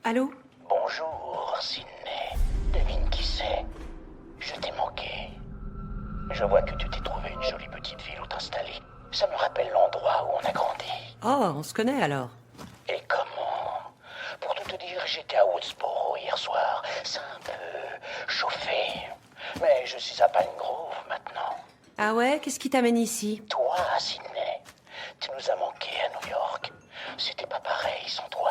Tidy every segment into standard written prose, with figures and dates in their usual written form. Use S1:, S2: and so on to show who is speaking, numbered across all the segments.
S1: Allô?
S2: Bonjour, Sydney. Devine qui c'est. Je t'ai manqué. Je vois que tu t'es trouvé une jolie petite ville où t'installer. Ça me rappelle l'endroit où on a grandi.
S1: Oh, on se connaît alors.
S2: Et comment? Pour tout te dire, j'étais à Woodsboro hier soir. C'est un peu chauffé. Mais je suis à Pine Grove maintenant.
S1: Ah ouais? Qu'est-ce qui t'amène ici?
S2: Toi, Sydney, tu nous as manqué à New York. C'était pas pareil sans toi.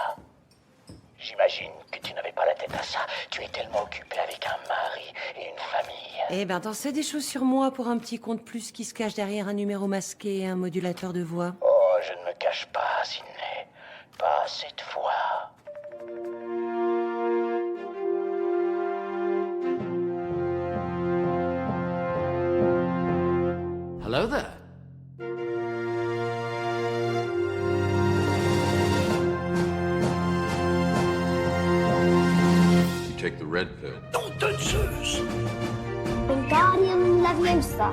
S2: J'imagine que tu n'avais pas la tête à ça. Tu es tellement occupé avec un mari et une famille.
S1: Eh ben, t'en sais des choses sur moi pour un petit compte plus qui se cache derrière un numéro masqué et un modulateur de voix.
S2: Oh, je ne me cache pas, Sydney. Pas cette fois.
S3: Hello there.
S4: You take the red pill.
S5: Wingardium Leviosa.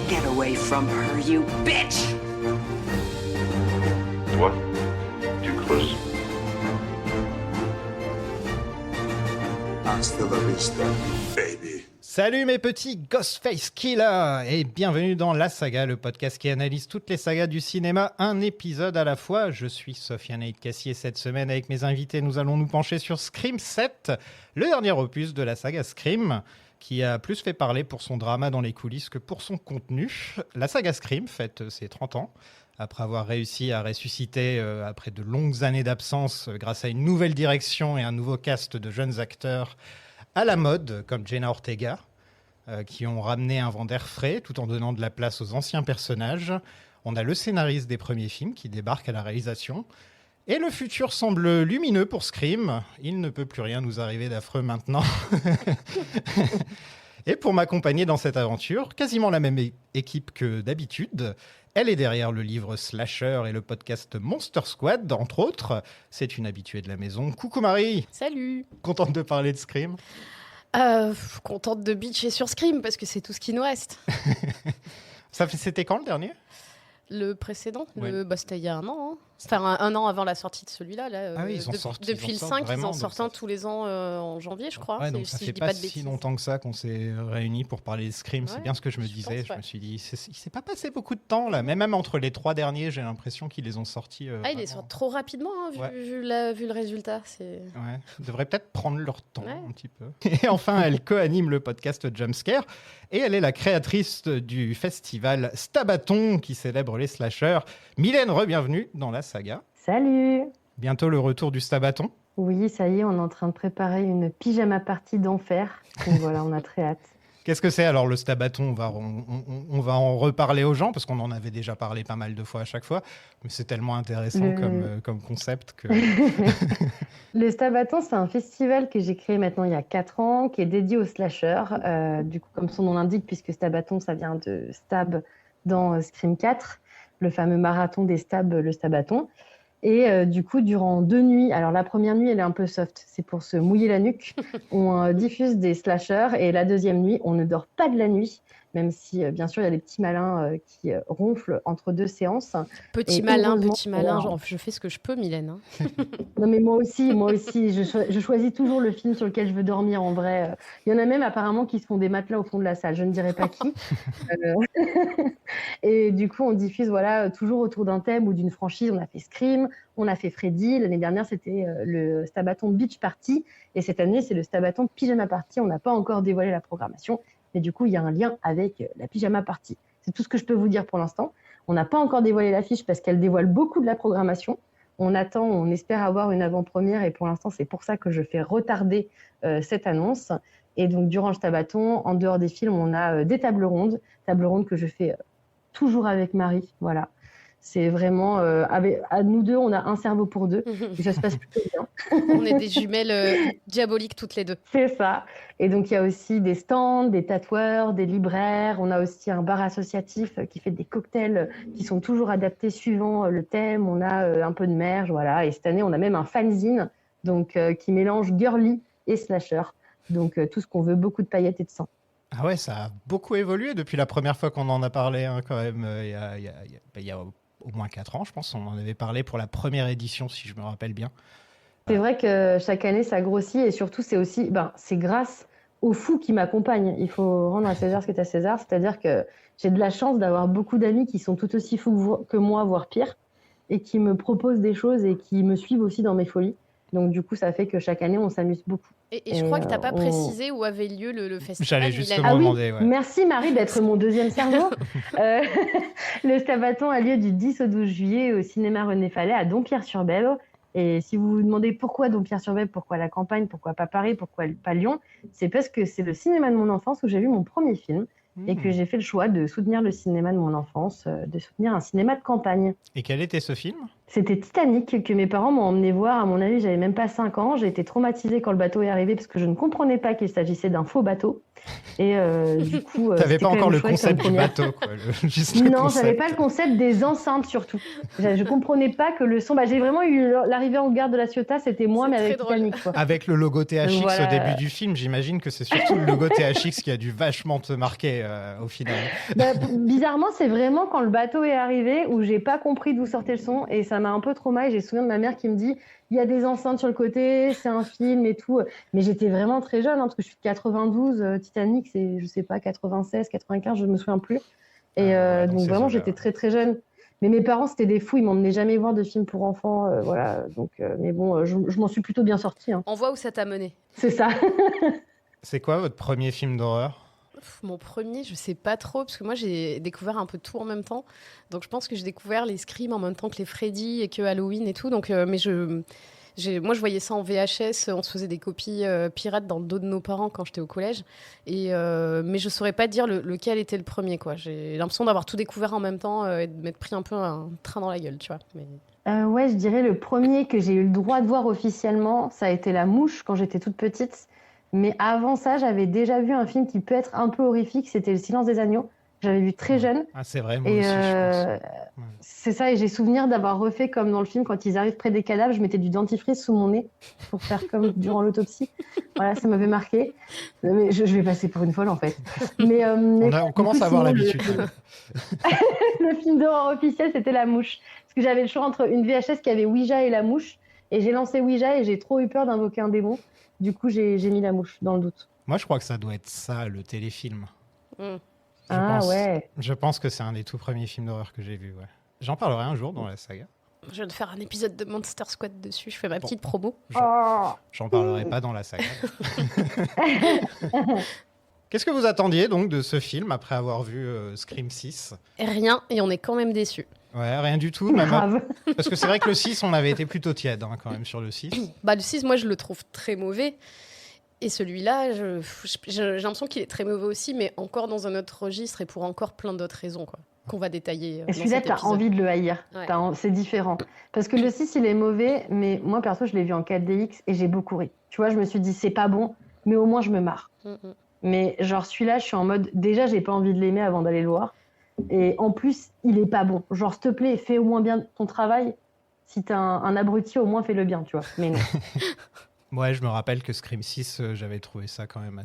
S6: Get away from her, you bitch!
S4: What? Too close?
S7: Hasta la vista, baby.
S8: Salut mes petits Ghostface Killer et bienvenue dans La Saga, le podcast qui analyse toutes les sagas du cinéma, un épisode à la fois. Je suis Sofiane Aït-Kassier. Cette semaine, avec mes invités, nous allons nous pencher sur Scream 7, le dernier opus de la saga Scream, qui a plus fait parler pour son drama dans les coulisses que pour son contenu. La saga Scream fête ses 30 ans, après avoir réussi à ressusciter après de longues années d'absence grâce à une nouvelle direction et un nouveau cast de jeunes acteurs à la mode, comme Jenna Ortega, qui ont ramené un vent d'air frais tout en donnant de la place aux anciens personnages. On a le scénariste des premiers films qui débarque à la réalisation. Et le futur semble lumineux pour Scream. Il ne peut plus rien nous arriver d'affreux maintenant. Et pour m'accompagner dans cette aventure, quasiment la même équipe que d'habitude. Elle est derrière le livre Slasher et le podcast Monster Squad, entre autres. C'est une habituée de la maison. Coucou Marie.
S9: Salut.
S8: Contente de parler de Scream.
S9: Contente de bitcher sur Scream parce que c'est tout ce qui nous reste.
S8: C'était quand le dernier?
S9: Le précédent,
S8: Ouais.
S9: c'était il y a un an. Hein. Enfin, un an avant la sortie de celui-là. Là,
S8: Ah oui, ils en sortent-
S9: depuis
S8: ils en
S9: le
S8: sortent
S9: 5, ils
S8: vraiment,
S9: en
S8: donc
S9: sortent un tous les ans en janvier, je crois.
S8: Ouais, donc ça
S9: si
S8: fait
S9: je dis
S8: pas
S9: pas de
S8: si
S9: bêtises.
S8: longtemps que ça qu'on s'est réunis pour parler de Scream. C'est
S9: Ouais,
S8: bien ce que je me
S9: je
S8: disais.
S9: pense,
S8: Je
S9: ouais.
S8: me suis dit, il s'est pas passé beaucoup de temps là. Même entre les 3 derniers, j'ai l'impression qu'ils les ont sortis.
S9: Il
S8: vraiment.
S9: est sorti trop rapidement, hein,
S8: Ouais.
S9: vu le résultat. C'est...
S8: Ouais, ils devraient peut-être prendre leur temps
S9: Ouais.
S8: un petit peu. Et enfin, elle co-anime le podcast Jumpscare et elle est la créatrice du festival Stabaton qui célèbre les slashers. Mylène, re-bienvenue dans la saga.
S10: Salut!
S8: Bientôt le retour du Stabaton.
S10: Oui, ça y est, on est en train de préparer une pyjama party d'enfer. Donc voilà, on a très hâte.
S8: Qu'est-ce que c'est alors le Stabaton? On va en reparler aux gens parce qu'on en avait déjà parlé pas mal de fois à chaque fois. Mais c'est tellement intéressant comme concept que...
S10: Le Stabaton, c'est un festival que j'ai créé maintenant il y a 4 ans, qui est dédié aux slashers. Du coup, comme son nom l'indique, puisque Stabaton, ça vient de Stab dans Scream 4, le fameux marathon des stabs, le Stabaton. Et du coup, durant 2 nuits, alors la première nuit, elle est un peu soft, c'est pour se mouiller la nuque. On diffuse des slashers et la deuxième nuit, on ne dort pas de la nuit, même si, bien sûr, il y a des petits malins qui ronflent entre 2 séances.
S9: Petit
S10: Et
S9: malin,
S10: heureusement,
S9: genre, je fais ce que je peux, Mylène. Hein.
S10: Non, mais moi aussi, je choisis toujours le film sur lequel je veux dormir en vrai. Il y en a même apparemment qui se font des matelas au fond de la salle, je ne dirai pas qui. Euh, Et du coup, on diffuse toujours autour d'un thème ou d'une franchise. On a fait Scream, on a fait Freddy. L'année dernière, c'était le Stabaton Beach Party. Et cette année, c'est le Stabaton Pyjama Party. On n'a pas encore dévoilé la programmation, mais du coup, il y a un lien avec la Pyjama Party. C'est tout ce que je peux vous dire pour l'instant. On n'a pas encore dévoilé l'affiche parce qu'elle dévoile beaucoup de la programmation. On attend, on espère avoir une avant-première et pour l'instant, c'est pour ça que je fais retarder cette annonce. Et donc, durant le Stabaton, en dehors des films, on a des tables rondes que je fais toujours avec Marie. Voilà. C'est vraiment, à nous deux, on a un cerveau pour deux et ça se passe plutôt bien.
S9: On est des jumelles diaboliques toutes les deux.
S10: C'est ça. Et donc, il y a aussi des stands, des tatoueurs, des libraires. On a aussi un bar associatif qui fait des cocktails qui sont toujours adaptés suivant le thème. On a un peu de merge, voilà. Et cette année, on a même un fanzine donc, qui mélange girly et slasher. Donc, tout ce qu'on veut, beaucoup de paillettes et de sang.
S8: Ah ouais, ça a beaucoup évolué depuis la première fois qu'on en a parlé, hein, quand même. Il y a au moins 4 ans, je pense. On en avait parlé pour la première édition, si je me rappelle bien.
S10: C'est vrai que chaque année, ça grossit et surtout, c'est aussi, c'est grâce aux fous qui m'accompagnent. Il faut rendre à César ce qui est à César, c'est-à-dire que j'ai de la chance d'avoir beaucoup d'amis qui sont tout aussi fous que moi, voire pire, et qui me proposent des choses et qui me suivent aussi dans mes folies. Donc du coup, ça fait que chaque année, on s'amuse beaucoup.
S9: Et je crois que tu n'as pas précisé où avait lieu le festival.
S8: J'allais justement
S10: Ah oui,
S8: demander. Ouais.
S10: merci Marie d'être mon deuxième cerveau. Le Stabaton a lieu du 10 au 12 juillet au cinéma René Fallet à Dompierre-sur-Bève. Et si vous vous demandez pourquoi Dompierre-sur-Bève, pourquoi la campagne, pourquoi pas Paris, pourquoi pas Lyon, c'est parce que c'est le cinéma de mon enfance où j'ai vu mon premier film et que j'ai fait le choix de soutenir le cinéma de mon enfance, de soutenir un cinéma de campagne.
S8: Et quel était ce film ?
S10: C'était Titanic que mes parents m'ont emmené voir. À mon avis, j'avais même pas 5 ans. J'ai été traumatisée quand le bateau est arrivé parce que je ne comprenais pas qu'il s'agissait d'un faux bateau. Et du coup,
S8: t'avais
S10: c'était
S8: pas
S10: quand
S8: encore
S10: même
S8: le
S10: chouette
S8: concept
S10: comme
S8: du
S10: première.
S8: bateau, quoi. Juste le
S10: Non,
S8: concept.
S10: j'avais pas le concept des enceintes surtout. Je comprenais pas que le son. J'ai vraiment eu l'arrivée en gare de la Ciotat, c'était moi,
S9: C'est
S10: mais avec
S9: très drôle.
S10: Titanic, quoi.
S8: Avec le logo THX
S10: Donc voilà.
S8: au début du film, j'imagine que c'est surtout le logo THX qui a dû vachement te marquer au final.
S10: Bizarrement, c'est vraiment quand le bateau est arrivé où j'ai pas compris d'où sortait le son et ça m'a un peu traumatisée. J'ai souvenir de ma mère qui me dit il y a des enceintes sur le côté, c'est un film et tout. Mais j'étais vraiment très jeune, parce que je suis de 92. Titanic, c'est, je sais pas, 96, 95, je me souviens plus. Et
S8: ouais, dans
S10: donc
S8: ces
S10: vraiment,
S8: eaux-là,
S10: j'étais
S8: ouais.
S10: très très jeune. Mais mes parents, c'était des fous, ils m'emmenaient jamais voir de films pour enfants. Voilà. Donc, mais bon, je m'en suis plutôt bien sortie.
S9: On voit où ça t'a mené.
S10: C'est ça.
S8: C'est quoi votre premier film d'horreur ?
S9: Mon premier, je sais pas trop, parce que moi j'ai découvert un peu tout en même temps. Donc je pense que j'ai découvert les Scream en même temps que les Freddy et que Halloween et tout. Donc, moi je voyais ça en VHS, on se faisait des copies pirates dans le dos de nos parents quand j'étais au collège. Mais je saurais pas dire lequel était le premier, quoi. J'ai l'impression d'avoir tout découvert en même temps et de m'être pris un peu un train dans la gueule, tu vois. Mais...
S10: Ouais, je dirais le premier que j'ai eu le droit de voir officiellement, ça a été La Mouche quand j'étais toute petite. Mais avant ça, j'avais déjà vu un film qui peut être un peu horrifique, c'était Le Silence des agneaux. J'avais vu très jeune.
S8: Ah, c'est vrai, moi
S10: Et
S8: aussi, je pense.
S10: c'est ça, et j'ai souvenir d'avoir refait comme dans le film, quand ils arrivent près des cadavres, je mettais du dentifrice sous mon nez pour faire comme durant l'autopsie. Voilà, ça m'avait marqué. Mais je vais passer pour une folle en fait. Mais,
S8: On commence à avoir
S10: sinon,
S8: l'habitude.
S10: Le film d'horreur officiel, c'était La Mouche. Parce que j'avais le choix entre une VHS qui avait Ouija et La Mouche. Et j'ai lancé Ouija et j'ai trop eu peur d'invoquer un démon. Du coup, j'ai mis La Mouche, dans le doute.
S8: Moi, je crois que ça doit être ça, le téléfilm.
S10: Ouais.
S8: Je pense que c'est un des tout premiers films d'horreur que j'ai vu. Ouais. J'en parlerai un jour dans la saga.
S9: Je viens de faire un épisode de Monster Squad dessus, je fais ma petite promo.
S8: J'en parlerai pas dans la saga. Qu'est-ce que vous attendiez donc de ce film après avoir vu Scream 6 ?
S9: Rien, et on est quand même déçus.
S8: Ouais, rien du tout. Même
S10: Grave.
S8: Parce que c'est vrai que le 6, on avait été plutôt tiède quand même sur le 6.
S9: Le 6, moi je le trouve très mauvais. Et celui-là, j'ai l'impression qu'il est très mauvais aussi, mais encore dans un autre registre et pour encore plein d'autres raisons, quoi, qu'on va détailler.
S10: Et celui-là, t'as envie de le haïr.
S9: Ouais.
S10: C'est différent. Parce que le 6, il est mauvais, mais moi, perso, je l'ai vu en 4DX et j'ai beaucoup ri. Tu vois, je me suis dit, c'est pas bon, mais au moins, je me marre. Mais genre, celui-là, je suis en mode, déjà, j'ai pas envie de l'aimer avant d'aller le voir. Et en plus, il est pas bon. Genre, s'il te plaît, fais au moins bien ton travail. Si t'es un abruti, au moins, fais-le bien, tu vois. Mais non.
S8: Ouais, je me rappelle que Scream 6, j'avais trouvé ça quand même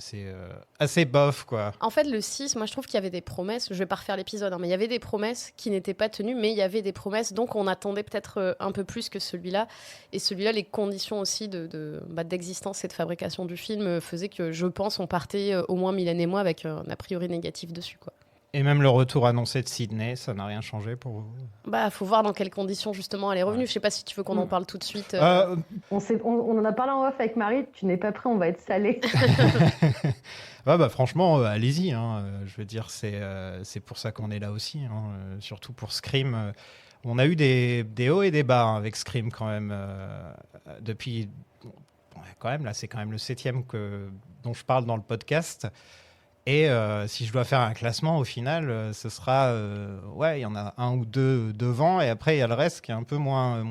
S8: assez bof, quoi.
S9: En fait, le 6, moi je trouve qu'il y avait des promesses, je vais pas refaire l'épisode, mais il y avait des promesses qui n'étaient pas tenues, mais il y avait des promesses, donc on attendait peut-être un peu plus que celui-là. Et celui-là, les conditions aussi d'existence et de fabrication du film faisaient que, je pense, on partait au moins Mylène et moi avec un a priori négatif dessus, quoi.
S8: Et même le retour annoncé de Sydney, ça n'a rien changé pour vous ?
S9: Faut voir dans quelles conditions justement elle est revenue. Ouais. Je sais pas si tu veux qu'on en parle tout de suite.
S10: On en a parlé en off avec Marie, tu n'es pas prêt, on va être salé.
S8: Franchement, allez-y. Je veux dire, c'est pour ça qu'on est là aussi. Surtout pour Scream. On a eu des hauts et des bas avec Scream quand même. Depuis... quand même, là, c'est quand même le 7e dont je parle dans le podcast. Et si je dois faire un classement, au final, ce sera... il y en a un ou deux devant, et après, il y a le reste qui est un peu moins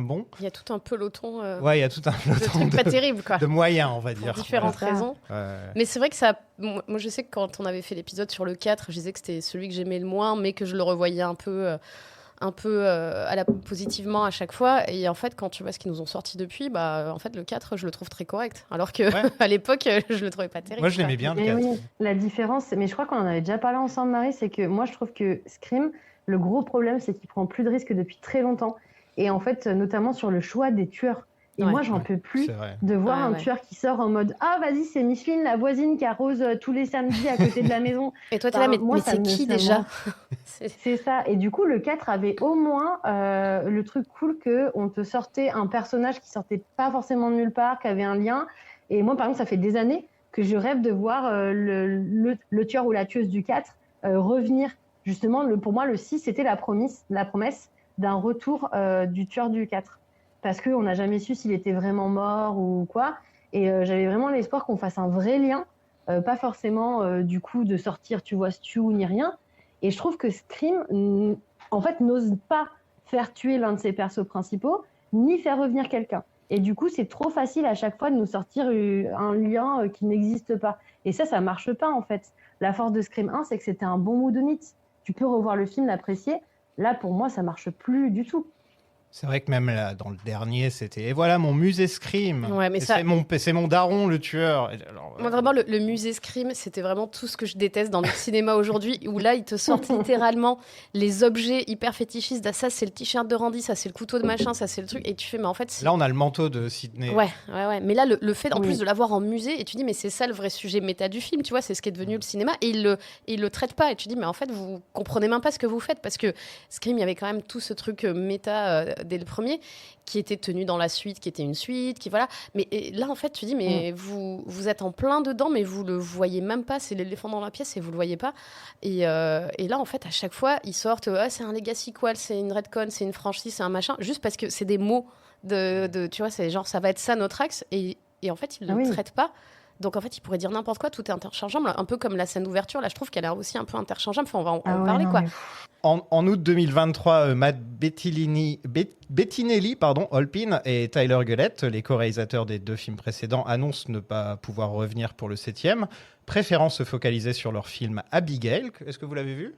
S8: bon.
S9: Il y a tout un peloton,
S8: il y a tout un peloton
S9: pas terrible, quoi.
S8: De moyens, on va dire.
S9: Pour différentes raisons. Mais c'est vrai que ça... Moi, je sais que quand on avait fait l'épisode sur le 4, je disais que c'était celui que j'aimais le moins, mais que je le revoyais un peu un peu positivement à chaque fois. Et en fait, quand tu vois ce qu'ils nous ont sorti depuis, en fait, le 4, je le trouve très correct. Alors que à l'époque, je le trouvais pas terrible.
S8: Moi, je l'aimais bien, le 4.
S10: Oui, la différence, mais je crois qu'on en avait déjà parlé ensemble, Marie, c'est que moi, je trouve que Scream, le gros problème, c'est qu'il prend plus de risques depuis très longtemps. Et en fait, notamment sur le choix des tueurs. Et moi, j'en peux plus de voir un tueur qui sort en mode « Ah, vas-y, c'est Micheline, la voisine qui arrose tous les samedis à côté de la maison. »
S9: Et toi, t'es là, mais c'est qui déjà?
S10: C'est ça. Et du coup, le 4 avait au moins le truc cool qu'on te sortait un personnage qui sortait pas forcément de nulle part, qui avait un lien. Et moi, par exemple, ça fait des années que je rêve de voir le tueur ou la tueuse du 4 revenir. Justement, pour moi, le 6, c'était la promesse d'un retour du tueur du 4. Parce qu'on n'a jamais su s'il était vraiment mort ou quoi. Et j'avais vraiment l'espoir qu'on fasse un vrai lien, pas forcément du coup de sortir tu vois Stu ni rien. Et je trouve que Scream, en fait, n'ose pas faire tuer l'un de ses persos principaux, ni faire revenir quelqu'un. Et du coup, c'est trop facile à chaque fois de nous sortir un lien qui n'existe pas. Et ça marche pas en fait. La force de Scream 1, c'est que c'était un bon moodonite. Tu peux revoir le film, l'apprécier. Là, pour moi, ça marche plus du tout.
S8: C'est vrai que même là, dans le dernier, c'était « Et voilà mon musée Scream
S9: ouais, mais ça...
S8: c'est mon daron, le tueur. » Alors,
S9: moi, vraiment, le musée Scream, c'était vraiment tout ce que je déteste dans le cinéma aujourd'hui, où là, ils te sortent littéralement les objets hyper fétichistes. Ah, ça, c'est le t-shirt de Randy, ça, c'est le couteau de machin, ça, c'est le truc. Et tu fais, mais en fait...
S8: Là, on a le manteau de Sydney.
S9: Ouais. Mais là, le fait, en plus de l'avoir en musée, et tu dis, mais c'est ça le vrai sujet méta du film, tu vois, c'est ce qui est devenu le cinéma. Et il le traite pas. Et tu dis, mais en fait, vous comprenez même pas ce que vous faites. Parce que Scream, il y avait quand même tout ce truc méta dès le premier, qui était tenu dans la suite, qui était une suite, qui voilà. Mais là, en fait, tu dis, mais vous êtes en plein dedans, mais vous le voyez même pas. C'est l'éléphant dans la pièce et vous le voyez pas. Et là, en fait, à chaque fois, ils sortent, c'est un legacy sequel, c'est une retcon, c'est une franchise, c'est un machin, juste parce que c'est des mots tu vois, c'est genre, ça va être ça notre axe. Et en fait, ils le traitent pas. Donc en fait, il pourrait dire n'importe quoi, tout est interchangeable, un peu comme la scène d'ouverture. Là, je trouve qu'elle est aussi un peu interchangeable. Enfin, on va en parler, quoi.
S8: En août 2023, Matt Bettinelli, Holpin et Tyler Gullett, les co-réalisateurs des 2 films précédents, annoncent ne pas pouvoir revenir pour le 7e, préférant se focaliser sur leur film Abigail. Est-ce que vous l'avez vu?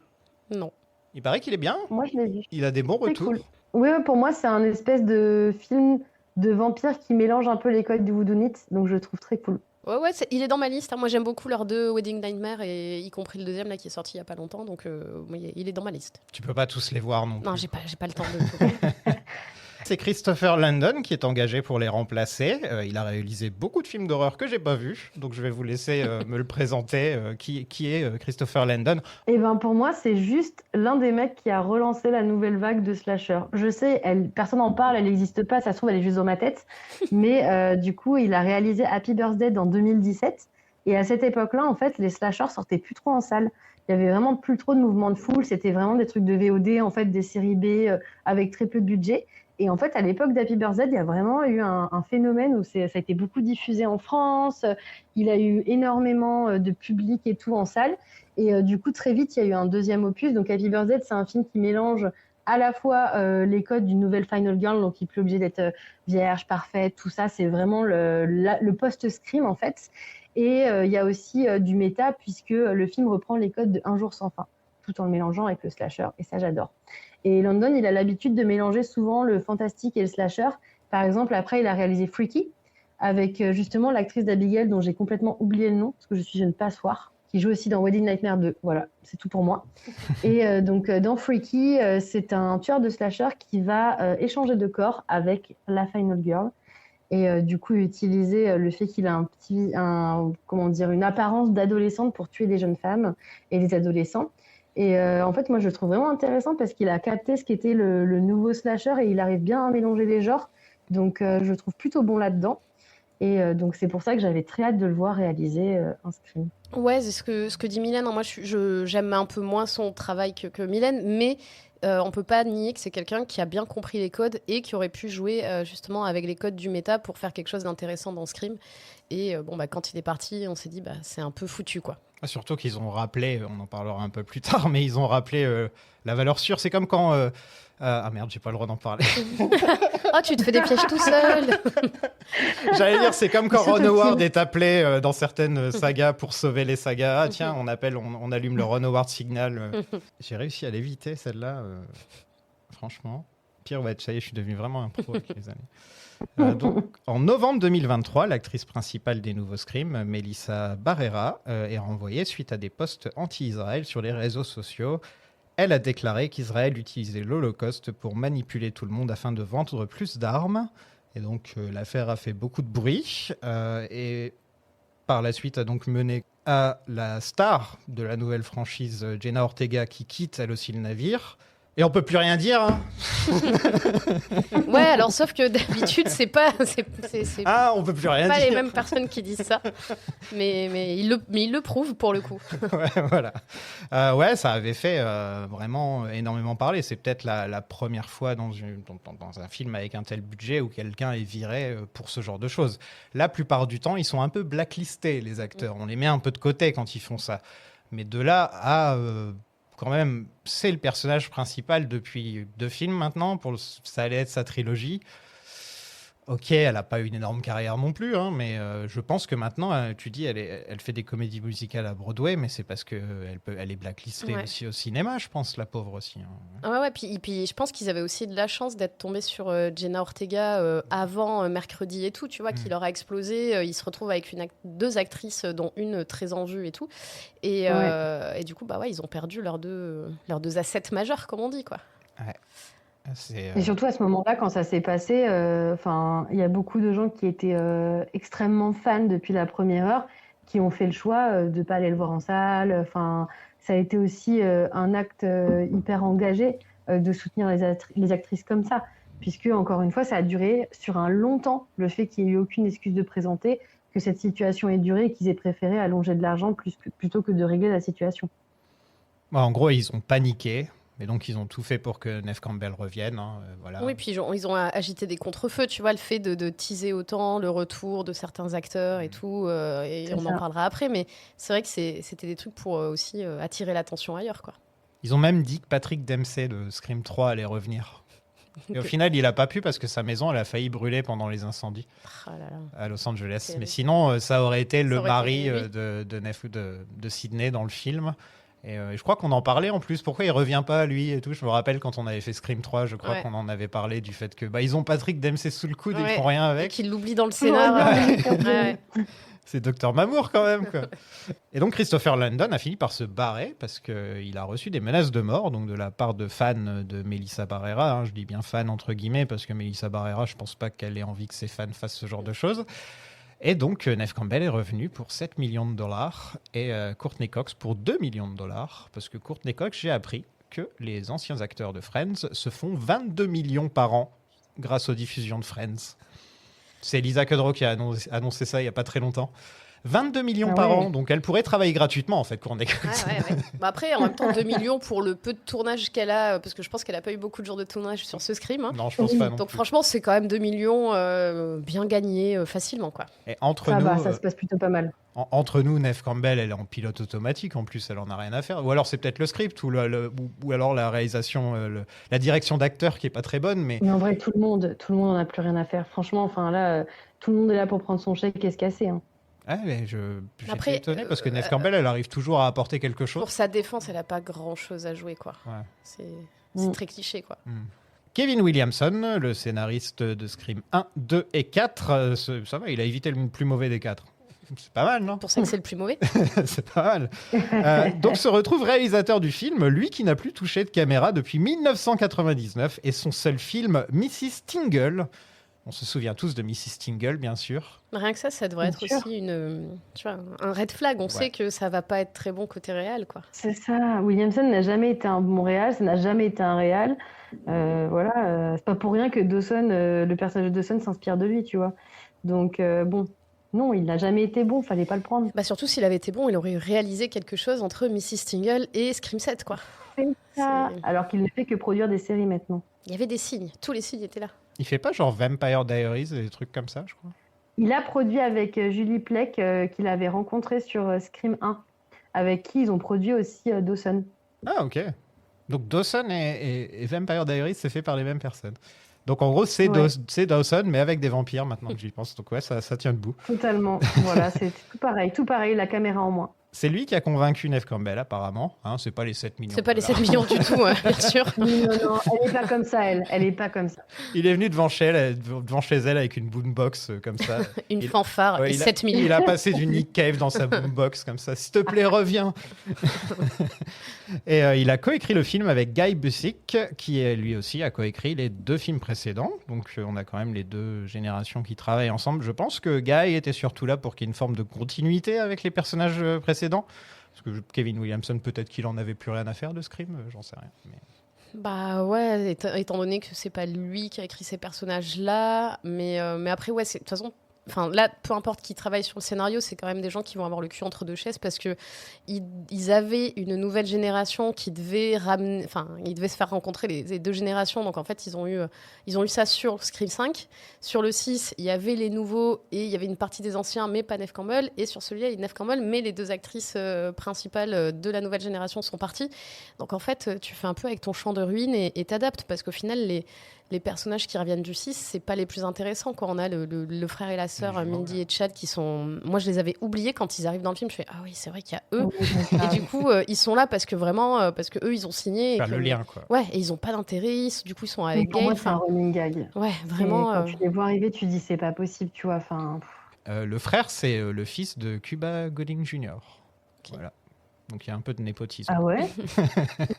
S9: Non.
S8: Il paraît qu'il est bien.
S10: Moi, je l'ai vu.
S8: Il a des bons retours.
S10: Cool. Oui, pour moi, c'est un espèce de film de vampire qui mélange un peu les codes du Whodunit, donc je le trouve très cool.
S9: Ouais, il est dans ma liste. Moi, j'aime beaucoup leurs 2 Wedding Nightmare, et y compris le 2e là, qui est sorti il n'y a pas longtemps. Donc, il est dans ma liste.
S8: Tu peux pas tous les voir non plus.
S9: Non, j'ai pas le temps de tout.
S8: C'est Christopher Landon qui est engagé pour les remplacer. Il a réalisé beaucoup de films d'horreur que j'ai pas vus, donc je vais vous laisser me le présenter. Qui est Christopher Landon?
S10: Et ben pour moi, c'est juste l'un des mecs qui a relancé la nouvelle vague de slasher. Je sais, personne n'en parle, elle n'existe pas, ça se trouve, elle est juste dans ma tête. Mais du coup, il a réalisé Happy Birthday en 2017. Et à cette époque-là, en fait, les slashers sortaient plus trop en salle. Il y avait vraiment plus trop de mouvements de foule. C'était vraiment des trucs de VOD, en fait, des séries B avec très peu de budget. Et en fait, à l'époque d'Happy Birthday, il y a vraiment eu un phénomène où ça a été beaucoup diffusé en France. Il a eu énormément de public et tout en salle. Et du coup, très vite, il y a eu un 2e opus. Donc, Happy Birthday, c'est un film qui mélange à la fois les codes d'une nouvelle Final Girl, donc il n'est plus obligé d'être vierge, parfaite, tout ça. C'est vraiment le post-scream, en fait. Et il y a aussi du méta, puisque le film reprend les codes de Un jour sans fin, tout en le mélangeant avec le slasher. Et ça, j'adore. Et Landon, il a l'habitude de mélanger souvent le fantastique et le slasher. Par exemple, après, il a réalisé Freaky, avec justement l'actrice d'Abigail, dont j'ai complètement oublié le nom, parce que je suis une passoire, qui joue aussi dans Wedding Nightmare 2. Voilà, c'est tout pour moi. Et donc, dans Freaky, c'est un tueur de slasher qui va échanger de corps avec la Final Girl. Et du coup, utiliser le fait qu'il a une apparence d'adolescente pour tuer des jeunes femmes et des adolescents. Et en fait, moi, je le trouve vraiment intéressant parce qu'il a capté ce qu'était le nouveau slasher et il arrive bien à mélanger les genres. Donc, je le trouve plutôt bon là-dedans. Et donc, c'est pour ça que j'avais très hâte de le voir réaliser un Scream.
S9: Ouais, c'est ce que dit Mylène. Moi, j'aime un peu moins son travail que Mylène, mais on peut pas nier que c'est quelqu'un qui a bien compris les codes et qui aurait pu jouer justement avec les codes du méta pour faire quelque chose d'intéressant dans Scream. Et quand il est parti, on s'est dit c'est un peu foutu, quoi.
S8: Surtout qu'ils ont rappelé, on en parlera un peu plus tard, mais ils ont rappelé la valeur sûre. C'est comme quand... ah merde, j'ai pas le droit d'en parler.
S9: Oh, tu te fais des pièges tout seul.
S8: J'allais dire, c'est comme quand Ron Howard est appelé dans certaines sagas pour sauver les sagas. Ah tiens, on allume le Ron Howard signal. J'ai réussi à l'éviter, celle-là. franchement. Pirouette, ça y est, je suis devenu vraiment un pro avec les années. Donc, en novembre 2023, l'actrice principale des nouveaux Scream, Melissa Barrera, est renvoyée suite à des posts anti-Israël sur les réseaux sociaux. Elle a déclaré qu'Israël utilisait l'Holocauste pour manipuler tout le monde afin de vendre plus d'armes. Et donc, l'affaire a fait beaucoup de bruit. Et par la suite, a donc mené à la star de la nouvelle franchise, Jenna Ortega, qui quitte elle aussi le navire. Et on peut plus rien dire. Hein.
S9: Ouais, alors sauf que d'habitude, c'est pas
S8: on peut plus rien
S9: pas
S8: dire.
S9: les mêmes personnes qui disent ça. Mais il le prouve pour le coup.
S8: Ouais, voilà. Ouais, ça avait fait vraiment énormément parler. C'est peut-être la première fois dans un film avec un tel budget où quelqu'un est viré pour ce genre de choses. La plupart du temps, ils sont un peu blacklistés, les acteurs. On les met un peu de côté quand ils font ça. Mais de là à... quand même, c'est le personnage principal depuis 2 films maintenant. Ça allait être sa trilogie. Ok, elle n'a pas eu une énorme carrière non plus, hein, mais je pense que maintenant, tu dis, elle fait des comédies musicales à Broadway, mais c'est parce qu'elle est blacklistée aussi au cinéma, je pense, la pauvre aussi. Hein.
S9: Ouais, puis je pense qu'ils avaient aussi de la chance d'être tombés sur Jenna Ortega avant Mercredi et tout, tu vois, qui leur a explosé. Ils se retrouvent avec 2 actrices, dont une très en vue et tout. Et du coup, ils ont perdu leurs deux assets majeurs, comme on dit, quoi.
S8: Ouais.
S10: Et surtout à ce moment-là, quand ça s'est passé, il y a beaucoup de gens qui étaient extrêmement fans depuis la première heure, qui ont fait le choix de ne pas aller le voir en salle. Ça a été aussi un acte hyper engagé de soutenir les actrices comme ça, puisque, encore une fois, ça a duré sur un long temps, le fait qu'il n'y ait eu aucune excuse de présenter, que cette situation ait duré et qu'ils aient préféré allonger de l'argent plutôt que de régler la situation.
S8: En gros, ils ont paniqué. Et donc, ils ont tout fait pour que Neve Campbell revienne. Voilà.
S9: Oui, puis ils ont agité des contre-feux, tu vois, le fait de teaser autant le retour de certains acteurs et tout, et on en parlera après, mais c'est vrai que c'était des trucs pour aussi attirer l'attention ailleurs, quoi.
S8: Ils ont même dit que Patrick Dempsey de Scream 3 allait revenir. Et au final, il n'a pas pu parce que sa maison, elle a failli brûler pendant les incendies à Los Angeles. Mais sinon, ça aurait été le mari de Sydney dans le film. Et je crois qu'on en parlait en plus. Pourquoi il revient pas, lui et tout. Je me rappelle quand on avait fait Scream 3, je crois qu'on en avait parlé du fait que ils ont Patrick Dempsey sous le coude et ils font rien avec.
S9: Et qu'ils l'oublient dans le scénar.
S8: C'est Dr Mamour quand même, quoi. Et donc Christopher Landon a fini par se barrer parce qu'il a reçu des menaces de mort, donc de la part de fans de Melissa Barrera. Hein, je dis bien fans entre guillemets parce que Melissa Barrera, je pense pas qu'elle ait envie que ses fans fassent ce genre de choses. Et donc, Neve Campbell est revenue pour $7 millions et Courtney Cox pour $2 millions. Parce que Courtney Cox, j'ai appris que les anciens acteurs de Friends se font 22 millions par an grâce aux diffusions de Friends. C'est Lisa Kudrow qui a annoncé ça il n'y a pas très longtemps. 22 millions par an, donc elle pourrait travailler gratuitement en fait, Courtney Cox.
S9: Après, en même temps, 2 millions pour le peu de tournage qu'elle a, parce que je pense qu'elle n'a pas eu beaucoup de jours de tournage sur ce Scream. Hein.
S8: Non, je pense pas non
S9: Donc
S8: plus.
S9: franchement, c'est quand même 2 millions bien gagnés facilement, quoi.
S8: Et entre
S10: Ça
S8: nous,
S10: va, ça se passe plutôt pas mal.
S8: Entre nous, Neve Campbell, elle est en pilote automatique en plus, elle en a rien à faire. Ou alors c'est peut-être le script ou alors la réalisation, la direction d'acteur qui est pas très bonne. Mais
S10: en vrai, tout le monde en a plus rien à faire. Franchement, là, tout le monde est là pour prendre son chèque et se casser. Hein.
S8: Mais j'étais étonné parce que Neve Campbell, elle arrive toujours à apporter quelque chose.
S9: Pour sa défense, elle n'a pas grand-chose à jouer, quoi. Ouais. C'est très cliché, quoi.
S8: Kevin Williamson, le scénariste de Scream 1, 2 et 4, ça va, il a évité le plus mauvais des 4. C'est pas mal, non ?
S9: Pour ça que c'est le plus mauvais.
S8: C'est pas mal. Donc se retrouve réalisateur du film, lui qui n'a plus touché de caméra depuis 1999 et son seul film, Mrs. Tingle. On se souvient tous de Mrs. Tingle, bien sûr.
S9: Rien que ça devrait être aussi un red flag. On sait que ça va pas être très bon côté réal, quoi.
S10: C'est ça. Williamson n'a jamais été un bon réal, ça n'a jamais été un réal. C'est pas pour rien que Dawson, le personnage de Dawson s'inspire de lui, tu vois. Donc non, il n'a jamais été bon, fallait pas le prendre.
S9: Surtout s'il avait été bon, il aurait réalisé quelque chose entre Mrs. Tingle et Scream 7, quoi.
S10: C'est ça. Alors qu'il ne fait que produire des séries maintenant.
S9: Il y avait des signes, tous les signes étaient là.
S8: Il fait pas genre Vampire Diaries et des trucs comme ça, je crois.
S10: Il a produit avec Julie Plec, qu'il avait rencontré sur Scream 1, avec qui ils ont produit aussi Dawson.
S8: Ah, ok. Donc Dawson et Vampire Diaries, c'est fait par les mêmes personnes. Donc en gros, c'est Dawson, mais avec des vampires maintenant que j'y pense. Donc ouais, ça tient debout.
S10: Totalement. Voilà, c'est tout pareil, la caméra en moins.
S8: C'est lui qui a convaincu Neve Campbell, apparemment. Hein, c'est pas les 7 millions.
S9: C'est pas
S8: de
S9: les 7
S8: dollars.
S9: millions du tout, bien sûr.
S10: Non, elle est pas comme ça, elle. Elle est pas comme ça.
S8: Il est venu devant chez elle avec une boombox comme ça.
S9: Une fanfare
S8: Ouais,
S9: et 7 millions.
S8: Il a passé du Nick Cave dans sa boombox comme ça. S'il te plaît, reviens. Et il a coécrit le film avec Guy Busick, qui lui aussi a coécrit les 2 films précédents. Donc on a quand même les 2 générations qui travaillent ensemble. Je pense que Guy était surtout là pour qu'il y ait une forme de continuité avec les personnages précédents. Parce que Kevin Williamson, peut-être qu'il en avait plus rien à faire de Scream, j'en sais rien. Mais...
S9: Bah ouais, étant donné que c'est pas lui qui a écrit ces personnages-là, mais après, ouais, de toute façon, là, peu importe qui travaille sur le scénario, c'est quand même des gens qui vont avoir le cul entre deux chaises parce que ils avaient une nouvelle génération qui devait ramener, ils devaient se faire rencontrer les 2 générations. Donc en fait, ils ont eu ça sur Scream 5. Sur le 6, il y avait les nouveaux et il y avait une partie des anciens, mais pas Neve Campbell. Et sur celui-là, il y a Neve Campbell, mais les 2 actrices principales de la nouvelle génération sont parties. Donc en fait, tu fais un peu avec ton champ de ruines et t'adaptes parce qu'au final, les personnages qui reviennent du 6, c'est pas les plus intéressants. Quand on a le frère et la sœur, Mindy et Chad, qui sont... Moi, je les avais oubliés quand ils arrivent dans le film. Je fais, ah oui, c'est vrai qu'il y a eux. Et du coup, ils sont là parce que vraiment, parce que eux, ils ont signé.
S8: Faire le lien, quoi.
S9: Ouais, et ils ont pas d'intérêt. Du coup, ils sont avec
S10: Pour
S9: Gail.
S10: moi, c'est un running gag.
S9: Ouais, vraiment.
S10: Quand tu les vois arriver, tu dis, c'est pas possible, tu vois.
S8: Le frère, c'est le fils de Cuba Gooding Jr. Okay. Voilà. Donc il y a un peu de népotisme.
S10: Ah ouais,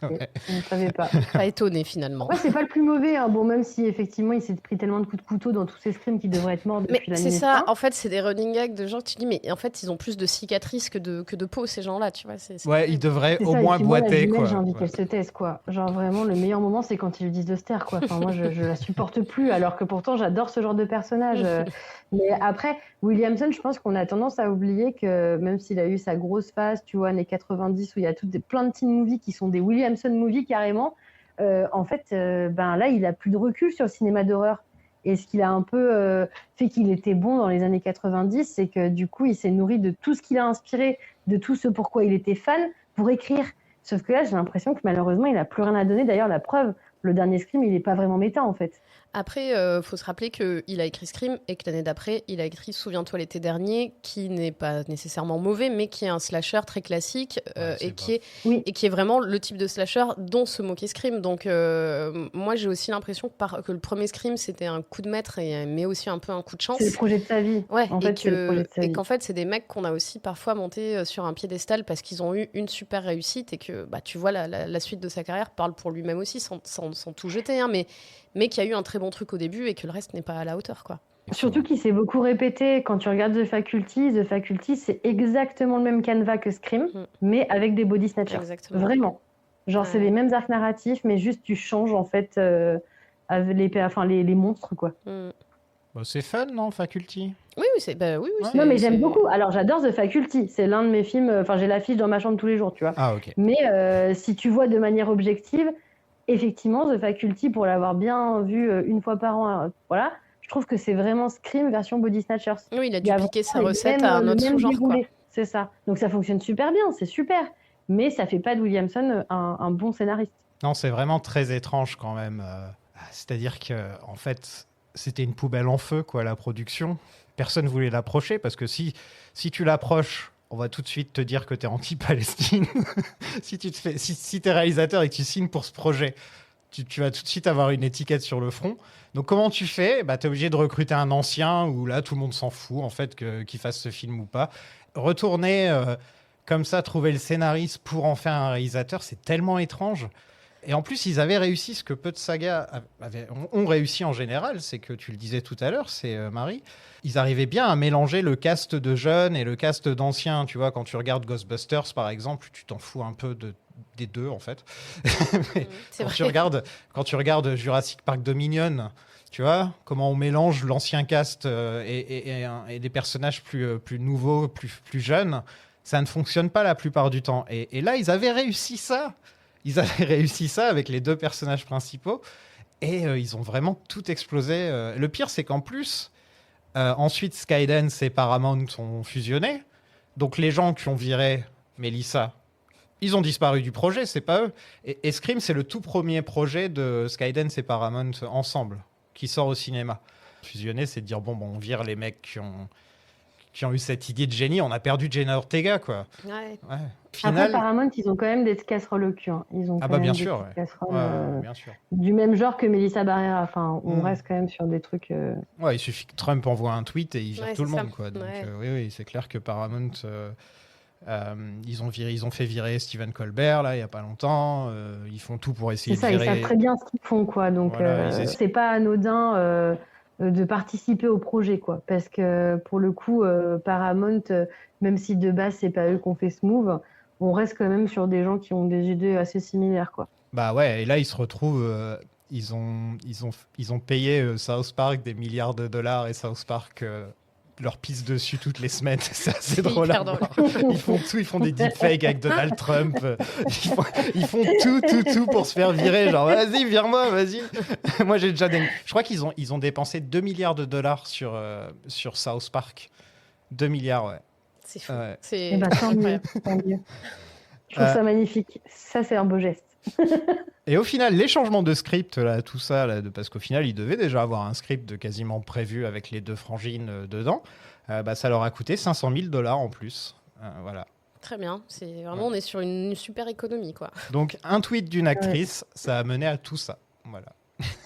S8: Ouais.
S10: Je ne savais pas.
S9: Pas étonné finalement.
S10: Ouais, c'est pas le plus mauvais. Hein. Bon, même si effectivement il s'est pris tellement de coups de couteau dans tous ces Screams qu'il devrait être mort depuis
S9: mais
S10: l'année.
S9: C'est ça, en fait, c'est des running gags de gens que tu dis, mais en fait, ils ont plus de cicatrices que de peau, ces gens-là, tu vois.
S8: Ouais, ils devraient au
S10: ça,
S8: moins boiter,
S10: moi,
S8: quoi.
S10: J'ai envie
S8: Ouais.
S10: qu'elle se taise, quoi. Genre vraiment, le meilleur moment, c'est quand ils lui disent de se taire, quoi. Enfin, moi, je la supporte plus, alors que pourtant, j'adore ce genre de personnage. Mais après, Williamson, je pense qu'on a tendance à oublier que même s'il a eu sa grosse phase, tu vois, années 90, où il y a plein de teen movies qui sont des Williamson movies carrément, en fait, là, il a plus de recul sur le cinéma d'horreur. Et ce qu'il a un peu fait qu'il était bon dans les années 90, c'est que du coup, il s'est nourri de tout ce qu'il a inspiré, de tout ce pourquoi il était fan, pour écrire. Sauf que là, j'ai l'impression que malheureusement, il n'a plus rien à donner. D'ailleurs, la preuve, le dernier Scream, il n'est pas vraiment méta, en fait.
S9: Après, faut se rappeler qu'il a écrit Scream et que l'année d'après, il a écrit Souviens-toi l'été dernier, qui n'est pas nécessairement mauvais, mais qui est un slasher très classique et qui est vraiment le type de slasher dont se moquait Scream. Donc, moi, j'ai aussi l'impression que le premier Scream, c'était un coup de maître, mais aussi un peu un coup de chance.
S10: C'est le projet de sa vie.
S9: Ouais,
S10: en fait, c'est le projet de sa vie.
S9: Et qu'en fait, c'est des mecs qu'on a aussi parfois montés sur un piédestal parce qu'ils ont eu une super réussite et que tu vois, la suite de sa carrière parle pour lui-même aussi, sans tout jeter, hein, mais qui a eu un très bon truc au début et que le reste n'est pas à la hauteur, quoi.
S10: Surtout qu'il s'est beaucoup répété. Quand tu regardes The Faculty, c'est exactement le même canevas que Scream, mais avec des body snatchers.
S9: Exactement.
S10: Vraiment. Genre, c'est les mêmes arcs narratifs, mais juste tu changes, en fait, les monstres, quoi.
S8: Bah, c'est fun, non, Faculty?
S9: Oui, c'est...
S10: Non, mais j'aime beaucoup. Alors, j'adore The Faculty. C'est l'un de mes films... Enfin, j'ai l'affiche dans ma chambre tous les jours, tu vois.
S8: Ah, ok.
S10: Mais si tu vois de manière objective, effectivement, The Faculty, pour l'avoir bien vu une fois par an, voilà, je trouve que c'est vraiment Scream version Body Snatchers.
S9: Oui, il a dupliqué sa recette à un autre sous-genre, quoi.
S10: C'est ça. Donc ça fonctionne super bien, c'est super. Mais ça fait pas de Williamson un bon scénariste.
S8: Non, c'est vraiment très étrange quand même. C'est-à-dire que, en fait, c'était une poubelle en feu, quoi, la production. Personne voulait l'approcher parce que si tu l'approches, on va tout de suite te dire que tu es anti-Palestine. si tu es réalisateur et que tu signes pour ce projet, tu vas tout de suite avoir une étiquette sur le front. Donc comment tu fais? Tu es obligé de recruter un ancien où là, tout le monde s'en fout en fait qu'il fasse ce film ou pas. Retourner comme ça, trouver le scénariste pour en faire un réalisateur, c'est tellement étrange. Et en plus, ils avaient réussi ce que peu de sagas ont réussi en général, c'est que tu le disais tout à l'heure, c'est Marie, ils arrivaient bien à mélanger le cast de jeunes et le cast d'anciens. Tu vois, quand tu regardes Ghostbusters, par exemple, tu t'en fous un peu des deux, en fait. Mais quand tu regardes Jurassic Park Dominion, tu vois, comment on mélange l'ancien cast et des personnages plus nouveaux, plus jeunes, ça ne fonctionne pas la plupart du temps. Et là, ils avaient réussi ça. Ils avaient réussi ça avec les deux personnages principaux et ils ont vraiment tout explosé. Le pire, c'est qu'en plus, ensuite, Skydance et Paramount ont fusionné. Donc, les gens qui ont viré Melissa, ils ont disparu du projet, c'est pas eux. Et Scream, c'est le tout premier projet de Skydance et Paramount ensemble qui sort au cinéma. Fusionner, c'est de dire, bon, on vire les mecs qui ont eu cette idée de génie. On a perdu Jenna Ortega, quoi.
S9: Ouais.
S8: Ouais. Au
S10: Après,
S8: final,
S10: Paramount, ils ont quand même des casseroles au cul. Hein. Ils ont
S8: ah
S10: quand
S8: bah
S10: même
S8: bien
S10: des
S8: sûr,
S10: petites
S8: ouais.
S10: casseroles
S8: Ouais, bien sûr.
S10: du même genre que Melissa Barrera. Enfin, on
S8: Mm.
S10: reste quand même sur des trucs.
S8: Ouais, il suffit que Trump envoie un tweet et il vire
S9: Ouais,
S8: tout le
S9: c'est ça.
S8: monde, quoi. Donc
S9: Ouais.
S8: oui, c'est clair que Paramount, ils ont fait virer Stephen Colbert là il y a pas longtemps. Ils font tout pour essayer
S10: C'est ça,
S8: de
S10: ils
S8: virer.
S10: savent très bien ce qu'ils font, quoi. Donc,
S8: Voilà, ils essaient-
S10: c'est pas anodin de participer au projet, quoi. Parce que pour le coup, Paramount, même si de base c'est pas eux qui ont fait ce move, on reste quand même sur des gens qui ont des idées assez similaires, quoi.
S8: Bah ouais, et là ils se retrouvent. Ils ont payé South Park des milliards de dollars et South Park leur pisse dessus toutes les semaines. C'est assez
S9: C'est
S8: drôle. à
S9: hyper
S8: voir. Ils font tout, ils font des deepfakes avec Donald Trump. Ils font tout pour se faire virer. Genre, vas-y, vire-moi, vas-y. Moi, j'ai déjà je crois qu'ils ont dépensé 2 milliards de dollars sur South Park. 2 milliards, ouais.
S9: C'est fou.
S8: Ouais.
S9: C'est
S10: Eh ben, tant mieux,
S9: incroyable.
S10: tant mieux. Je trouve ça magnifique. Ça, c'est un beau geste.
S8: Et au final, les changements de script, là, tout ça, là, parce qu'au final, ils devaient déjà avoir un script de quasiment prévu avec les deux frangines dedans. Bah, ça leur a coûté 500 000 dollars en plus. Voilà.
S9: Très bien. C'est vraiment, on est sur une super économie, quoi.
S8: Donc, un tweet d'une actrice, ça a mené à tout ça. Voilà.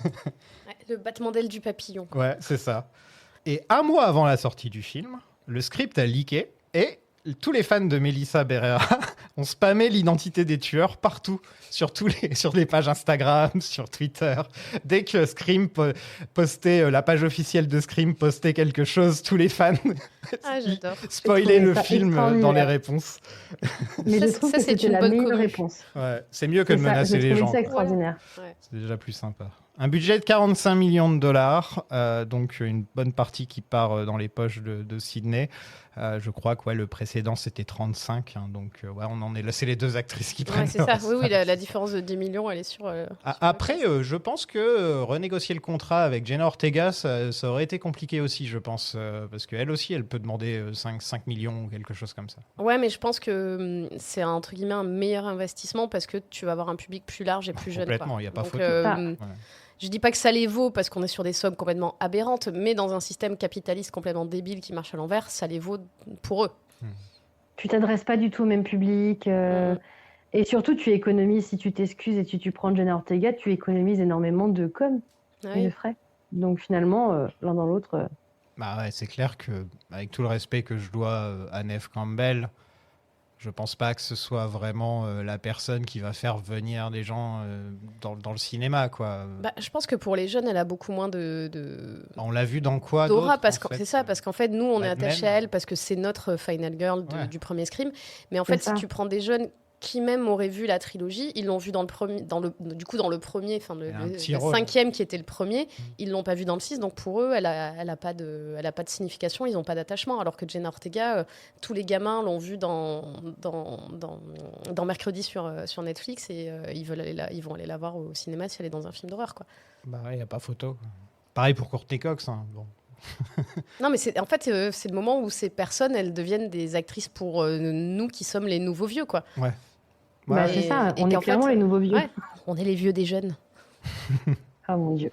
S9: Ouais, le battement d'aile du papillon.
S8: Ouais, c'est ça. Et un mois avant la sortie du film, le script a leaké et tous les fans de Melissa Barrera ont spammé l'identité des tueurs partout, sur les pages Instagram, sur Twitter. Dès que Scream postait, la page officielle de Scream postait quelque chose, tous les fans
S9: Ah, j'adore.
S8: spoilaient le
S10: ça
S8: film dans les
S10: extraordinaire.
S8: réponses.
S10: Mais
S9: Ça,
S10: je trouve
S9: ça,
S10: que
S9: c'est
S10: c'était
S9: une
S10: la
S9: bonne
S10: meilleure
S9: commu.
S10: réponse.
S8: Ouais, c'est mieux que de
S10: C'est ça,
S8: menacer
S10: j'ai
S8: les
S10: trouvé
S8: gens.
S10: ça extraordinaire.
S8: C'est déjà plus sympa. Un budget de 45 millions de dollars, donc une bonne partie qui part dans les poches de Sydney. Je crois que le précédent c'était 35, hein, donc ouais, on en est là. C'est les deux actrices qui prennent.
S9: Ouais, c'est ça.
S8: le
S9: Oui,
S8: reste.
S9: la différence de 10 millions, elle est sur.
S8: Après, je pense que renégocier le contrat avec Jenna Ortega, ça aurait été compliqué aussi, je pense, parce qu'elle aussi, elle peut demander 5 millions ou quelque chose comme ça.
S9: Ouais, mais je pense que c'est entre guillemets un meilleur investissement parce que tu vas avoir un public plus large et plus jeune.
S8: Complètement, il n'y a pas
S9: Donc,
S8: photo.
S9: je dis pas que ça les vaut parce qu'on est sur des sommes complètement aberrantes, mais dans un système capitaliste complètement débile qui marche à l'envers, ça les vaut pour eux.
S10: Tu t'adresses pas du tout au même public. Et surtout, tu économises, si tu t'excuses et tu prends Jenna Ortega, tu économises énormément de com
S9: Ah
S10: et
S9: oui.
S10: de frais. Donc finalement, l'un dans l'autre.
S8: Bah ouais, c'est clair que, avec tout le respect que je dois à Neve Campbell, je pense pas que ce soit vraiment la personne qui va faire venir des gens dans le cinéma, quoi.
S9: Bah, je pense que pour les jeunes, elle a beaucoup moins
S8: On l'a vu dans quoi
S9: d'aura
S8: d'autre,
S9: parce
S8: en
S9: que
S8: fait
S9: c'est ça, parce qu'en fait, nous, on est
S8: Mad Men.
S9: attachés à elle parce que c'est notre final girl
S8: Ouais.
S9: du premier Scream. Mais en
S10: C'est
S9: fait,
S10: ça.
S9: si tu prends des jeunes qui même auraient vu la trilogie, ils l'ont vu dans le premier, dans le premier, enfin
S8: Elle a un petit
S9: le
S8: rôle.
S9: 5e qui était le premier, ils l'ont pas vu dans le 6, donc pour eux, elle a pas de signification, ils ont pas d'attachement. Alors que Jenna Ortega, tous les gamins l'ont vu dans Mercredi sur Netflix et ils vont aller la voir au cinéma si elle est dans un film d'horreur, quoi.
S8: Bah ouais, y a pas photo, quoi. Pareil pour Courtney Cox, hein. Bon.
S9: Non, mais en fait, c'est le moment où ces personnes, elles deviennent des actrices pour nous qui sommes les nouveaux vieux, quoi.
S8: Ouais.
S10: Bah,
S8: Ouais.
S10: c'est ça,
S9: et
S10: on
S9: qu'en
S10: est clairement
S9: fait,
S10: les nouveaux vieux.
S9: Ouais, on est les vieux des jeunes.
S10: Ah mon Dieu.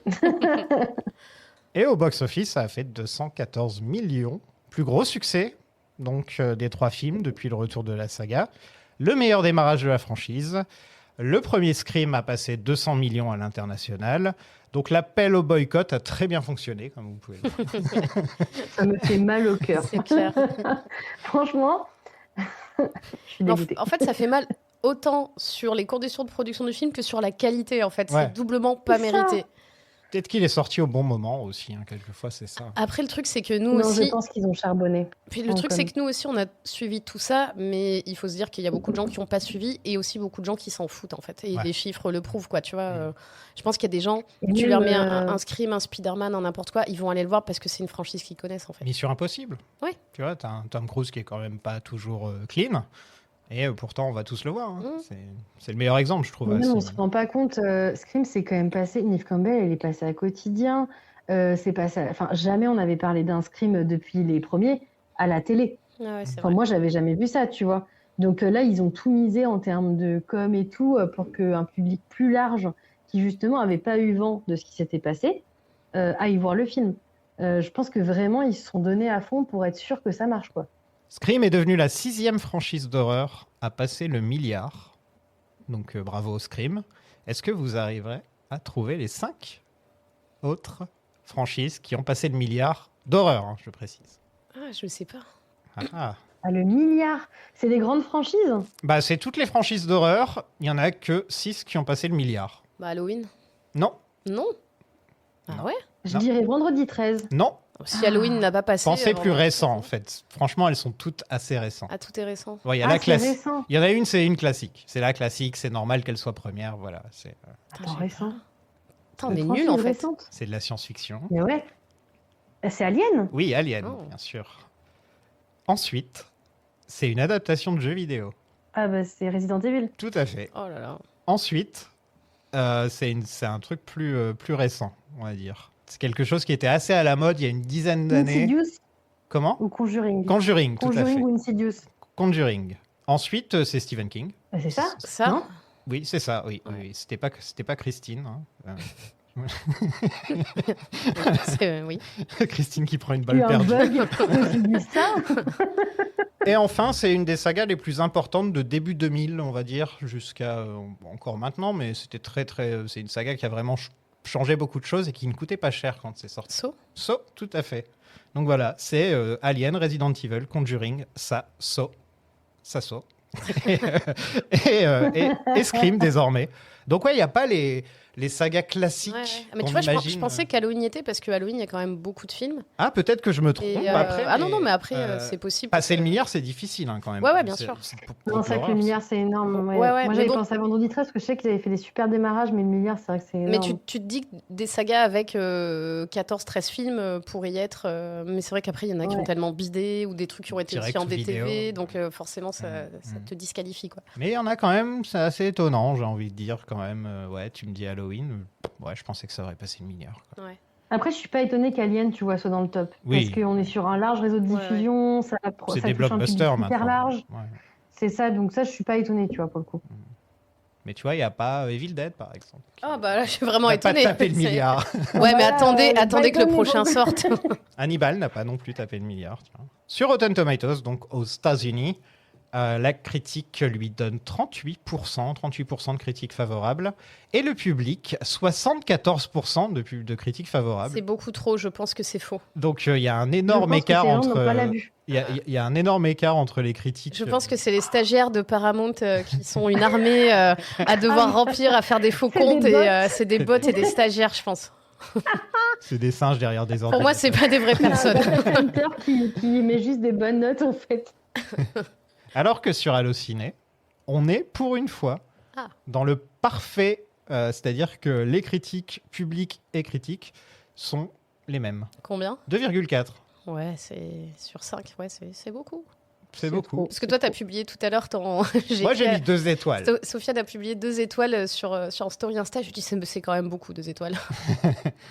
S8: Et au box-office, ça a fait 214 millions. Plus gros succès donc des 3 films depuis le retour de la saga. Le meilleur démarrage de la franchise. Le premier Scream a passé 200 millions à l'international. Donc l'appel au boycott a très bien fonctionné, comme vous pouvez le voir.
S10: Ça me fait mal au cœur.
S9: C'est clair.
S10: Franchement, je suis
S9: En,
S10: dégoûtée.
S9: en fait, ça fait mal autant sur les conditions de production du film que sur la qualité, en fait.
S8: Ouais.
S9: C'est doublement pas
S10: C'est ça.
S9: mérité.
S8: Peut-être qu'il est sorti au bon moment aussi, hein, quelquefois c'est ça.
S9: Après, le truc, c'est que nous
S10: Non,
S9: aussi...
S10: je pense qu'ils ont charbonné.
S9: Puis le
S10: en
S9: truc,
S10: com.
S9: c'est que nous aussi, on a suivi tout ça, mais il faut se dire qu'il y a beaucoup de gens qui n'ont pas suivi et aussi beaucoup de gens qui s'en foutent, en fait. Et
S8: Ouais.
S9: les chiffres le prouvent, quoi, tu vois. Je pense qu'il y a des gens,
S10: Et
S9: tu
S10: même,
S9: leur mets un Scream, un Spider-Man, un n'importe quoi, ils vont aller le voir parce que c'est une franchise qu'ils connaissent, en fait.
S8: Mission Impossible.
S9: Ouais.
S8: Tu vois, t'as un Tom Cruise qui est quand même pas toujours clean. Et pourtant, on va tous le voir. Hein. C'est le meilleur exemple, je trouve.
S10: Mais
S8: à
S10: même,
S8: ce
S10: on se
S8: niveau.
S10: rend pas compte. Scream, c'est quand même passé. Neve Campbell, elle est passée à Quotidien. C'est passé. Enfin, jamais on avait parlé d'un Scream depuis les premiers à la télé.
S9: Ah ouais, c'est
S10: Enfin,
S9: vrai.
S10: moi, j'avais jamais vu ça, tu vois. Donc là, ils ont tout misé en termes de com et tout pour qu'un public plus large, qui justement avait pas eu vent de ce qui s'était passé, aille voir le film. Je pense que vraiment, ils se sont donnés à fond pour être sûrs que ça marche, quoi.
S8: Scream est devenue la 6e franchise d'horreur à passer le milliard. Donc bravo Scream. Est-ce que vous arriverez à trouver les 5 autres franchises qui ont passé le milliard d'horreur, hein, je précise.
S9: Ah, je sais pas.
S8: Ah.
S10: Ah, le milliard, c'est des grandes franchises.
S8: Bah, c'est toutes les franchises d'horreur. Il y en a que 6 qui ont passé le milliard.
S9: Bah, Halloween.
S8: Non,
S9: Non. Ah
S8: Non.
S9: ouais.
S10: Je
S8: Non.
S10: dirais vendredi 13.
S8: non.
S9: Si Halloween n'a pas passé.
S8: Pensez
S9: on
S8: plus
S9: va-
S8: récent en fait. Franchement, elles sont toutes assez récentes.
S9: Ah, tout est récent.
S8: Ouais, il y a
S10: Ah,
S8: la
S10: c'est
S8: classique.
S10: récent.
S8: Il y en a une, c'est une classique. C'est la classique, c'est normal qu'elle soit première. Voilà, c'est
S10: Attends, récent.
S9: Attends, on est
S10: Une
S9: nuls en
S10: franchise
S9: fait.
S10: récente.
S8: c'est de la science-fiction.
S10: Mais ouais. C'est Alien.
S8: Oui, Alien,
S9: Oh.
S8: bien sûr. Ensuite, c'est une adaptation de jeu vidéo.
S10: Ah bah c'est Resident Evil.
S8: Tout à fait.
S9: Oh là là.
S8: Ensuite, c'est un truc plus récent, on va dire. C'est quelque chose qui était assez à la mode il y a une dizaine d'années.
S10: Insidious
S8: Comment
S10: ou Conjuring.
S8: Conjuring, tout à
S10: Conjuring
S8: fait.
S10: ou Insidious.
S8: Conjuring. Ensuite, c'est Stephen King.
S10: Bah, c'est ça.
S9: Ça.
S10: Non
S8: Oui, c'est ça, oui.
S9: Ouais.
S8: Oui. C'était pas Christine. Hein.
S9: Oui.
S8: Christine qui prend une
S10: Il y
S8: balle
S10: a un
S8: perdue.
S10: bug. Je me suis dit ça.
S8: Et enfin, c'est une des sagas les plus importantes de début 2000, on va dire, jusqu'à encore maintenant, mais c'était c'est une saga qui a vraiment changé beaucoup de choses et qui ne coûtait pas cher quand c'est sorti.
S9: So.
S8: Tout à fait. Donc voilà, c'est Alien, Resident Evil, Conjuring, So. et Scream désormais. Donc ouais, il n'y a pas les sagas classiques.
S9: Ouais, ouais. Mais
S8: qu'on
S9: tu vois, je
S8: imagine.
S9: pensais qu'Halloween y était parce que Halloween, il y a quand même beaucoup de films.
S8: Ah, peut-être que je me trompe.
S9: Et,
S8: Après,
S9: ah non, mais après, c'est possible.
S8: Passer le milliard, c'est difficile hein, quand même.
S9: Ouais, bien sûr.
S10: Non, c'est vrai que le milliard, c'est énorme. Ouais.
S9: Ouais,
S10: Moi,
S9: mais
S10: j'avais
S9: donc-
S10: pensé à Vendredi 13 parce que je sais qu'ils avaient fait des super démarrages, mais le milliard, c'est vrai que c'est énorme.
S9: Mais tu te dis que des sagas avec 14-13 films pourraient y être. Mais c'est vrai qu'après, il y en a qui ont
S10: Ouais.
S9: tellement bidé ou des trucs qui ont été aussi
S8: Direct
S9: en
S8: ou
S9: DTV.
S8: vidéo.
S9: Donc forcément, ça te disqualifie. Quoi.
S8: Mais il y en a quand même, c'est assez étonnant, j'ai envie de dire quand même. Ouais, tu me dis Halloween. Ouais, je pensais que ça aurait passé le milliard. Quoi.
S9: Ouais.
S10: Après, je suis pas étonnée qu'Alien, tu vois, soit dans le top.
S8: Oui.
S10: Parce qu'on est sur un large réseau de
S9: Ouais,
S10: diffusion, ça
S8: C'est
S10: touche
S8: des
S10: un public
S8: blockbusters
S10: hyper
S8: maintenant.
S10: large.
S8: Ouais.
S10: C'est ça, donc ça, je suis pas étonnée, tu vois, pour le coup.
S8: Mais tu vois, il n'y a pas Evil Dead par exemple.
S9: Ah bah là, je suis vraiment
S8: n'a pas
S9: étonnée.
S8: tapé le
S9: C'est-
S8: milliard.
S9: Ouais, mais
S10: Voilà,
S9: attendez
S10: pas
S9: que le
S10: étonnée,
S9: prochain
S10: bon.
S9: sorte.
S8: Hannibal n'a pas non plus tapé le milliard. Tiens. Sur Rotten Tomatoes, donc aux États-Unis, la critique lui donne 38% de critiques favorables. Et le public, 74% de critiques favorables.
S9: C'est beaucoup trop, je pense que c'est faux.
S8: Donc il y a un
S10: Je
S8: énorme
S10: pense que
S8: écart
S10: ces gens
S8: entre.
S10: n'ont pas la vue.
S8: Il y a un énorme écart entre les critiques.
S9: Je pense que c'est les stagiaires de Paramount qui sont une armée à devoir remplir, à faire des faux
S10: C'est des
S9: comptes.
S10: bots.
S9: Et c'est des bots et des stagiaires, je pense.
S8: C'est des singes derrière des
S9: Pour
S8: ordinateurs.
S9: moi, c'est pas des vraies personnes.
S10: Hunter qui met juste des bonnes notes, en fait.
S8: Alors que sur Allociné, on est pour une fois
S9: Ah.
S8: dans le parfait, c'est-à-dire que les critiques publiques et critiques sont les mêmes.
S9: Combien
S8: 2,4.
S9: Ouais, c'est sur 5, ouais, c'est beaucoup.
S8: C'est beaucoup.
S9: Parce que toi, tu as publié tout à l'heure ton.
S8: Moi, j'ai mis 2 étoiles.
S9: Sophia a publié 2 étoiles sur Story Insta. Je lui dis, c'est quand même beaucoup, 2 étoiles.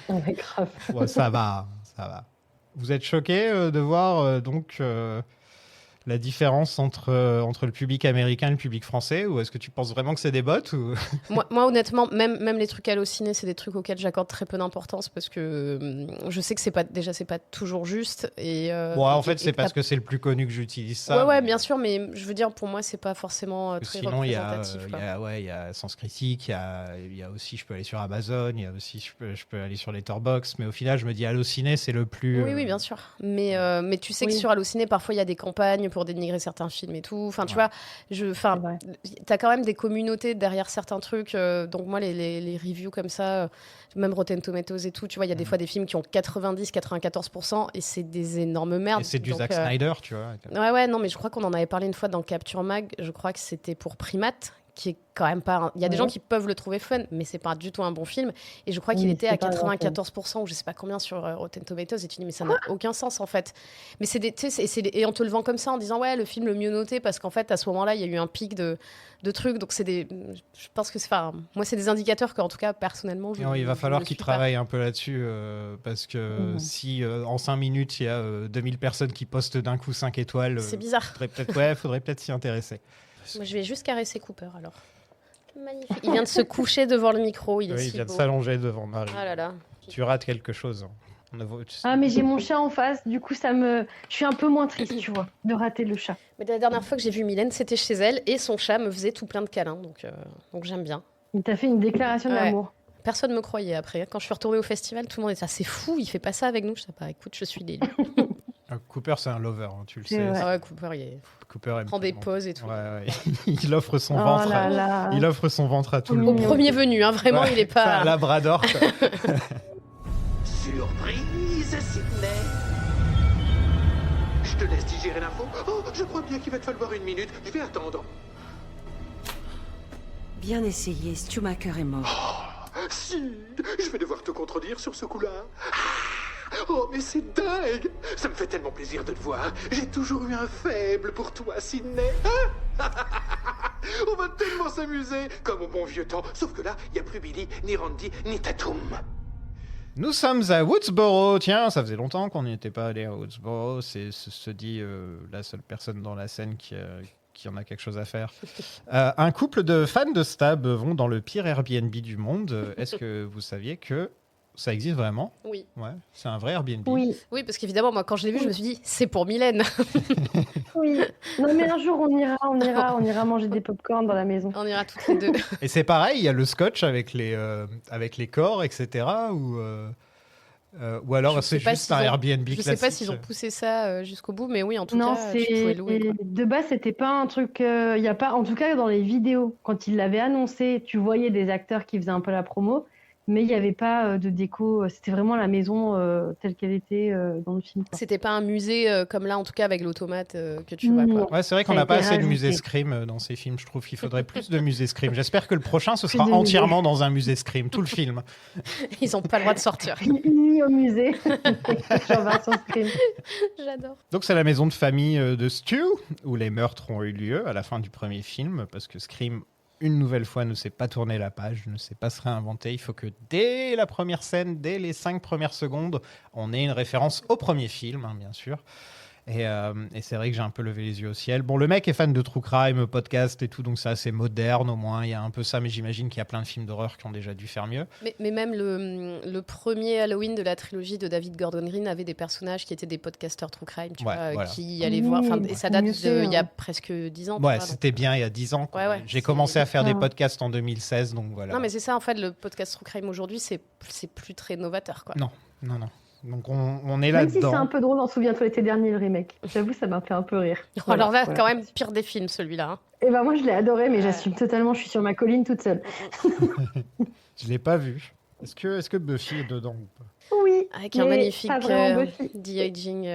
S10: Ouais, grave.
S8: Ouais, ça va. Vous êtes choqués de voir la différence entre le public américain et le public français, ou est-ce que tu penses vraiment que c'est des bots ou...
S9: moi, honnêtement, même les trucs Allociné, c'est des trucs auxquels j'accorde très peu d'importance parce que je sais que c'est pas toujours juste. Et,
S8: en fait, c'est parce que c'est le plus connu que j'utilise ça.
S9: Ouais,
S8: mais-
S9: bien sûr, mais je veux dire, pour moi, c'est pas forcément très
S8: Sinon, il y a,
S9: représentatif. quoi.
S8: il y a Sens Critique, il y a aussi, je peux aller sur Amazon, il y a aussi, je peux aller sur Letterboxd, mais au final, je me dis Allociné, c'est le plus.
S9: Oui, bien sûr. Mais tu sais que
S10: Oui.
S9: sur Allociné, parfois, il y a des campagnes pour dénigrer certains films et tout. Enfin, tu
S8: Ouais.
S9: vois,
S10: C'est vrai.
S9: t'as quand même des communautés derrière certains trucs. Donc, moi, les reviews comme ça, même Rotten Tomatoes et tout, tu vois, il y a des fois des films qui ont 90-94% et c'est des énormes merdes.
S8: Et c'est du
S9: Donc,
S8: Zack Snyder, tu vois.
S9: Ouais, non, mais je crois qu'on en avait parlé une fois dans Capture Mag. Je crois que c'était pour Primate, qui est quand même pas. Il y a des
S10: Ouais.
S9: gens qui peuvent le trouver fun, mais c'est pas du tout un bon film. Et je crois qu'il
S10: Oui,
S9: était
S10: c'est
S9: à
S10: pas un grand film.
S9: 94% ou je sais pas combien sur Rotten Tomatoes. Et tu dis, mais ça n'a aucun sens en fait. Mais c'est des, tu sais, et on te le vend comme ça en disant, ouais, le film le mieux noté parce qu'en fait, à ce moment-là, il y a eu un pic de trucs. Donc c'est des. Je pense que c'est. Enfin, moi, c'est des indicateurs qu'en tout cas, personnellement, je.
S8: Non, il va
S9: je
S8: falloir
S9: ne
S8: qu'ils
S9: suis pas.
S8: travaillent un peu là-dessus, parce que si en 5 minutes, il y a 2000 personnes qui postent d'un coup 5 étoiles,
S9: C'est bizarre.
S8: faudrait peut-être s'y intéresser.
S9: Moi, je vais juste caresser Cooper alors. Magnifique. Il vient de se coucher devant le micro. Il est
S8: Oui,
S9: si
S8: il vient de
S9: beau.
S8: s'allonger devant Marie.
S9: Ah là là.
S8: Tu rates quelque chose.
S10: Ah, mais j'ai mon chat en face, du coup, je suis un peu moins triste, tu vois, de rater le chat.
S9: Mais la dernière fois que j'ai vu Mylène, c'était chez elle et son chat me faisait tout plein de câlins, donc j'aime bien.
S10: Il t'a fait une déclaration
S9: Ouais.
S10: d'amour.
S9: Personne me croyait après. Quand je suis retournée au festival, tout le monde était c'est fou, il fait pas ça avec nous. Je sais pas, écoute, je suis l'élu.
S8: Cooper, c'est un lover, hein, tu le
S10: C'est
S8: sais.
S10: vrai.
S9: Ah ouais, Cooper,
S8: Cooper
S9: il prend des pauses et tout.
S8: Ouais. Il offre son
S10: Oh
S8: ventre.
S10: là là.
S8: Il offre son ventre à tout le
S10: Au
S9: Au
S8: monde.
S9: premier venu, hein, vraiment,
S8: Ouais,
S9: il est
S8: c'est un
S9: pas.
S8: labrador. quoi.
S2: Surprise, Sydney.
S7: Je te laisse digérer l'info. Oh, je crois bien qu'il va te falloir une minute. Je vais attendre.
S1: Bien essayé, Stumacher est mort.
S7: Sid, je vais devoir te contredire sur ce coup-là. Oh, mais c'est dingue. Ça me fait tellement plaisir de te voir. J'ai toujours eu un faible pour toi, Sydney. Hein? On va tellement s'amuser, comme au bon vieux temps. Sauf que là, il n'y a plus Billy, ni Randy, ni Tatum.
S8: Nous sommes à Woodsboro. Tiens, ça faisait longtemps qu'on n'y était pas allé à Woodsboro. C'est se dit la seule personne dans la scène qui en a quelque chose à faire. Un couple de fans de Stab vont dans le pire Airbnb du monde. Est-ce que vous saviez que ça existe vraiment?
S9: Oui.
S8: Ouais, c'est un vrai Airbnb.
S10: Oui,
S9: Oui, parce qu'évidemment, moi, quand je l'ai vu, je me suis dit, c'est pour Mylène.
S10: oui. Non, mais un jour, on ira manger des pop-corn dans la maison.
S9: On ira toutes les deux.
S8: Et c'est pareil, il y a le scotch avec les corps, etc. Ou alors
S9: Je
S8: c'est
S9: sais pas
S8: juste
S9: s'ils
S8: un
S9: ont-
S8: Airbnb
S9: Je
S8: classique.
S9: sais pas s'ils ont poussé ça jusqu'au bout, mais oui, en tout
S10: Non,
S9: cas, tu pouvais louer. quoi.
S10: de base, c'était pas un truc. Il y a pas, en tout cas, dans les vidéos, quand ils l'avaient annoncé, tu voyais des acteurs qui faisaient un peu la promo, mais il n'y avait pas de déco. C'était vraiment la maison telle qu'elle était dans le film, quoi.
S9: C'était pas un musée comme là, en tout cas, avec l'automate que tu vois.
S10: Non.
S9: Quoi.
S8: Ouais, c'est vrai qu'on
S10: Ça a
S8: n'a pas
S10: été
S8: assez de
S10: rajouté.
S8: musée Scream dans ces films. Je trouve qu'il faudrait plus de musée Scream. J'espère que le prochain, ce
S10: Plus
S8: sera
S10: de musée.
S8: entièrement dans un musée Scream, tout le film.
S9: Ils ont pas le droit de sortir.
S10: Ni au musée, genre version Scream.
S9: J'adore.
S8: Donc c'est la maison de famille de Stu, où les meurtres ont eu lieu à la fin du premier film, parce que Scream, une nouvelle fois, ne sait pas tourner la page, ne sait pas se réinventer. Il faut que dès la première scène, dès les 5 premières secondes, on ait une référence au premier film, hein, bien sûr. Et c'est vrai que j'ai un peu levé les yeux au ciel. Bon, le mec est fan de True Crime, podcast et tout, donc c'est assez moderne au moins. Il y a un peu ça, mais j'imagine qu'il y a plein de films d'horreur qui ont déjà dû faire mieux.
S9: Mais même le premier Halloween de la trilogie de David Gordon Green avait des personnages qui étaient des podcasters True Crime, tu
S8: Ouais,
S9: vois,
S8: voilà.
S9: qui allaient voir. Enfin, et ça date
S10: mieux fait,
S9: d'il y a
S10: hein.
S9: presque 10 ans. tu
S8: Ouais,
S9: vois, donc-
S8: c'était bien il y a 10 ans. quoi.
S9: Ouais,
S8: J'ai
S9: c'est-
S8: commencé à faire des
S10: Ah.
S8: podcasts en 2016, donc voilà.
S9: Non, mais c'est ça, en fait, le podcast True Crime aujourd'hui, c'est plus très novateur, quoi.
S8: Non. Donc on est
S10: Même si c'est
S8: là-dedans.
S10: un peu drôle, on souviens-toi l'été dernier, le remake. J'avoue, ça m'a fait un peu rire.
S9: Alors là,
S10: Voilà.
S9: quand même, pire des films, celui-là. hein.
S10: Et ben moi, je l'ai adoré, mais j'assume totalement. Je suis sur ma colline toute seule.
S8: Je l'ai pas vu. Est-ce que Buffy est dedans ou pas?
S10: Oui.
S9: Avec un
S10: mais
S9: magnifique
S10: pas vraiment Buffy.
S9: de-aging.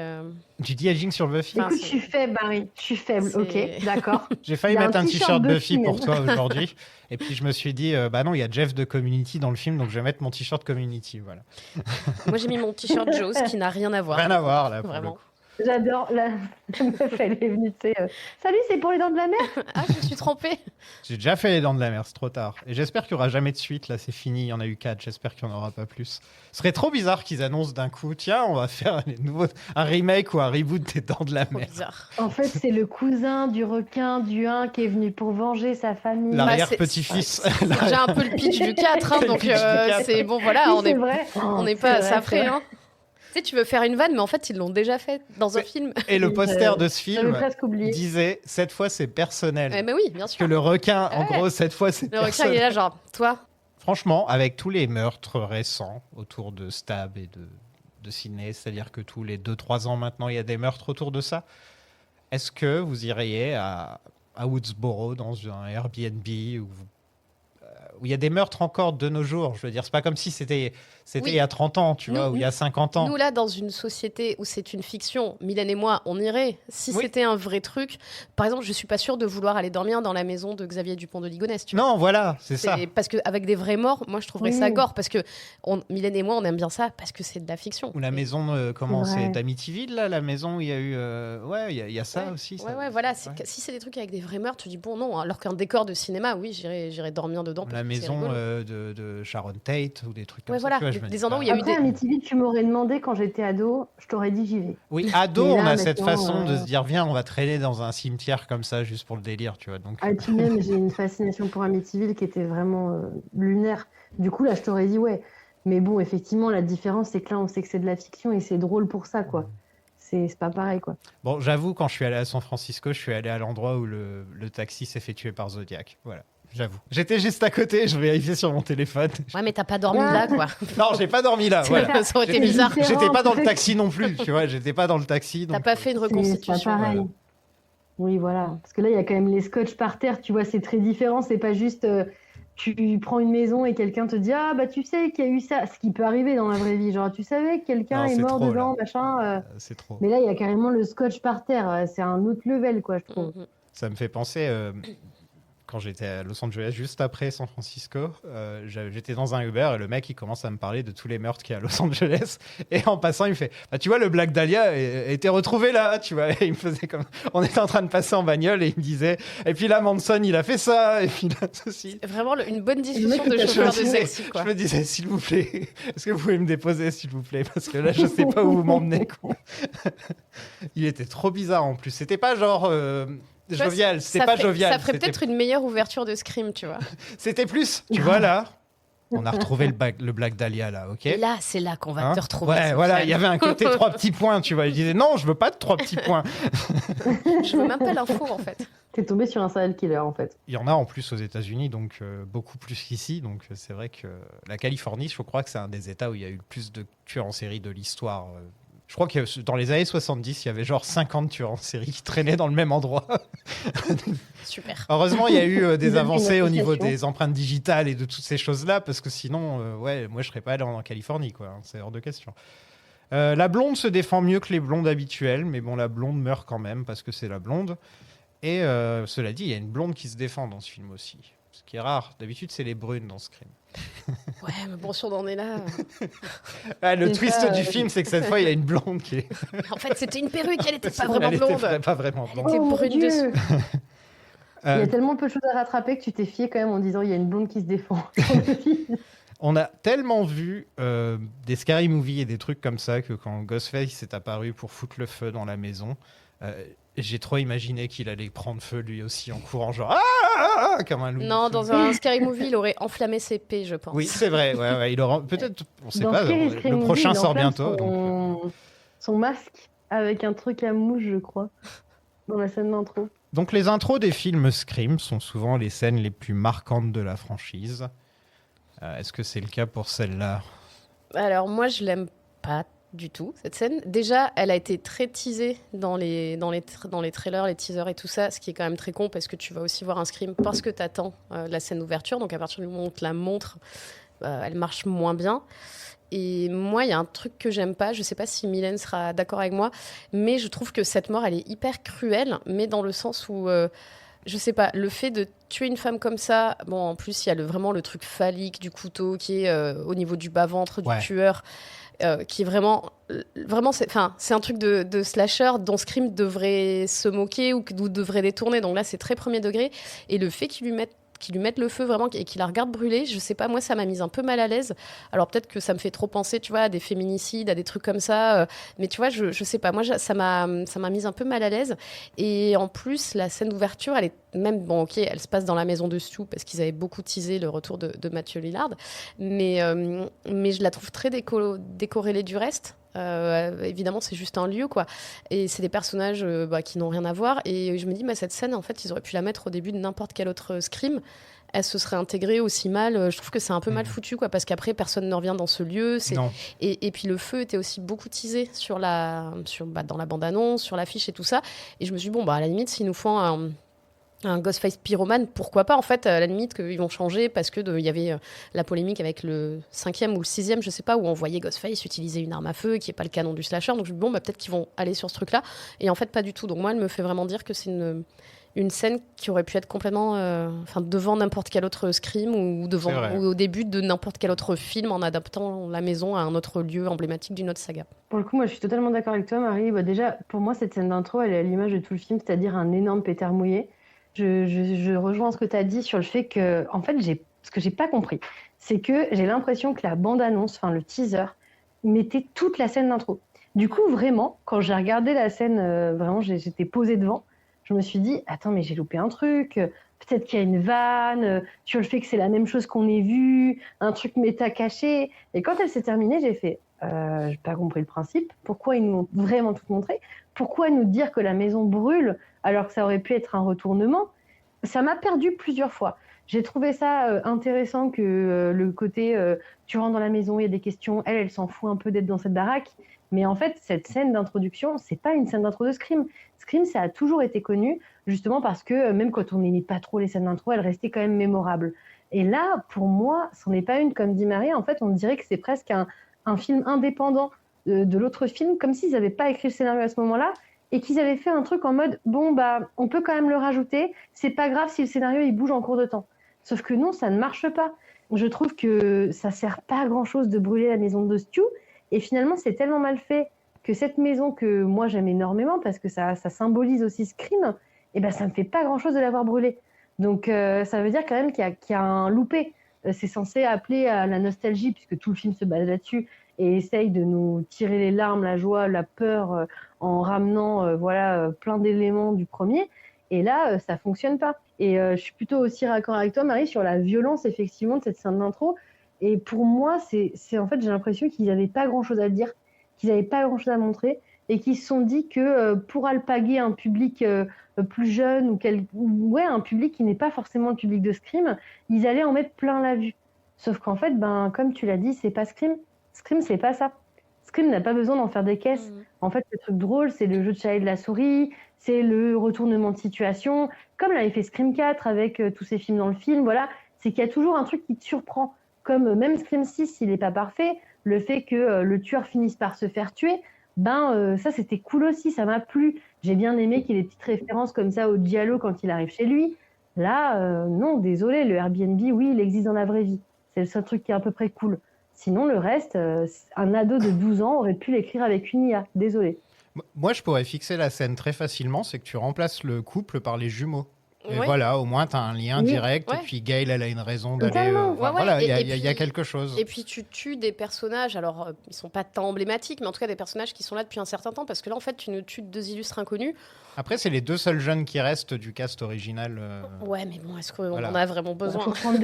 S8: Du de-aging sur Buffy?
S9: Enfin,
S10: Écoute, je suis faible, Marie. Je suis faible,
S9: C'est-
S10: ok, d'accord.
S8: J'ai failli
S10: Il y a
S8: mettre
S10: un
S8: un
S10: t-shirt
S8: t-shirt Buffy
S10: Buffy,
S8: pour
S10: même.
S8: toi aujourd'hui. Et puis je me suis dit, bah non, il y a Jeff de Community dans le film, donc je vais mettre mon t-shirt Community. Voilà.
S9: Moi, j'ai mis mon t-shirt Jaws qui n'a rien à voir.
S8: Rien à voir là. Pour
S9: Vraiment.
S8: le coup.
S10: J'adore. La meuf, elle est venue, tu sais. Salut, c'est pour les dents de la mer.
S9: Ah, je me suis trompée.
S8: J'ai déjà fait les dents de la mer, c'est trop tard. Et j'espère qu'il n'y aura jamais de suite. Là, c'est fini. Il y en a eu 4. J'espère qu'il n'y en aura pas plus. Ce serait trop bizarre qu'ils annoncent d'un coup, tiens, on va faire un remake ou un reboot des dents de la
S9: Trop
S8: mer.
S9: bizarre.
S10: En fait, c'est le cousin du requin du 1 qui est venu pour venger sa famille.
S8: L'arrière-petit-fils.
S9: C'est déjà un peu le pitch du 4, hein,
S8: Le
S9: donc
S8: pitch du 4.
S9: c'est bon, voilà,
S10: Oui,
S9: on
S10: c'est
S9: est,
S10: vrai.
S9: on n'est
S10: C'est
S9: pas
S10: vrai,
S9: ça
S10: c'est vrai.
S9: après. Hein. Tu sais, tu veux faire une vanne, mais en fait, ils l'ont déjà fait dans un
S8: Mais-
S9: film.
S8: Et le poster de ce
S10: J'avais
S8: film
S10: presque oublié.
S8: disait, cette fois c'est personnel.
S9: Eh, mais oui, bien
S8: Parce
S9: sûr.
S8: que le requin, en
S9: Ouais.
S8: gros, cette fois c'est
S9: Le requin,
S8: personnel.
S9: il est là, genre, toi,
S8: Franchement, avec tous les meurtres récents autour de Stab et de Sydney, c'est-à-dire que tous les 2-3 ans maintenant, il y a des meurtres autour de ça, est-ce que vous iriez à Woodsboro dans un Airbnb où il y a des meurtres encore de nos jours? Je veux dire, c'est pas comme si c'était
S9: Oui.
S8: il y a 30 ans, tu
S9: Nous-
S8: vois, ou il y a 50 ans.
S9: nous là, dans une société où c'est une fiction, Mylène et moi, on irait. Si
S8: Oui.
S9: c'était un vrai truc, par exemple, je suis pas sûre de vouloir aller dormir dans la maison de Xavier Dupont de Ligonnès. Tu vois.
S8: Non, voilà, c'est ça.
S9: Parce qu'avec des vrais morts, moi, je trouverais
S10: Oui.
S9: ça gore. Parce que Mylène et moi, on aime bien ça parce que c'est de la fiction.
S8: Ou la
S9: Et-
S8: maison, comment
S10: C'est vrai.
S8: c'est, d'Amityville, là, la maison où il y a eu... ouais, il y a ça
S9: Ouais.
S8: aussi.
S9: Ouais,
S8: ça.
S9: ouais, voilà.
S8: Ouais.
S9: Si c'est des trucs avec des vrais meurtres, tu dis bon, non. Alors qu'un décor de cinéma, oui, j'irais dormir dedans.
S8: La
S9: parce que c'est
S8: maison
S9: rigolo.
S8: de Sharon Tate ou des trucs comme
S9: Ouais,
S8: ça.
S9: voilà,
S8: tu vois, je
S9: des-
S8: me
S9: des
S8: dis,
S9: endroits où il y a eu
S10: Après,
S9: des-
S10: Amityville, tu m'aurais demandé quand j'étais ado, je t'aurais dit j'y vais.
S8: Oui, ado,
S10: Mais
S8: on
S10: là,
S8: a cette
S10: maintenant,
S8: façon de se dire, viens, on va traîner dans un cimetière comme ça, juste pour le délire, tu vois. Donc,
S10: Ah, tu m'aimes, j'ai une fascination pour Amityville qui était vraiment lunaire. Du coup, là, je t'aurais dit ouais. Mais bon, effectivement, la différence, c'est que là, on sait que c'est de la fiction et c'est drôle pour ça, quoi. C'est pas pareil, quoi.
S8: Bon, j'avoue, quand je suis allé à San Francisco, je suis allé à l'endroit où le taxi s'est fait tuer par Zodiac. Voilà, j'avoue. J'étais juste à côté, je vérifiais sur mon téléphone.
S9: Ouais, mais t'as pas dormi là, quoi.
S8: Non, j'ai pas dormi là. Voilà.
S9: Ça aurait été bizarre.
S8: J'étais pas dans le taxi non plus, tu vois. J'étais pas dans le taxi.
S9: T'as
S8: donc,
S9: pas fait une
S10: C'est
S9: reconstitution.
S10: pas pareil.
S8: Voilà.
S10: Oui, voilà. Parce que là, il y a quand même les scotch par terre, tu vois, c'est très différent. C'est pas juste tu prends une maison et quelqu'un te dit ah bah tu sais qu'il y a eu ça, ce qui peut arriver dans la vraie vie, genre tu savais que quelqu'un
S8: Non,
S10: est
S8: c'est
S10: mort
S8: trop,
S10: dedans,
S8: là.
S10: machin.
S8: C'est trop.
S10: Mais là, il y a carrément le scotch par terre, c'est un autre level, quoi, je trouve.
S8: Ça me fait penser, quand j'étais à Los Angeles, juste après San Francisco, j'étais dans un Uber et le mec, il commence à me parler de tous les meurtres qu'il y a à Los Angeles. Et en passant, il me fait bah, tu vois, le Black Dahlia a été retrouvé là, tu vois. Et il me faisait comme. On était en train de passer en bagnole et il me disait et puis là, Manson, il a fait ça, et puis là, ceci.
S9: Vraiment une bonne discussion
S10: Le
S9: de
S10: mec,
S9: chauffeur de
S10: il
S9: taxi, quoi.
S8: Je me disais, s'il vous plaît, est-ce que vous pouvez me déposer, s'il vous plaît, parce que là, je sais pas où vous m'emmenez, quoi. Il était trop bizarre en plus. C'était pas genre. Jovial, c'était pas jovial.
S9: Ça ferait
S8: c'était-
S9: peut-être une meilleure ouverture de Scream, tu vois.
S8: C'était plus, tu vois là, on a retrouvé le Black Dahlia là, ok.
S9: Et là, c'est là qu'on va
S8: Hein
S9: te retrouver.
S8: Ouais,
S9: Sofiane.
S8: voilà, il y avait un côté 3 petits points, tu vois. Il disait non, je veux pas de 3 petits points.
S9: Je veux même pas l'info, en fait.
S10: T'es tombé sur un serial killer, en fait.
S8: Il y en a en plus aux États-Unis, donc beaucoup plus qu'ici. Donc c'est vrai que la Californie, je crois que c'est un des États où il y a eu le plus de tueurs en série de l'histoire. Je crois que dans les années 70, il y avait genre 50 tueurs en série qui traînaient dans le même endroit.
S9: Super.
S8: Heureusement, il y a eu
S10: Ils
S8: des
S10: avaient
S8: avancées
S10: une
S8: au niveau
S10: association.
S8: des empreintes digitales et de toutes ces choses-là, parce que sinon, ouais, moi, je serais pas allé en Californie, quoi. Hein, c'est hors de question. La blonde se défend mieux que les blondes habituelles, mais bon, la blonde meurt quand même parce que c'est la blonde. Et cela dit, il y a une blonde qui se défend dans ce film aussi. Ce qui est rare. D'habitude, c'est les brunes dans Scream.
S9: Ouais, mais bon, si on en est là.
S8: Ah, le
S10: C'est
S8: twist
S10: ça,
S8: du film, c'est que cette fois, il y a une blonde qui est.
S9: En fait, c'était une perruque, elle était pas vraiment
S8: Elle était
S9: blonde.
S8: pas vraiment blonde.
S9: T'es
S10: Oh mon
S9: brune
S10: Dieu.
S9: dessus.
S10: Il y a tellement peu de choses à rattraper que tu t'es fié quand même en disant il y a une blonde qui se défend.
S8: On a tellement vu des scary movies et des trucs comme ça que quand Ghostface est apparu pour foutre le feu dans la maison, j'ai trop imaginé qu'il allait prendre feu lui aussi en courant, genre ah, comme un loup.
S9: Non, dans un Scary Movie, il aurait enflammé ses pets, je pense.
S8: Oui, c'est vrai. Ouais, il aura peut-être, on sait
S10: Dans
S8: pas.
S10: Scary Scary
S8: Le
S10: Movie,
S8: prochain
S10: il
S8: sort
S10: enflamme
S8: bientôt. Donc,
S10: son masque avec un truc à mouche, je crois, dans la scène d'intro.
S8: donc les intros des films Scream sont souvent les scènes les plus marquantes de la franchise. Est-ce que c'est le cas pour celle-là?
S9: Alors, moi, je l'aime pas du tout, cette scène. Déjà, elle a été très teasée dans les trailers, les teasers et tout ça, ce qui est quand même très con parce que tu vas aussi voir un Scream parce que t'attends la scène d'ouverture. Donc, à partir du moment où on te la montre, elle marche moins bien. Et moi, il y a un truc que j'aime pas, je sais pas si Mylène sera d'accord avec moi, mais je trouve que cette mort, elle est hyper cruelle, mais dans le sens où, je sais pas, le fait de tuer une femme comme ça, bon, en plus, il y a vraiment le truc phallique du couteau qui est au niveau du bas-ventre du
S8: Ouais.
S9: tueur, qui est vraiment c'est un truc de slasher dont Scream devrait se moquer ou devrait détourner, donc là, c'est très premier degré, et le fait qu'il lui mette le feu vraiment et qu'il la regarde brûler, je sais pas, moi ça m'a mise un peu mal à l'aise. Alors peut-être que ça me fait trop penser, tu vois, à des féminicides, à des trucs comme ça, mais tu vois, je sais pas, moi ça m'a mise un peu mal à l'aise. Et en plus, la scène d'ouverture, elle est même, bon ok, elle se passe dans la maison de Stu parce qu'ils avaient beaucoup teasé le retour de Mathieu Lillard, mais je la trouve très décorrélée du reste. Évidemment, c'est juste un lieu, quoi. Et c'est des personnages qui n'ont rien à voir. Et je me dis, cette scène, en fait, ils auraient pu la mettre au début de n'importe quel autre Scream. Elle se serait intégrée aussi mal. Je trouve que c'est un peu mal foutu, quoi, parce qu'après, personne ne revient dans ce lieu.
S8: Non.
S9: Et puis le feu était aussi beaucoup teasé dans la bande-annonce, sur l'affiche et tout ça. Et je me suis dit, à la limite, s'ils nous font un Ghostface pyromane, pourquoi pas, en fait, à la limite qu'ils vont changer parce que il y avait la polémique avec le 5e ou le 6e, je sais pas, où on voyait Ghostface utiliser une arme à feu qui est pas le canon du slasher, donc je me dis peut-être qu'ils vont aller sur ce truc là, et en fait pas du tout. Donc moi elle me fait vraiment dire que c'est une scène qui aurait pu être complètement devant n'importe quel autre Scream ou au début de n'importe quel autre film en adaptant la maison à un autre lieu emblématique d'une autre saga.
S10: Pour le coup, moi je suis totalement d'accord avec toi, Marie. Déjà, pour moi, cette scène d'intro, elle est à l'image de tout le film, c'est-à-dire un énorme pétard mouillé. Je rejoins ce que tu as dit sur le fait que, en fait, ce que j'ai pas compris, c'est que j'ai l'impression que la bande-annonce, le teaser, mettait toute la scène d'intro. Du coup, vraiment, quand j'ai regardé la scène, vraiment, j'étais posée devant, je me suis dit, attends, mais j'ai loupé un truc. Peut-être qu'il y a une vanne sur le fait que c'est la même chose qu'on ait vu, un truc méta caché. Et quand elle s'est terminée, j'ai fait, j'ai pas compris le principe. Pourquoi ils nous ont vraiment tout montré? Pourquoi nous dire que la maison brûle alors que ça aurait pu être un retournement? Ça m'a perdu plusieurs fois. J'ai trouvé ça intéressant que le côté tu rentres dans la maison, il y a des questions, elle s'en fout un peu d'être dans cette baraque. Mais en fait, cette scène d'introduction, c'est pas une scène d'intro de Scream. Scream, ça a toujours été connu, justement parce que même quand on n'aimait pas trop les scènes d'intro, elles restaient quand même mémorables. Et là, pour moi, c'en est pas une, comme dit Marie. En fait, on dirait que c'est presque un film indépendant de l'autre film, comme s'ils n'avaient pas écrit le scénario à ce moment-là, et qu'ils avaient fait un truc en mode, bon, bah, on peut quand même le rajouter, c'est pas grave si le scénario, il bouge en cours de temps. Sauf que non, ça ne marche pas. Je trouve que ça sert pas à grand-chose de brûler la maison de Stu, et finalement, c'est tellement mal fait que cette maison que moi, j'aime énormément, parce que ça symbolise aussi Scream, et ben, ça me fait pas grand-chose de l'avoir brûlée. Donc, ça veut dire quand même qu'il y a un loupé. C'est censé appeler à la nostalgie, puisque tout le film se base là-dessus, et essaye de nous tirer les larmes, la joie, la peur, en ramenant plein d'éléments du premier. Et là, ça fonctionne pas. Et je suis plutôt aussi raccord avec toi, Marie, sur la violence, effectivement, de cette scène d'intro. Et pour moi, c'est en fait, j'ai l'impression qu'ils n'avaient pas grand-chose à dire, qu'ils n'avaient pas grand-chose à montrer, et qu'ils se sont dit que pour alpaguer un public plus jeune, ou un public qui n'est pas forcément le public de Scream, ils allaient en mettre plein la vue. Sauf qu'en fait, comme tu l'as dit, c'est pas Scream. Scream, c'est pas ça. Scream n'a pas besoin d'en faire des caisses. En fait, le truc drôle, c'est le jeu de chat et de la souris, c'est le retournement de situation, comme l'avait fait Scream 4 avec tous ces films dans le film, voilà. C'est qu'il y a toujours un truc qui te surprend. Comme même Scream 6, s'il n'est pas parfait, le fait que le tueur finisse par se faire tuer, ça, c'était cool aussi, ça m'a plu. J'ai bien aimé qu'il y ait des petites références comme ça au Diallo quand il arrive chez lui. Là, non, désolé, le Airbnb, oui, il existe dans la vraie vie. C'est le seul truc qui est à peu près cool. Sinon, le reste, un ado de 12 ans aurait pu l'écrire avec une IA. Désolé.
S8: Moi, je pourrais fixer la scène très facilement, c'est que tu remplaces le couple par les jumeaux. Et
S9: Ouais.
S8: voilà, au moins, tu as un lien direct.
S9: Ouais.
S8: Et puis, Gail, elle a une raison d'aller...
S10: Totalement.
S8: Voilà, il y a
S9: puis-
S8: quelque chose.
S9: Et puis tu tues des personnages, alors ils sont pas tant emblématiques, mais en tout cas des personnages qui sont là depuis un certain temps, parce que là en fait tu nous tues deux illustres inconnus.
S8: Après, c'est les deux seuls jeunes qui restent du cast original.
S9: Ouais, mais bon, est-ce qu'on
S8: Voilà.
S9: en a vraiment
S10: Il
S9: besoin?
S10: faut prendre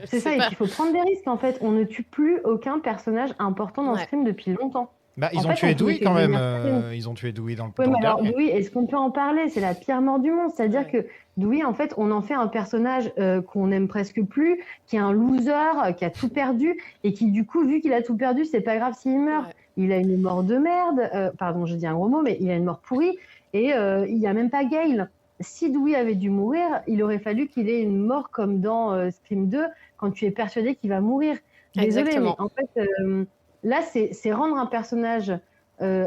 S10: c'est ça, il faut prendre des risques en fait. On ne tue plus aucun personnage important dans
S9: Ouais.
S10: Scream depuis longtemps.
S8: Bah, ils
S10: En
S8: ont
S10: fait,
S8: tué
S10: on pouvait
S8: Dewey quand même.
S10: faire venir
S8: Ils ont tué Dewey dans le
S10: Oui, mais alors,
S8: dernier.
S10: Dewey, est-ce qu'on peut en parler? C'est la pire mort du monde. C'est-à-dire
S9: Ouais.
S10: que Dewey, en fait, on en fait un personnage qu'on aime presque plus, qui est un loser, qui a tout perdu, et qui, du coup, vu qu'il a tout perdu, c'est pas grave s'il meurt.
S9: Ouais.
S10: Il a une mort de merde. Pardon, j'ai dit un gros mot, mais il a une mort pourrie. Et il n'y a même pas Gail. Si Dewey avait dû mourir, il aurait fallu qu'il ait une mort comme dans Scream 2, quand tu es persuadé qu'il va mourir. Désolée,
S9: Exactement.
S10: mais en fait, là, c'est rendre un personnage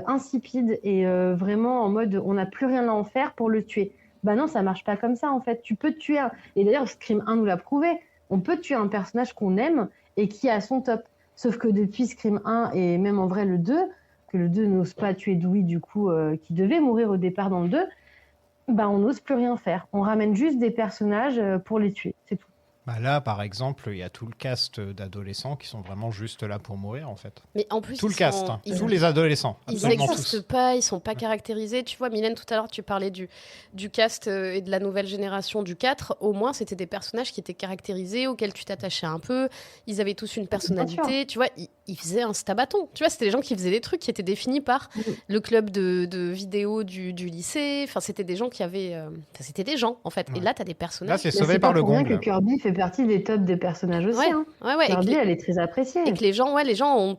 S10: insipide et vraiment en mode on n'a plus rien à en faire pour le tuer. Bah non, ça marche pas comme ça en fait. Tu peux tuer et d'ailleurs Scream 1 nous l'a prouvé, on peut tuer un personnage qu'on aime et qui est à son top. Sauf que depuis Scream 1 et même en vrai le 2, que le 2 n'ose pas tuer Dewey du coup, qui devait mourir au départ dans le 2, bah on n'ose plus rien faire. On ramène juste des personnages pour les tuer, c'est tout.
S8: Bah là, par exemple, il y a tout le cast d'adolescents qui sont vraiment juste là pour mourir, en fait.
S9: Mais en plus,
S8: Tout le
S9: ils
S8: cast,
S9: sont-
S8: hein.
S9: ils-
S8: Tous les adolescents.
S9: Ils
S8: Absolument
S9: n'existent
S8: tous.
S9: pas, ils sont pas caractérisés. Tu vois, Mylène, tout à l'heure, tu parlais du cast et de la nouvelle génération du 4. Au moins, c'était des personnages qui étaient caractérisés, auxquels tu t'attachais un peu. Ils avaient tous une personnalité. Tu vois, ils faisaient un stabaton. Tu vois, c'était des gens qui faisaient des trucs qui étaient définis par le club de vidéo du lycée. Enfin, c'était des gens qui avaient... c'était des gens, en fait. Et
S8: Ouais.
S9: là, tu as des
S8: Là,
S9: personnages...
S8: c'est
S10: Mais
S8: sauvé
S10: c'est
S8: par
S10: pas
S8: le
S10: pour rien
S8: gong.
S10: que Kirby fait partie des tops des personnages aussi.
S9: Ouais,
S10: hein.
S9: ouais. Et
S10: Kirby,
S9: que,
S10: elle est très appréciée.
S9: et que les gens ont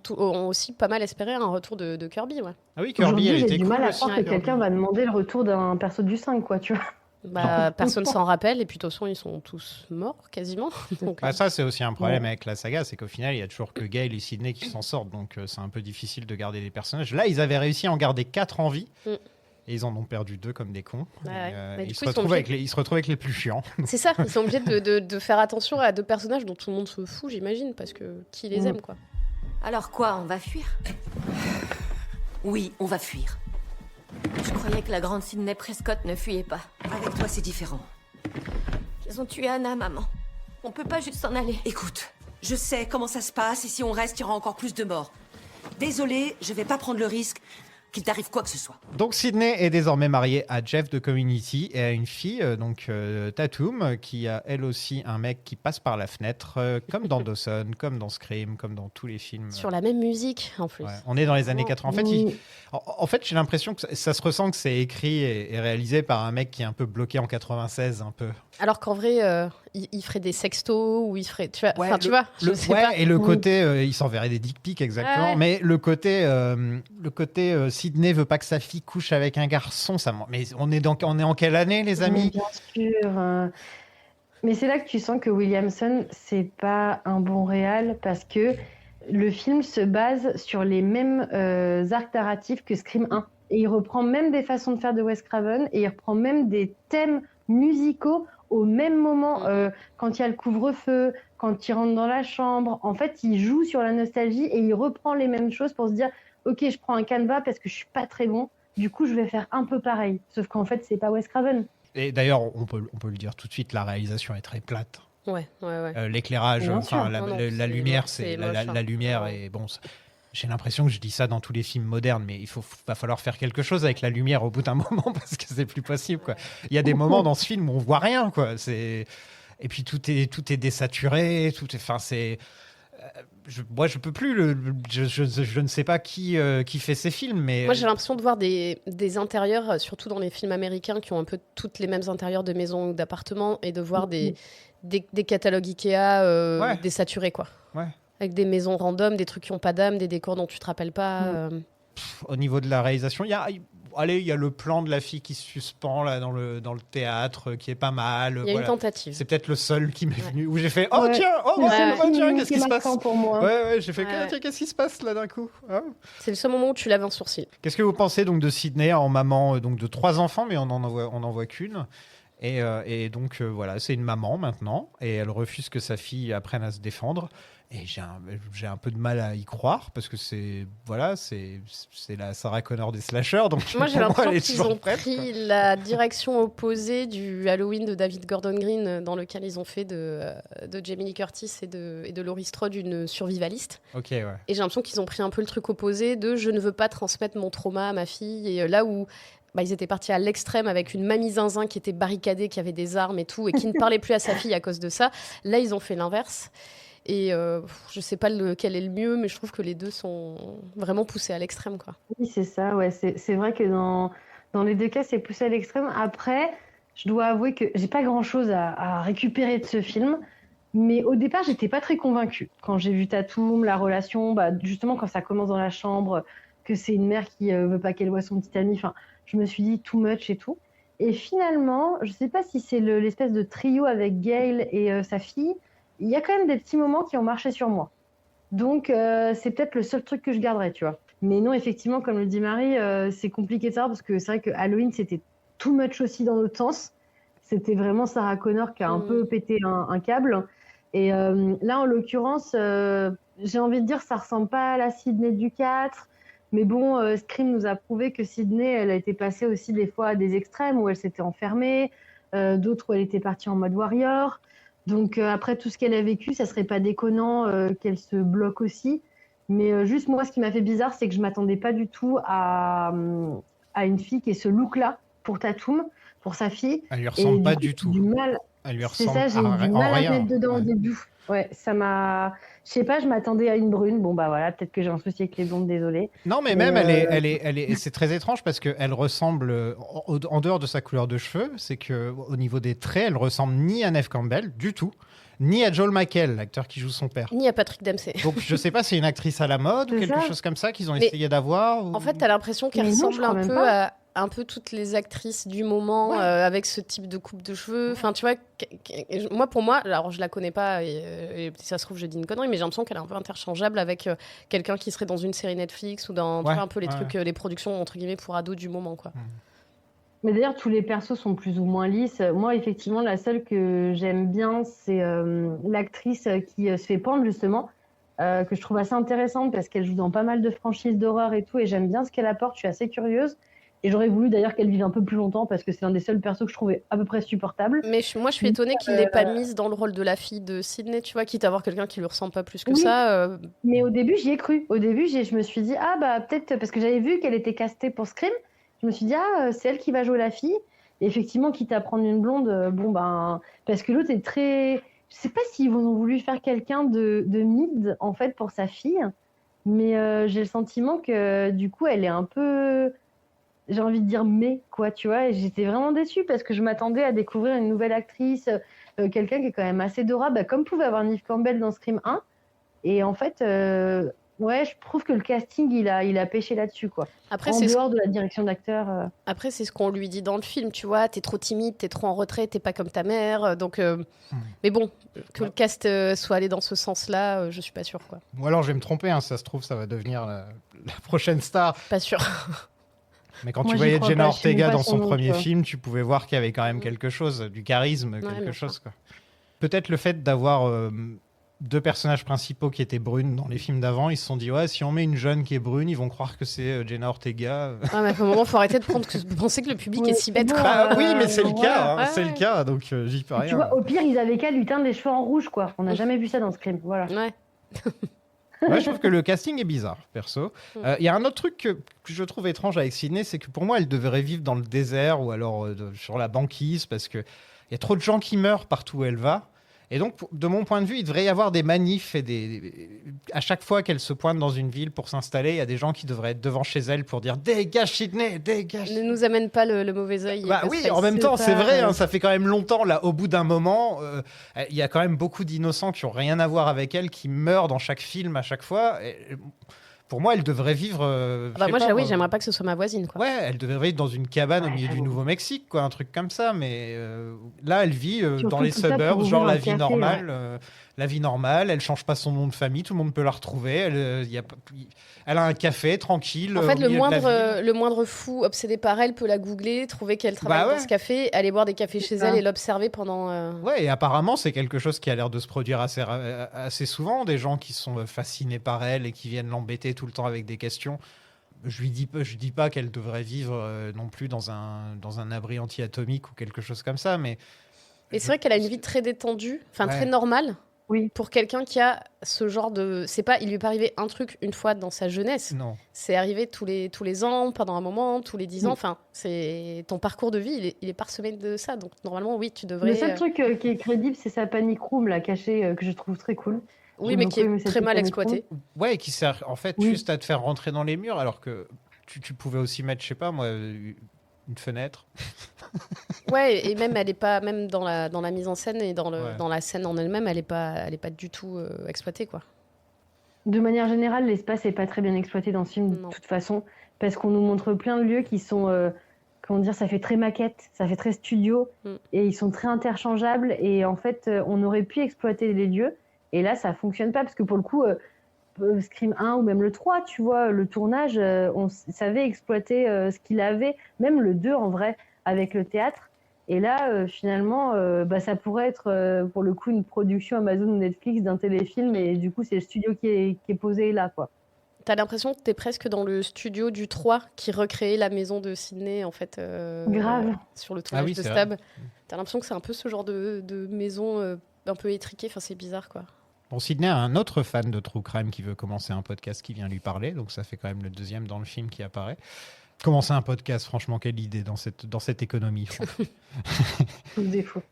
S9: aussi pas mal espéré un retour de Kirby, ouais.
S8: Ah oui, Kirby,
S10: Aujourd'hui,
S8: elle
S10: j'ai
S8: était
S10: du
S8: cool
S10: mal à
S8: aussi.
S10: croire que
S8: Kirby.
S10: quelqu'un va demander le retour d'un perso du 5, quoi, tu vois.
S9: Bah, personne s'en rappelle, et puis de toute façon, ils sont tous morts, quasiment. Donc,
S8: Bah, ça, c'est aussi un problème avec la saga, c'est qu'au final, il y a toujours que Gail et Sidney qui s'en sortent, donc c'est un peu difficile de garder des personnages. Là, ils avaient réussi à en garder 4 en vie,
S9: Mm.
S8: et ils en ont perdu 2 comme des cons.
S9: Ouais,
S8: Et,
S9: ouais. Mais du
S8: ils,
S9: coup,
S8: se
S9: ils sont
S8: retrouvent
S9: obligés
S8: ils se retrouvent avec les plus chiants.
S9: c'est ça, ils sont obligés de faire attention à deux personnages dont tout le monde se fout, j'imagine, parce que qui les aime, quoi.
S3: Alors quoi, on va fuir?
S6: Oui, on va fuir.
S3: Je croyais que la grande Sydney Prescott ne fuyait pas.
S6: Avec toi, c'est différent.
S3: Ils ont tué Anna, maman. On peut pas juste s'en aller.
S6: Écoute, je sais comment ça se passe et si on reste, il y aura encore plus de morts. Désolée, je vais pas prendre le risque. qu'il t'arrive quoi que ce soit.
S8: Donc Sydney est désormais mariée à Jeff de Community et a une fille, Tatum, qui a elle aussi un mec qui passe par la fenêtre, comme dans Dawson, comme dans Scream, comme dans tous les films.
S9: Sur la même musique, en plus.
S8: Ouais, on est dans les années 80. En fait, j'ai l'impression que ça se ressent que c'est écrit et réalisé par un mec qui est un peu bloqué en 96, un peu.
S9: Alors qu'en vrai, il ferait des sextos ou il ferait... Tu vois, je sais pas.
S8: Et le côté, il s'enverrait des dick pics, exactement.
S9: Ouais.
S8: Mais le côté Sydney veut pas que sa fille couche avec un garçon. Mais on est en quelle année, les amis?
S10: Bien sûr. Mais c'est là que tu sens que Williamson, c'est pas un bon réal parce que le film se base sur les mêmes arcs narratifs que Scream 1. Et il reprend même des façons de faire de Wes Craven et il reprend même des thèmes musicaux au même moment, quand il y a le couvre-feu, quand il rentre dans la chambre. En fait, il joue sur la nostalgie et il reprend les mêmes choses pour se dire « Ok, je prends un canevas parce que je suis pas très bon, du coup, je vais faire un peu pareil. » Sauf qu'en fait, c'est pas Wes Craven.
S8: Et d'ailleurs, on peut le dire tout de suite, la réalisation est très plate.
S9: Ouais.
S8: L'éclairage, la lumière,
S9: c'est
S8: la lumière est bon. J'ai l'impression que je dis ça dans tous les films modernes, mais va falloir faire quelque chose avec la lumière au bout d'un moment parce que c'est plus possible, quoi. Il y a des moments dans ce film où on voit rien, quoi. Et puis tout est désaturé, moi, je peux plus. Je ne sais pas qui fait ces films, mais
S9: moi, j'ai l'impression de voir des intérieurs, surtout dans les films américains, qui ont un peu toutes les mêmes intérieurs de maisons ou d'appartements, et de voir des catalogues Ikea désaturés, quoi.
S8: Ouais.
S9: Avec des maisons random, des trucs qui n'ont pas d'âme, des décors dont tu te rappelles pas.
S8: Au niveau de la réalisation, il y a le plan de la fille qui se suspend là dans le théâtre, qui est pas mal.
S9: Il y a une tentative.
S8: C'est peut-être le seul qui m'est venu où j'ai fait tiens, qu'est-ce qui se passe
S10: pour moi.
S8: J'ai fait tiens, qu'est-ce qui se passe là d'un coup.
S9: C'est le seul moment où tu laves un sourcil.
S8: Qu'est-ce que vous pensez donc de Sydney en maman donc de 3 enfants, mais on en voit qu'une. Et donc voilà, c'est une maman maintenant et elle refuse que sa fille apprenne à se défendre. Et j'ai un peu de mal à y croire parce que c'est la Sarah Connor des slashers. Donc
S9: moi, j'ai l'impression qu'ils ont pris la direction opposée du Halloween de David Gordon Green, dans lequel ils ont fait de Jamie Lee Curtis et de Laurie Strode une survivaliste.
S8: Ok, ouais.
S9: Et j'ai l'impression qu'ils ont pris un peu le truc opposé de je ne veux pas transmettre mon trauma à ma fille. Et là où ils étaient partis à l'extrême avec une mamie zinzin qui était barricadée, qui avait des armes et tout, et qui ne parlait plus à sa fille à cause de ça, là, ils ont fait l'inverse. Et je sais pas lequel est le mieux, mais je trouve que les deux sont vraiment poussés à l'extrême, quoi.
S10: Oui, c'est ça, ouais. C'est vrai que dans les deux cas, c'est poussé à l'extrême. Après, je dois avouer que j'ai pas grand-chose à récupérer de ce film, mais au départ, j'étais pas très convaincue. Quand j'ai vu Tatum, la relation, justement, quand ça commence dans la chambre, que c'est une mère qui veut pas qu'elle voie son petit ami, je me suis dit too much et tout. Et finalement, je sais pas si c'est l'espèce de trio avec Gail et sa fille, il y a quand même des petits moments qui ont marché sur moi. Donc, c'est peut-être le seul truc que je garderai, tu vois. Mais non, effectivement, comme le dit Marie, c'est compliqué de savoir parce que c'est vrai que Halloween, c'était too much aussi dans l'autre sens. C'était vraiment Sarah Connor qui a un peu pété un câble. Et là, en l'occurrence, j'ai envie de dire, ça ressemble pas à la Sydney du 4. Mais bon, Scream nous a prouvé que Sydney, elle a été passée aussi des fois à des extrêmes où elle s'était enfermée, d'autres où elle était partie en mode warrior. Donc après tout ce qu'elle a vécu, ça serait pas déconnant qu'elle se bloque aussi. Mais juste moi, ce qui m'a fait bizarre, c'est que je m'attendais pas du tout à une fille qui ait ce look-là pour Tatum, pour sa fille.
S8: Elle lui ressemble pas du tout. Elle lui ressemble
S10: c'est ça, j'ai eu du mal à mettre dedans au début. Ouais, ça m'a... Je sais pas, je m'attendais à une brune. Bon, voilà, peut-être que j'ai un souci avec les blondes, désolée.
S8: Non, mais même, elle est... c'est très étrange parce qu'elle ressemble, en dehors de sa couleur de cheveux, c'est qu'au niveau des traits, elle ressemble ni à Neve Campbell, du tout, ni à Joel McHale, l'acteur qui joue son père.
S9: Ni à Patrick Dempsey.
S8: Donc, je sais pas, c'est une actrice à la mode ou quelque chose comme ça qu'ils ont essayé d'avoir.
S9: En fait, t'as l'impression qu'elle ressemble un peu toutes les actrices du moment, avec ce type de coupe de cheveux. Enfin, tu vois, pour moi, alors je la connais pas et si ça se trouve je dis une connerie, mais j'ai l'impression qu'elle est un peu interchangeable avec quelqu'un qui serait dans une série Netflix ou dans tu vois, un peu les trucs, les productions entre guillemets pour ados du moment, quoi.
S10: Mais d'ailleurs, tous les persos sont plus ou moins lisses. Moi, effectivement, la seule que j'aime bien, c'est l'actrice qui se fait pendre, justement, que je trouve assez intéressante parce qu'elle joue dans pas mal de franchises d'horreur et tout, et j'aime bien ce qu'elle apporte, je suis assez curieuse. Et j'aurais voulu d'ailleurs qu'elle vive un peu plus longtemps parce que c'est l'un des seuls persos que je trouvais à peu près supportable.
S9: Mais moi, je suis étonnée qu'il l'ait pas mise dans le rôle de la fille de Sydney, tu vois, quitte à avoir quelqu'un qui lui ressemble pas plus que ça.
S10: Mais au début, j'y ai cru. Au début, je me suis dit, ah bah peut-être, parce que j'avais vu qu'elle était castée pour Scream, je me suis dit, c'est elle qui va jouer la fille. Et effectivement, quitte à prendre une blonde, parce que l'autre est très... Je sais pas s'ils ont voulu faire quelqu'un de mid, en fait, pour sa fille, mais j'ai le sentiment que, du coup, elle est un peu... J'ai envie de dire quoi, tu vois, et j'étais vraiment déçue parce que je m'attendais à découvrir une nouvelle actrice, quelqu'un qui est quand même assez adorable, comme pouvait avoir Neve Campbell dans Scream 1. Et en fait, je trouve que le casting, il a pêché là-dessus, quoi.
S9: Après,
S10: en dehors de la direction d'acteur.
S9: Après, c'est ce qu'on lui dit dans le film, tu vois, t'es trop timide, t'es trop en retrait, t'es pas comme ta mère, donc... Mais bon, que le cast soit allé dans ce sens-là, je suis pas sûre, quoi.
S8: Ou alors je vais me tromper, ça se trouve, ça va devenir la prochaine star.
S9: Pas sûre.
S8: Mais quand
S10: Moi,
S8: tu
S10: j'y
S8: voyais
S10: crois
S8: Jenna
S10: pas, je sais
S8: Ortega
S10: même pas
S8: dans
S10: son
S8: son
S10: nom,
S8: premier
S10: tu vois.
S8: film, tu pouvais voir qu'il y avait quand même quelque chose, du charisme, quelque
S9: bien
S8: chose.
S9: sûr.
S8: Quoi. Peut-être le fait d'avoir 2 personnages principaux qui étaient brunes dans les films d'avant, ils se sont dit, ouais, si on met une jeune qui est brune, ils vont croire que c'est Jenna Ortega.
S9: Ah, mais à un moment, faut arrêter de penser que le public est si bête, quoi.
S8: Bah, oui, mais c'est le
S10: ouais,
S8: cas,
S9: ouais.
S8: c'est le cas, donc j'y peux
S10: Tu
S8: rien.
S10: vois, au pire, ils avaient qu'à lui teindre les cheveux en rouge, quoi. On n'a jamais vu ça dans Scream, voilà.
S9: Ouais.
S8: Ouais, je trouve que le casting est bizarre, perso. Il y a un autre truc que je trouve étrange avec Sydney, c'est que pour moi, elle devrait vivre dans le désert ou alors sur la banquise, parce qu'il y a trop de gens qui meurent partout où elle va. Et donc, de mon point de vue, il devrait y avoir des manifs et à chaque fois qu'elle se pointe dans une ville pour s'installer, il y a des gens qui devraient être devant chez elle pour dire « Dégage Sydney, dégage !»
S9: Ne nous amène pas le mauvais œil.
S8: Bah oui, en même temps, c'est vrai, ça fait quand même longtemps, là, au bout d'un moment, il y a quand même beaucoup d'innocents qui n'ont rien à voir avec elle, qui meurent dans chaque film à chaque fois. Et pour moi, elle devrait vivre...
S9: j'aimerais pas que ce soit ma voisine, quoi.
S8: Ouais, elle devrait vivre dans une cabane au milieu du Nouveau-Mexique, quoi, un truc comme ça. Mais là, elle vit dans les
S10: tout ça pour
S8: suburbs,
S10: ouvrir
S8: genre
S10: un
S8: la vie
S10: café,
S8: normale. La vie normale, elle change pas son nom de famille, tout le monde peut la retrouver. Elle a un café tranquille.
S9: En fait,
S8: au milieu de la ville.
S9: le moindre fou obsédé par elle peut la googler, trouver qu'elle travaille dans ce café, aller boire des cafés chez elle et l'observer pendant...
S8: Ouais, et apparemment, c'est quelque chose qui a l'air de se produire assez souvent. Des gens qui sont fascinés par elle et qui viennent l'embêter tout le temps avec des questions. Je dis pas qu'elle devrait vivre non plus dans un abri anti-atomique ou quelque chose comme ça, mais...
S9: Et c'est vrai qu'elle a une vie très détendue, très normale.
S10: Oui.
S9: Pour quelqu'un qui a ce genre de... il lui est pas arrivé un truc une fois dans sa jeunesse.
S8: Non.
S9: C'est arrivé tous les ans, pendant un moment, tous les 10 ans. Enfin, c'est ton parcours de vie, il est parsemé de ça. Donc, normalement, oui, tu devrais...
S10: Le seul truc qui est crédible, c'est sa panic room, là, cachée, que je trouve très cool.
S9: Oui, mais qui est très mal exploitée.
S8: Ouais, qui sert en fait juste à te faire rentrer dans les murs, alors que tu pouvais aussi mettre, je sais pas moi, une fenêtre.
S9: Ouais, et même elle est pas, même dans la mise en scène et dans la scène en elle-même, elle est pas du tout exploitée, quoi.
S10: De manière générale, l'espace est pas très bien exploité dans ce film, de toute façon, parce qu'on nous montre plein de lieux qui sont, comment dire, ça fait très maquette, ça fait très studio, et ils sont très interchangeables, et en fait, on aurait pu exploiter les lieux, et là, ça fonctionne pas, parce que pour le coup, Scream 1 ou même le 3, tu vois, le tournage, on savait exploiter ce qu'il avait, même le 2 en vrai, avec le théâtre. Et là, finalement, ça pourrait être pour le coup une production Amazon ou Netflix d'un téléfilm, et du coup, c'est le studio qui est posé là, quoi.
S9: T'as l'impression que t'es presque dans le studio du 3 qui recréait la maison de Sydney, en fait.
S10: Grave.
S9: Sur le tournage de Stab. T'as l'impression que c'est un peu ce genre de maison un peu étriquée. Enfin, c'est bizarre, quoi.
S8: Bon, Sydney a un autre fan de True Crime qui veut commencer un podcast qui vient lui parler, donc ça fait quand même le deuxième dans le film qui apparaît. Commencer un podcast, franchement, quelle idée dans cette économie.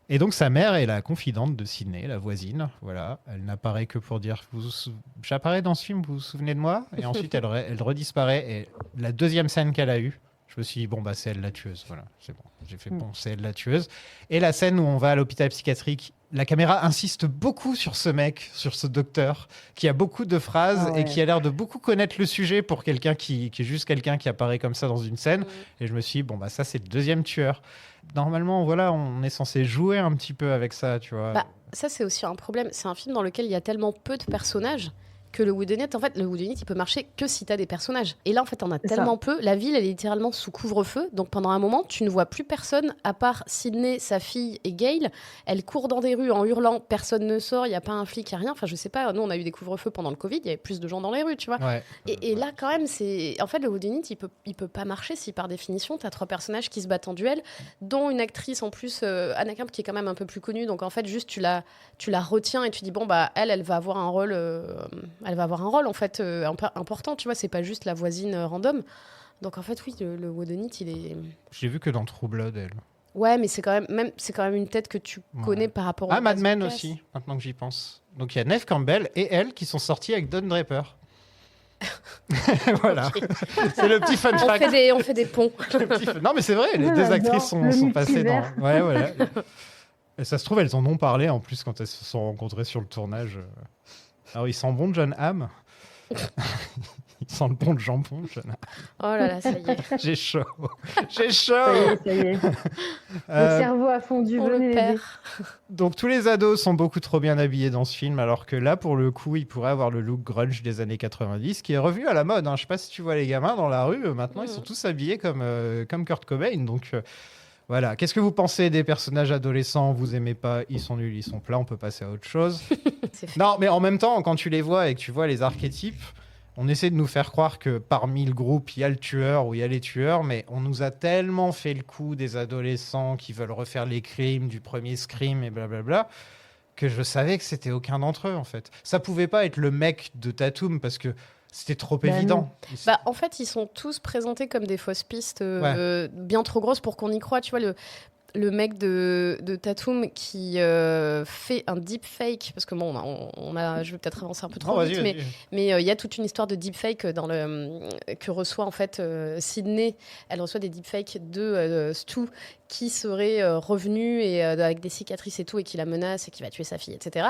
S8: Et donc sa mère est la confidente de Sydney, la voisine. Voilà, elle n'apparaît que pour dire j'apparais dans ce film, vous vous souvenez de moi? Et ensuite elle redisparaît. Et la deuxième scène qu'elle a eue, je me suis dit bon c'est elle la tueuse. Voilà, c'est bon. J'ai fait bon, c'est elle la tueuse. Et la scène où on va à l'hôpital psychiatrique. La caméra insiste beaucoup sur ce mec, sur ce docteur, qui a beaucoup de phrases et qui a l'air de beaucoup connaître le sujet pour quelqu'un qui est juste quelqu'un qui apparaît comme ça dans une scène. Et je me suis dit, ça, c'est le deuxième tueur. Normalement, voilà, on est censé jouer un petit peu avec ça, tu vois.
S9: Ça, c'est aussi un problème. C'est un film dans lequel il y a tellement peu de personnages que le whodunit, en fait, le whodunit, il peut marcher que si t'as des personnages. Et là, en fait, t'en as
S10: C'est
S9: tellement
S10: ça.
S9: peu. La ville, elle est littéralement sous couvre-feu. Donc, pendant un moment, tu ne vois plus personne, à part Sydney, sa fille et Gail. Elle court dans des rues en hurlant. Personne ne sort, il n'y a pas un flic, il n'y a rien. Enfin, je sais pas, nous, on a eu des couvre-feux pendant le Covid. Il y avait plus de gens dans les rues, tu vois.
S8: Ouais.
S9: Et là, quand même, c'est... En fait, le whodunit, il peut pas marcher si, par définition, t'as 3 personnages qui se battent en duel, dont une actrice, en plus, Anna Camp, qui est quand même un peu plus connue. Donc, en fait, juste, tu la retiens et tu dis, bon, bah, elle va avoir un rôle... en fait, important, tu vois. C'est pas juste la voisine random. Donc, en fait, oui, le whodunit, il est...
S8: Je l'ai vu que dans True Blood, elle.
S9: Ouais, mais c'est quand même une tête que tu connais par rapport au...
S8: Ah, Mad Men
S9: Bazookas.
S8: aussi, maintenant que j'y pense. Donc, il y a Neve Campbell et elle qui sont sortis avec Don Draper. Voilà. C'est le petit fun fact.
S9: On fait des ponts.
S8: Non, mais c'est vrai, les deux
S10: J'adore
S8: actrices sont passées dans.
S10: multivers.
S8: Ouais, voilà. Et ça se trouve, elles en ont parlé en plus quand elles se sont rencontrées sur le tournage. Alors, il sent bon, John Hamm. Il sent le bon de jambon, John Hamm.
S9: Oh là là, ça y est.
S8: J'ai chaud. J'ai chaud.
S10: Ça y est. Le cerveau a fondu.
S9: On
S10: Venez
S9: le
S10: les
S9: perd.
S10: dés.
S8: Donc, tous les ados sont beaucoup trop bien habillés dans ce film, alors que là, pour le coup, ils pourraient avoir le look grunge des années 90, qui est revenu à la mode. Hein. Je sais pas si tu vois les gamins dans la rue, maintenant, ils sont tous habillés comme Kurt Cobain. Donc, voilà. Qu'est-ce que vous pensez des personnages adolescents? Vous aimez pas? Ils sont nuls, ils sont plats, on peut passer à autre chose. Non, mais en même temps, quand tu les vois et que tu vois les archétypes, on essaie de nous faire croire que parmi le groupe, il y a le tueur ou il y a les tueurs, mais on nous a tellement fait le coup des adolescents qui veulent refaire les crimes du premier Scream et blablabla, que je savais que c'était aucun d'entre eux, en fait. Ça pouvait pas être le mec de Tatum, parce que c'était trop évident.
S9: Bah, en fait, ils sont tous présentés comme des fausses pistes bien trop grosses pour qu'on y croie. Tu vois, le mec de Tatum qui fait un deepfake, parce que bon, je vais peut-être avancer un peu trop vite, mais il y a toute une histoire de deepfake que reçoit en fait Sydney. Elle reçoit des deepfakes de Stu qui serait revenu et avec des cicatrices et tout, et qui la menace et qui va tuer sa fille, etc.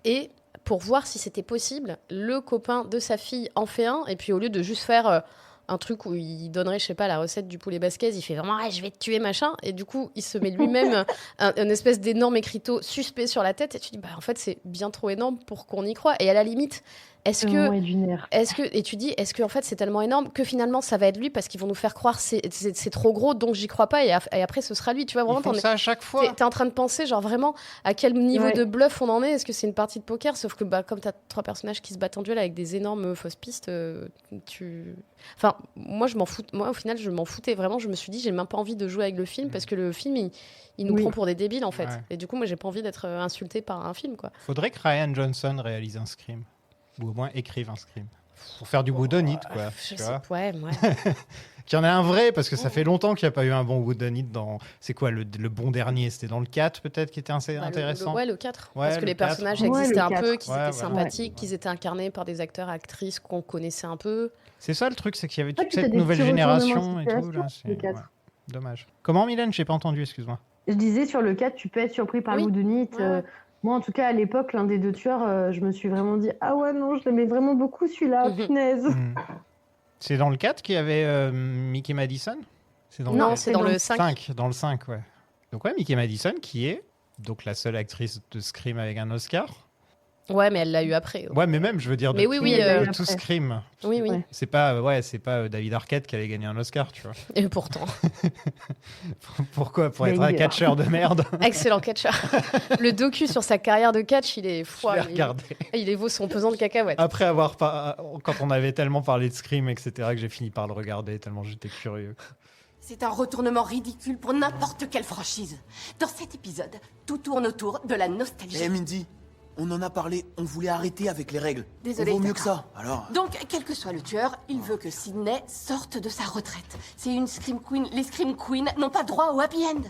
S9: Et pour voir si c'était possible, le copain de sa fille en fait un, et puis au lieu de juste faire un truc où il donnerait, je sais pas, la recette du poulet basquez, il fait vraiment, je vais te tuer, machin, et du coup, il se met lui-même un espèce d'énorme écriteau suspect sur la tête, et tu dis, bah en fait, c'est bien trop énorme pour qu'on y croie. Et à la limite, est-ce que en fait c'est tellement énorme que finalement ça va être lui, parce qu'ils vont nous faire croire c'est trop gros, donc j'y crois pas, et après ce sera lui, tu vois. Vraiment,
S8: ils font ça à chaque fois.
S9: T'es en train de penser genre vraiment à quel niveau de bluff on en est. Est-ce que c'est une partie de poker? Sauf que bah, comme t'as 3 personnages qui se battent en duel avec des énormes fausses pistes, enfin moi je m'en fous. Moi au final je m'en foutais vraiment. Je me suis dit j'ai même pas envie de jouer avec le film, parce que le film il nous prend pour des débiles en fait.
S8: Ouais.
S9: Et du coup moi j'ai pas envie d'être insultée par un film, quoi.
S8: Faudrait que Ryan Johnson réalise un Scream. Ou au moins écrive un Scream. Pour faire du whodunit, quoi.
S9: Je
S8: tu
S9: sais
S8: vois.
S9: pas, ouais.
S8: Qu'il y en a un vrai, parce que ça fait longtemps qu'il n'y a pas eu un bon whodunit dans... C'est quoi, le bon dernier? C'était dans le 4, peut-être, qui était intéressant?
S9: Le 4.
S8: Ouais,
S9: parce que
S8: le
S9: les
S8: 4.
S9: personnages
S10: Ouais,
S9: existaient
S10: le
S9: un
S10: 4.
S9: peu, qu'ils étaient
S8: Ouais,
S9: sympathiques, qu'ils étaient incarnés par des acteurs, actrices qu'on connaissait un peu.
S8: C'est ça le truc, c'est qu'il y avait
S10: Ah,
S8: toute
S10: puis t'as
S8: cette
S10: des
S8: nouvelle
S10: petits
S8: génération
S10: retournements
S8: et
S10: de
S8: tout. Là,
S10: situation, le 4.
S8: Dommage. Comment, Mylène? J'ai pas entendu, excuse-moi.
S10: Je disais, sur le 4, tu peux être surpris par le whodunit. Moi, en tout cas, à l'époque, l'un des 2 tueurs, je me suis vraiment dit, ah ouais, non, je l'aimais vraiment beaucoup, celui-là, punaise.
S8: C'est dans le 4 qu'il y avait Mickey Madison?
S9: Non, c'est dans le 5.
S8: Dans le 5, ouais. Donc ouais, Mickey Madison, qui est donc la seule actrice de Scream avec un Oscar.
S9: Ouais, mais elle l'a eu après.
S8: Ouais, mais même, je veux dire,
S9: mais
S8: de tout Scream.
S9: Oui, oui.
S8: C'est pas David Arquette qui allait gagner un Oscar, tu vois.
S9: Et pourtant.
S8: Pourquoi? Pour être un catcheur de merde.
S9: Excellent catcheur. Le docu sur sa carrière de catch, il est fou. Il vaut son pesant de cacahuètes.
S8: Après quand on avait tellement parlé de Scream, etc., que j'ai fini par le regarder tellement j'étais curieux.
S11: C'est un retournement ridicule pour n'importe quelle franchise. Dans cet épisode, tout tourne autour de la nostalgie.
S12: Eh Mindy, on en a parlé, on voulait arrêter avec les règles.
S11: Désolé.
S12: On vaut mieux que ça, alors.
S11: Donc, quel que soit le tueur, il veut que Sydney sorte de sa retraite. C'est une Scream Queen. Les Scream Queens n'ont pas droit au happy end.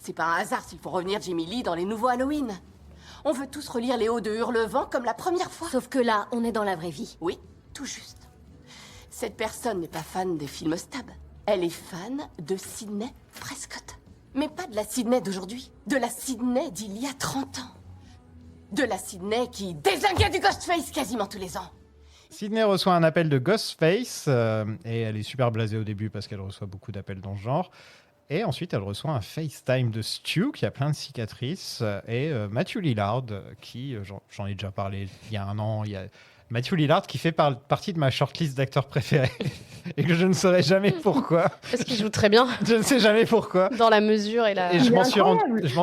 S11: C'est pas un hasard s'il faut revenir Jamie Lee dans les nouveaux Halloween. On veut tous relire les hauts de Hurlevent comme la première fois.
S3: Sauf que là, on est dans la vraie vie.
S11: Oui, tout juste. Cette personne n'est pas fan des films Stab. Elle est fan de Sydney Prescott. Mais pas de la Sydney d'aujourd'hui. De la Sydney d'il y a 30 ans. De la Sydney qui dézinguait du Ghostface quasiment tous les ans.
S8: Sydney reçoit un appel de Ghostface et elle est super blasée au début parce qu'elle reçoit beaucoup d'appels dans ce genre. Et ensuite, elle reçoit un FaceTime de Stu qui a plein de cicatrices et Matthew Lillard qui, j'en ai déjà parlé il y a un an, Matthew Lillard qui fait partie de ma shortlist d'acteurs préférés et que je ne saurais jamais pourquoi.
S9: Parce qu'il joue très bien.
S8: Je ne sais jamais pourquoi.
S9: Dans la mesure et la...
S8: Et je m'en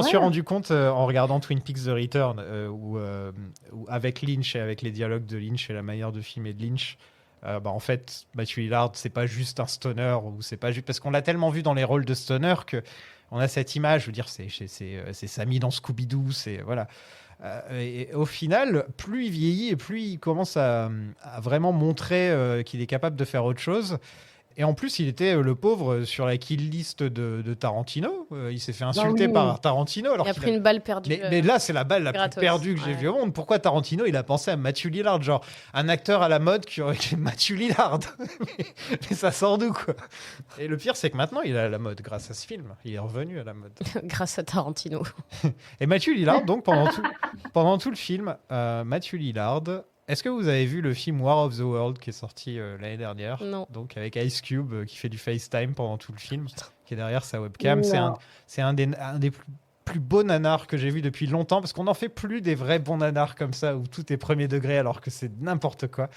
S8: suis rendu compte en regardant Twin Peaks The Return où avec Lynch et avec les dialogues de Lynch et la manière de filmer de Lynch, en fait, Matthew Lillard, c'est pas juste un stoner ou c'est pas juste parce qu'on l'a tellement vu dans les rôles de stoner que on a cette image. Je veux dire, c'est Sammy dans Scooby-Doo, c'est voilà. Et au final, plus il vieillit et plus il commence à vraiment montrer qu'il est capable de faire autre chose. Et en plus, il était le pauvre sur la kill list de Tarantino. Il s'est fait insulter par Tarantino. Alors
S9: il a pris une balle perdue.
S8: Mais là, c'est la balle la
S9: gratos.
S8: plus perdue que j'ai vue au monde. Pourquoi Tarantino, il a pensé à Matthew Lillard, genre un acteur à la mode qui aurait été Matthew Lillard. mais ça sort d'où, quoi? Et le pire, c'est que maintenant, il est à la mode grâce à ce film. Il est revenu à la mode.
S9: Grâce à Tarantino.
S8: Et Matthew Lillard, donc, pendant tout le film, Matthew Lillard... Est-ce que vous avez vu le film War of the World qui est sorti l'année dernière?
S9: Non.
S8: Donc avec Ice Cube qui fait du FaceTime pendant tout le film, qui est derrière sa webcam. C'est un des plus beaux nanars que j'ai vu depuis longtemps parce qu'on n'en fait plus des vrais bons nanars comme ça où tout est premier degré alors que c'est n'importe quoi.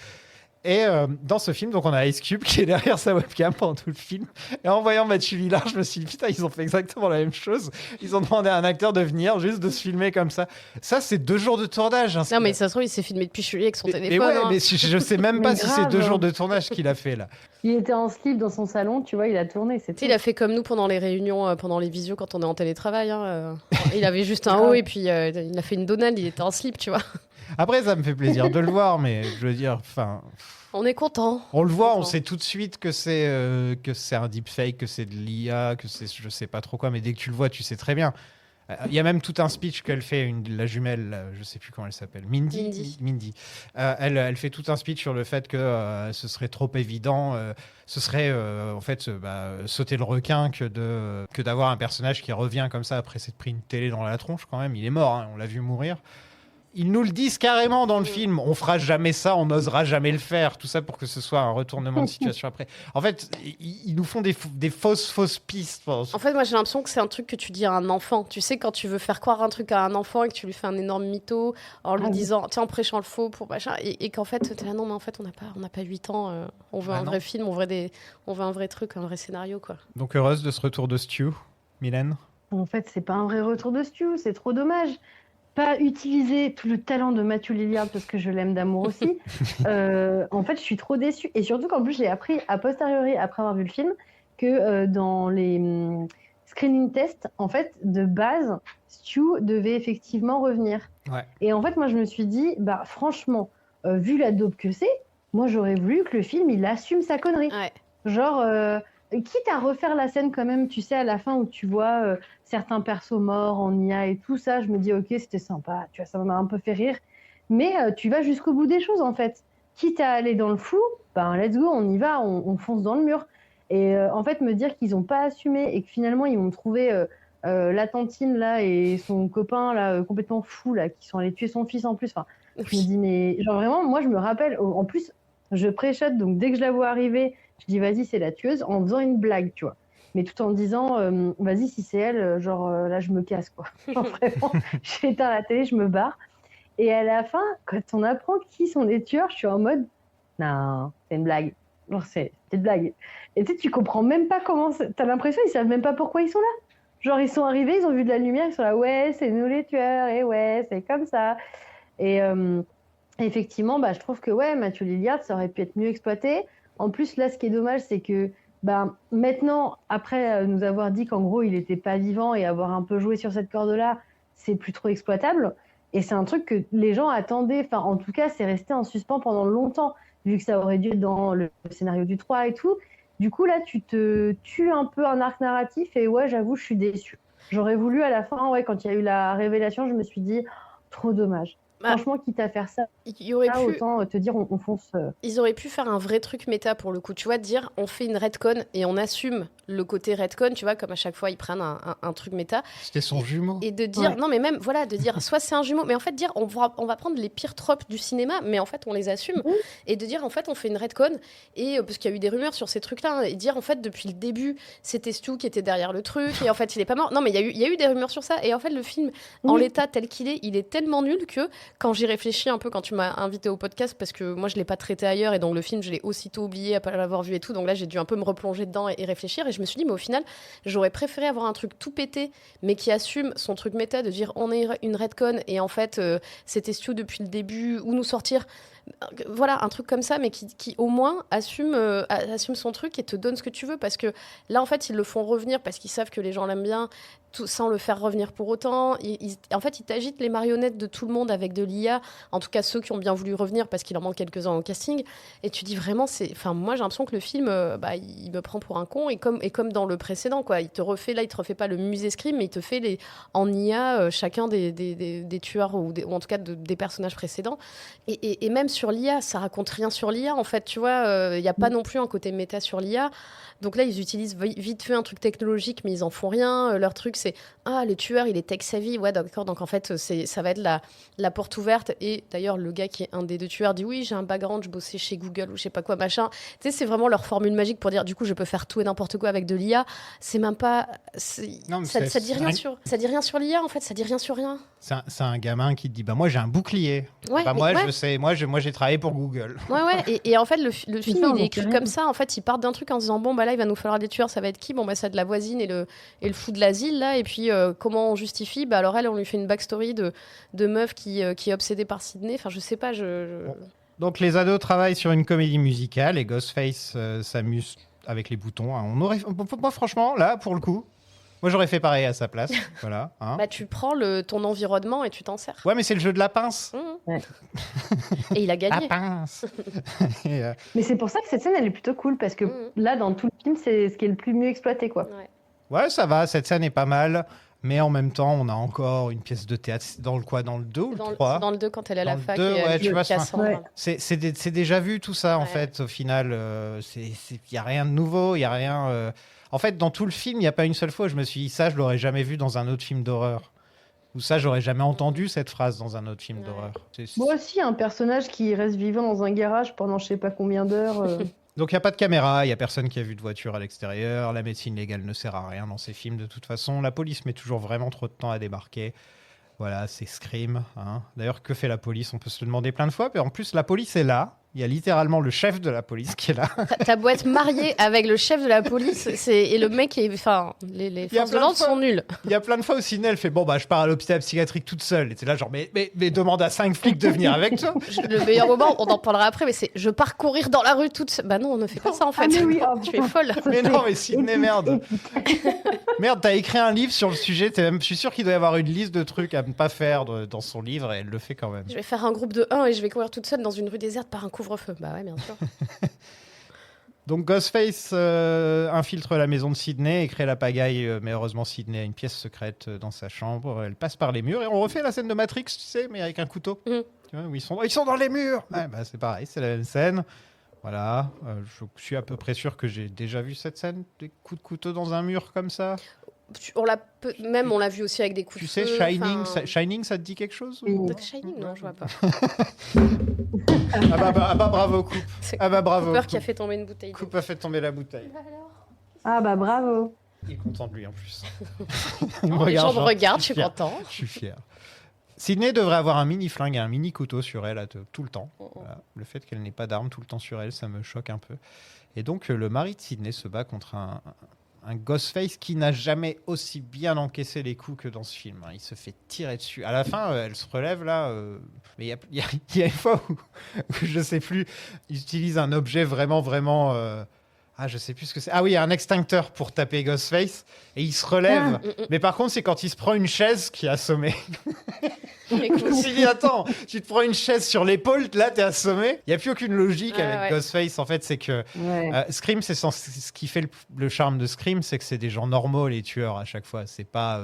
S8: Et dans ce film, donc on a Ice Cube qui est derrière sa webcam pendant tout le film. Et en voyant Matthew Lillard, je me suis dit, putain, ils ont fait exactement la même chose. Ils ont demandé à un acteur de venir, juste de se filmer comme ça. Ça, c'est 2 jours de tournage. Hein,
S9: non, mais ça se trouve, il s'est filmé depuis juillet avec son téléphone.
S8: Mais ouais,
S9: hein.
S8: mais je sais même pas si c'est 2 jours de tournage qu'il a fait là.
S10: Il était en slip dans son salon, tu vois, il a tourné.
S9: Il a fait comme nous pendant les réunions, pendant les visios quand on est en télétravail. Hein. Il avait juste un haut et puis il a fait une Donald, il était en slip, tu vois.
S8: Après, ça me fait plaisir de le voir, mais je veux dire, enfin...
S9: On est content.
S8: On le voit, on sait tout de suite que c'est un deepfake, que c'est de l'IA, que c'est je sais pas trop quoi, mais dès que tu le vois, tu sais très bien. Il y a même tout un speech qu'elle fait, la jumelle, là, je sais plus comment elle s'appelle, Mindy. Elle fait tout un speech sur le fait que ce serait trop évident, ce serait en fait sauter le requin que d'avoir un personnage qui revient comme ça après s'être pris une télé dans la tronche quand même. Il est mort, hein, on l'a vu mourir. Ils nous le disent carrément dans le film. On fera jamais ça, on n'osera jamais le faire. Tout ça pour que ce soit un retournement de situation après. En fait, ils nous font des fausses pistes.
S9: En fait, moi, j'ai l'impression que c'est un truc que tu dis à un enfant. Tu sais, quand tu veux faire croire un truc à un enfant et que tu lui fais un énorme mytho en lui disant, tiens, en prêchant le faux pour machin, et qu'en fait, t'es là, non, mais en fait, on n'a pas 8 ans. On veut un vrai film, on veut un vrai truc, un vrai scénario, quoi.
S8: Donc, heureuse de ce retour de Stu, Mylène?
S10: En fait, c'est pas un vrai retour de Stu, c'est trop dommage. Pas utiliser tout le talent de Matthew Lillard parce que je l'aime d'amour aussi. En fait, je suis trop déçue. Et surtout qu'en plus, j'ai appris a posteriori, après avoir vu le film, que dans les screening tests, en fait, de base, Stu devait effectivement revenir. Ouais. Et en fait, moi, je me suis dit, bah franchement, vu la dope que c'est, moi, j'aurais voulu que le film, il assume sa connerie. Ouais. Genre... quitte à refaire la scène quand même, tu sais, à la fin où tu vois certains persos morts en IA et tout ça, je me dis, ok, c'était sympa, tu vois, ça m'a un peu fait rire. Mais tu vas jusqu'au bout des choses, en fait. Quitte à aller dans le flou, ben let's go, on y va, on fonce dans le mur. Et en fait, me dire qu'ils n'ont pas assumé et que finalement, ils m'ont trouvé la tantine, là, et son copain, là, complètement fou, là, qui sont allés tuer son fils en plus. Enfin, je me dis, mais genre vraiment, moi, je me rappelle, en plus, je pré-shot, donc dès que je la vois arriver, je dis vas-y, c'est la tueuse, en faisant une blague, tu vois. Mais tout en disant vas-y, si c'est elle, genre là, je me casse, quoi. Genre vraiment, j'éteins la télé, je me barre. Et à la fin, quand on apprend qui sont les tueurs, je suis en mode non, c'est une blague. Genre, c'est une blague. Et tu sais, tu comprends même pas comment. T'as l'impression qu'ils savent même pas pourquoi ils sont là. Genre, ils sont arrivés, ils ont vu de la lumière, ils sont là, ouais, c'est nous les tueurs, et ouais, c'est comme ça. Et effectivement, bah, je trouve que ouais, Matthew Lillard, ça aurait pu être mieux exploité. En plus, là, ce qui est dommage, c'est que maintenant, après nous avoir dit qu'en gros, il n'était pas vivant et avoir un peu joué sur cette corde-là, c'est plus trop exploitable. Et c'est un truc que les gens attendaient. Enfin, en tout cas, c'est resté en suspens pendant longtemps, vu que ça aurait dû être dans le scénario du 3 et tout. Du coup, là, tu te tues un peu un arc narratif et ouais, j'avoue, je suis déçue. J'aurais voulu à la fin, ouais, quand il y a eu la révélation, je me suis dit, trop dommage. Franchement, quitte à faire ça, autant te dire on fonce.
S9: Ils auraient pu faire un vrai truc méta pour le coup, tu vois, dire on fait une retcon et on assume le côté retcon, tu vois, comme à chaque fois ils prennent un truc méta.
S8: C'était son jumeau.
S9: Et de dire, non mais même, voilà, de dire soit c'est un jumeau, mais en fait dire on va prendre les pires tropes du cinéma, mais en fait on les assume, et de dire en fait on fait une retcon, et parce qu'il y a eu des rumeurs sur ces trucs-là, et dire en fait depuis le début c'était Stu qui était derrière le truc, et en fait il est pas mort. Non mais il y a eu des rumeurs sur ça, et en fait le film, en l'état tel qu'il est, il est tellement nul que quand j'y réfléchis un peu, quand tu m'as invité au podcast parce que moi, je l'ai pas traité ailleurs et donc le film, je l'ai aussitôt oublié après l'avoir vu et tout. Donc là, j'ai dû un peu me replonger dedans et réfléchir. Et je me suis dit, mais au final, j'aurais préféré avoir un truc tout pété, mais qui assume son truc méta de dire on est une retcon et en fait, c'était Stu depuis le début ou nous sortir. Voilà, un truc comme ça, mais qui au moins assume son truc et te donne ce que tu veux. Parce que là, en fait, ils le font revenir parce qu'ils savent que les gens l'aiment bien, sans le faire revenir pour autant. En fait, ils t'agitent les marionnettes de tout le monde avec de l'IA, en tout cas ceux qui ont bien voulu revenir parce qu'il en manque quelques-uns au casting. Et tu dis vraiment, moi j'ai l'impression que le film, il me prend pour un con. Et comme dans le précédent, quoi, il te refait pas le musée Scream, mais il te fait en IA chacun des tueurs ou en tout cas des personnages précédents. Et même sur l'IA, ça raconte rien sur l'IA en fait, tu vois, il n'y a pas non plus un côté méta sur l'IA. Donc là, ils utilisent vite fait un truc technologique, mais ils en font rien. Leur truc, c'est le tueur, il est tech-savvy. Ouais, d'accord. Donc en fait, ça va être la porte ouverte. Et d'ailleurs, le gars qui est un des deux tueurs dit oui, j'ai un background, je bossais chez Google ou je sais pas quoi, machin. Tu sais, c'est vraiment leur formule magique pour dire du coup, je peux faire tout et n'importe quoi avec de l'IA. C'est même pas. Non, mais ça dit rien sur l'IA, en fait, ça dit rien sur rien.
S8: C'est un gamin qui te dit moi, j'ai un bouclier.
S9: Ouais,
S8: je sais, moi, j'ai travaillé pour Google.
S9: Ouais. Et en fait, le film, il est écrit comme ça. En fait, il part d'un truc en disant là, il va nous falloir des tueurs, ça va être qui ? Ça de la voisine et le fou de l'asile, là. Et puis, comment on justifie ? Alors, elle, on lui fait une backstory de meuf qui est obsédée par Sydney. Enfin, je sais pas, Bon.
S8: Donc, les ados travaillent sur une comédie musicale et Ghostface s'amuse avec les boutons. Moi, franchement, là, pour le coup, moi, j'aurais fait pareil à sa place. Voilà.
S9: Tu prends ton environnement et tu t'en sers.
S8: Ouais, mais c'est le jeu de la pince.
S10: Ouais.
S9: Et il a gagné.
S8: La pince.
S10: Mais c'est pour ça que cette scène, elle est plutôt cool, parce que là, dans tout le film, c'est ce qui est le plus mieux exploité, quoi.
S8: Ouais, ça va, cette scène est pas mal. Mais en même temps, on a encore une pièce de théâtre. Dans le 2 ou le 3
S9: Dans le 2, quand elle est à la fac.
S8: Tu vois,
S9: Cassandra.
S8: c'est déjà vu tout ça, en fait, au final. Il n'y a rien de nouveau, il n'y a rien... En fait, dans tout le film, il n'y a pas une seule fois où je me suis dit ça, je l'aurais jamais vu dans un autre film d'horreur. Ou ça, j'aurais jamais entendu cette phrase dans un autre film d'horreur.
S10: Moi aussi, un personnage qui reste vivant dans un garage pendant je sais pas combien d'heures.
S8: Donc, il n'y a pas de caméra, il n'y a personne qui a vu de voiture à l'extérieur. La médecine légale ne sert à rien dans ces films, de toute façon. La police met toujours vraiment trop de temps à débarquer. Voilà, c'est Scream. D'ailleurs, que fait la police ? On peut se le demander plein de fois. Mais en plus, la police est là. Il y a littéralement le chef de la police qui est là.
S9: T'as beau être marié avec le chef de la police, et le mec est... Enfin, les forces de l'ordre sont nuls.
S8: Il y a plein de fois où Sydney, elle fait je pars à l'hôpital psychiatrique toute seule. Et t'es là genre, mais demande à 5 flics de venir avec toi.
S9: Le meilleur moment, on en parlera après, mais c'est je pars courir dans la rue toute seule. Bah non, on ne fait pas ça en fait. Tu es folle.
S8: Mais non, mais Sydney, merde. Merde, t'as écrit un livre sur le sujet. Je suis sûr qu'il doit y avoir une liste de trucs à ne pas faire dans son livre et elle le fait quand même.
S9: Je vais faire un groupe de 1 et je vais courir toute seule dans une rue déserte par un couvre-feu. Bah ouais, bien sûr.
S8: Donc Ghostface infiltre la maison de Sydney et crée la pagaille, mais heureusement Sydney a une pièce secrète dans sa chambre. Elle passe par les murs et on refait la scène de Matrix, tu sais, mais avec un couteau. Tu vois, où ils sont dans les murs. Ouais, c'est pareil, c'est la même scène. Voilà, je suis à peu près sûr que j'ai déjà vu cette scène, des coups de couteau dans un mur comme ça.
S9: On l'a vu aussi avec des coups de feu.
S8: Tu sais, Shining, ça te dit quelque chose ou...
S9: Shining, non, je vois pas.
S8: Bravo, Coupe. Bravo.
S9: Cooper qui a fait tomber une bouteille.
S8: Coupe a fait tomber la bouteille.
S10: Bravo.
S8: Il est content de lui en plus.
S9: Les gens me regardent, je suis content.
S8: Je suis fier. Sydney devrait avoir un mini flingue et un mini couteau sur elle tout le temps. Voilà. Le fait qu'elle n'ait pas d'arme tout le temps sur elle, ça me choque un peu. Et donc, le mari de Sydney se bat contre un Ghostface qui n'a jamais aussi bien encaissé les coups que dans ce film. Il se fait tirer dessus. À la fin, elle se relève là. Mais il y a une fois où je sais plus, il utilise un objet vraiment je sais plus ce que c'est. Ah oui, un extincteur pour taper Ghostface. Et il se relève. Mais par contre, c'est quand il se prend une chaise qui est assommée. Je me suis dit, attends, tu te prends une chaise sur l'épaule, là, t'es assommé. Il n'y a plus aucune logique avec Ghostface. En fait, c'est que Scream, ce qui fait le charme de Scream, c'est que c'est des gens normaux, les tueurs, à chaque fois. C'est pas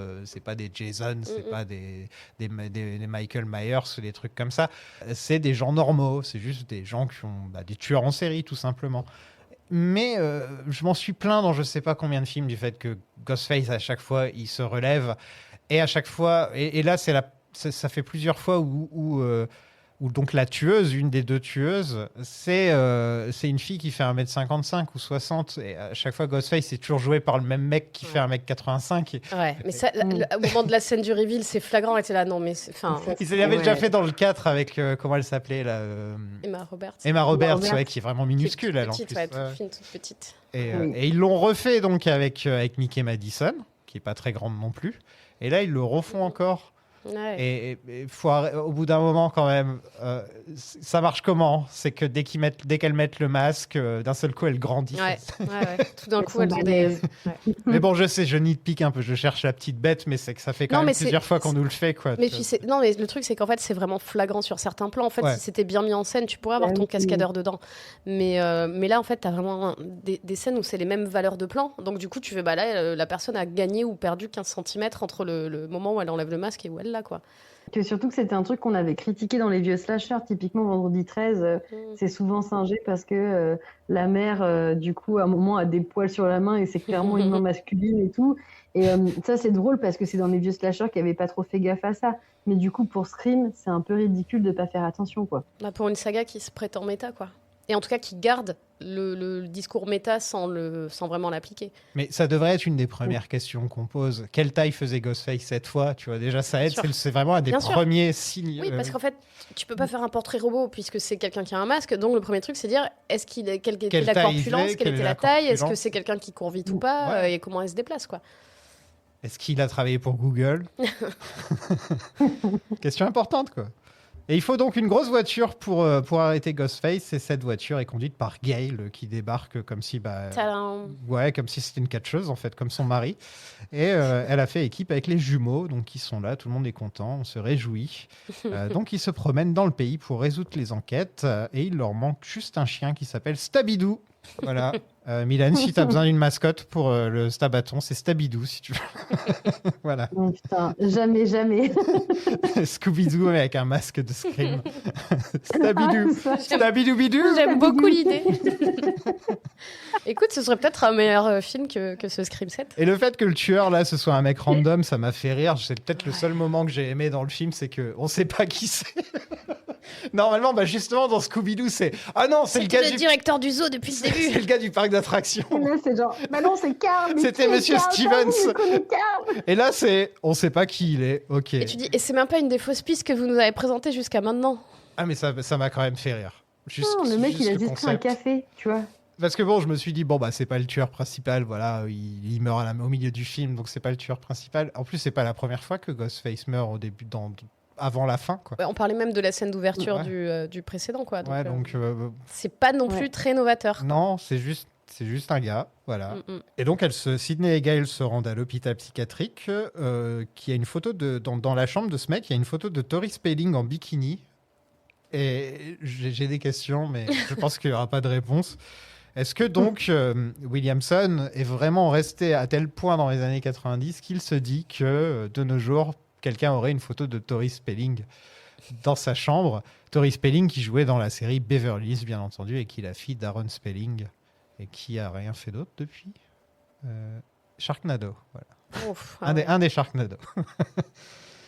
S8: des Jason, c'est pas des Michael Myers ou des trucs comme ça. C'est des gens normaux. C'est juste des gens qui ont des tueurs en série, tout simplement. Mais je m'en suis plaint dans je sais pas combien de films du fait que Ghostface, à chaque fois, il se relève. Et à chaque fois... Et là, ça fait plusieurs fois où où donc la tueuse, une des deux tueuses, c'est une fille qui fait 1m55 ou 60. Et à chaque fois, Ghostface est toujours joué par le même mec qui fait 1m85.
S9: Ouais, mais ça, au moment de la scène du reveal, c'est flagrant. Et t'es là, non, mais
S8: ils l'avaient déjà fait dans le 4 avec, comment elle s'appelait là,
S9: Emma Roberts.
S8: Emma Roberts, ouais, qui est vraiment minuscule, elle, en plus.
S9: Ouais, toute fine, toute petite.
S8: Et ils l'ont refait donc avec Mickey Madison, qui est pas très grande non plus. Et là, ils le refont encore.
S9: Ouais.
S8: Et au bout d'un moment, quand même, ça marche comment? C'est que dès qu'elles mettent le masque, d'un seul coup, elle grandit.
S9: Ouais. Tout d'un coup, elles ont des...
S8: Mais bon, je sais, je nitpick un peu, je cherche la petite bête, mais c'est que ça fait quand même plusieurs fois qu'on nous le fait, quoi.
S9: Mais puis non, mais le truc, c'est qu'en fait, c'est vraiment flagrant sur certains plans. En fait, si c'était bien mis en scène, tu pourrais avoir ton cascadeur dedans. Mais là, en fait, t'as vraiment des scènes où c'est les mêmes valeurs de plan. Donc, du coup, tu fais, là, la personne a gagné ou perdu 15 cm entre le moment où elle enlève le masque et où elle l'a, quoi.
S10: Que surtout que c'était un truc qu'on avait critiqué dans les vieux slashers, typiquement Vendredi 13, c'est souvent singé parce que la mère, du coup, à un moment a des poils sur la main et c'est clairement une main masculine et tout. Et ça, c'est drôle parce que c'est dans les vieux slashers qui n'avaient pas trop fait gaffe à ça. Mais du coup, pour Scream, c'est un peu ridicule de pas faire attention, quoi.
S9: Pour une saga qui se prétend méta, quoi. Et en tout cas, qui garde le discours méta sans vraiment l'appliquer.
S8: Mais ça devrait être une des premières questions qu'on pose. Quelle taille faisait Ghostface cette fois? Tu vois, déjà, ça aide. C'est vraiment un des premiers signes.
S9: Oui, parce qu'en fait, tu peux pas faire un portrait robot puisque c'est quelqu'un qui a un masque. Donc, le premier truc, c'est dire quelle était la corpulence, quelle était la taille, est-ce que c'est quelqu'un qui court vite ou pas, et comment elle se déplace, quoi.
S8: Est-ce qu'il a travaillé pour Google? Question importante, quoi. Et il faut donc une grosse voiture pour arrêter Ghostface, et cette voiture est conduite par Gail qui débarque comme si comme si c'était une catcheuse en fait, comme son mari. Et elle a fait équipe avec les jumeaux, donc ils sont là, tout le monde est content, on se réjouit. Donc ils se promènent dans le pays pour résoudre les enquêtes, et il leur manque juste un chien qui s'appelle Stabidou. Voilà. Mylène, si tu as besoin d'une mascotte pour le Stabaton, c'est Stabidou si tu veux. Voilà.
S10: Oh putain, jamais.
S8: Scooby-Doo avec un masque de Scream. Stabidou. Stabidou-bidou.
S9: J'aime beaucoup l'idée. Écoute, ce serait peut-être un meilleur film que ce Scream 7.
S8: Et le fait que le tueur, là, ce soit un mec random, ça m'a fait rire. C'est peut-être le seul moment que j'ai aimé dans le film, c'est qu'on sait pas qui c'est. Normalement, justement, dans Scooby-Doo, c'est... Ah non, c'est le gars du...
S9: directeur du zoo depuis le début.
S8: C'est le gars du parc d'attractions.
S10: Et là, c'est genre... non, c'est Carl.
S8: C'était Monsieur Stevens. Et là, c'est... On sait pas qui il est. Ok.
S9: Et tu dis, et c'est même pas une des fausses pistes que vous nous avez présentées jusqu'à maintenant.
S8: Ah, mais ça m'a quand même fait rire.
S10: Le mec, il a juste pris un café, tu vois.
S8: Parce que je me suis dit, c'est pas le tueur principal, voilà, il meurt au milieu du film, donc c'est pas le tueur principal. En plus, c'est pas la première fois que Ghostface meurt au début, avant la fin, quoi.
S9: Ouais, on parlait même de la scène d'ouverture du précédent, quoi.
S8: Donc,
S9: c'est pas non plus très novateur.
S8: Non, c'est juste un gars, voilà. Et donc, Sidney et Gail se rendent à l'hôpital psychiatrique, qui a une photo dans la chambre de ce mec, il y a une photo de Tori Spelling en bikini. Et j'ai des questions, mais je pense qu'il n'y aura pas de réponse. Est-ce que donc Williamson est vraiment resté à tel point dans les années 90 qu'il se dit que de nos jours, quelqu'un aurait une photo de Tori Spelling dans sa chambre? Tori Spelling qui jouait dans la série Beverly Hills, bien entendu, et qui est la fille d'Aaron Spelling, et qui a rien fait d'autre depuis. Sharknado, voilà.
S9: Ouf,
S8: un des Sharknado.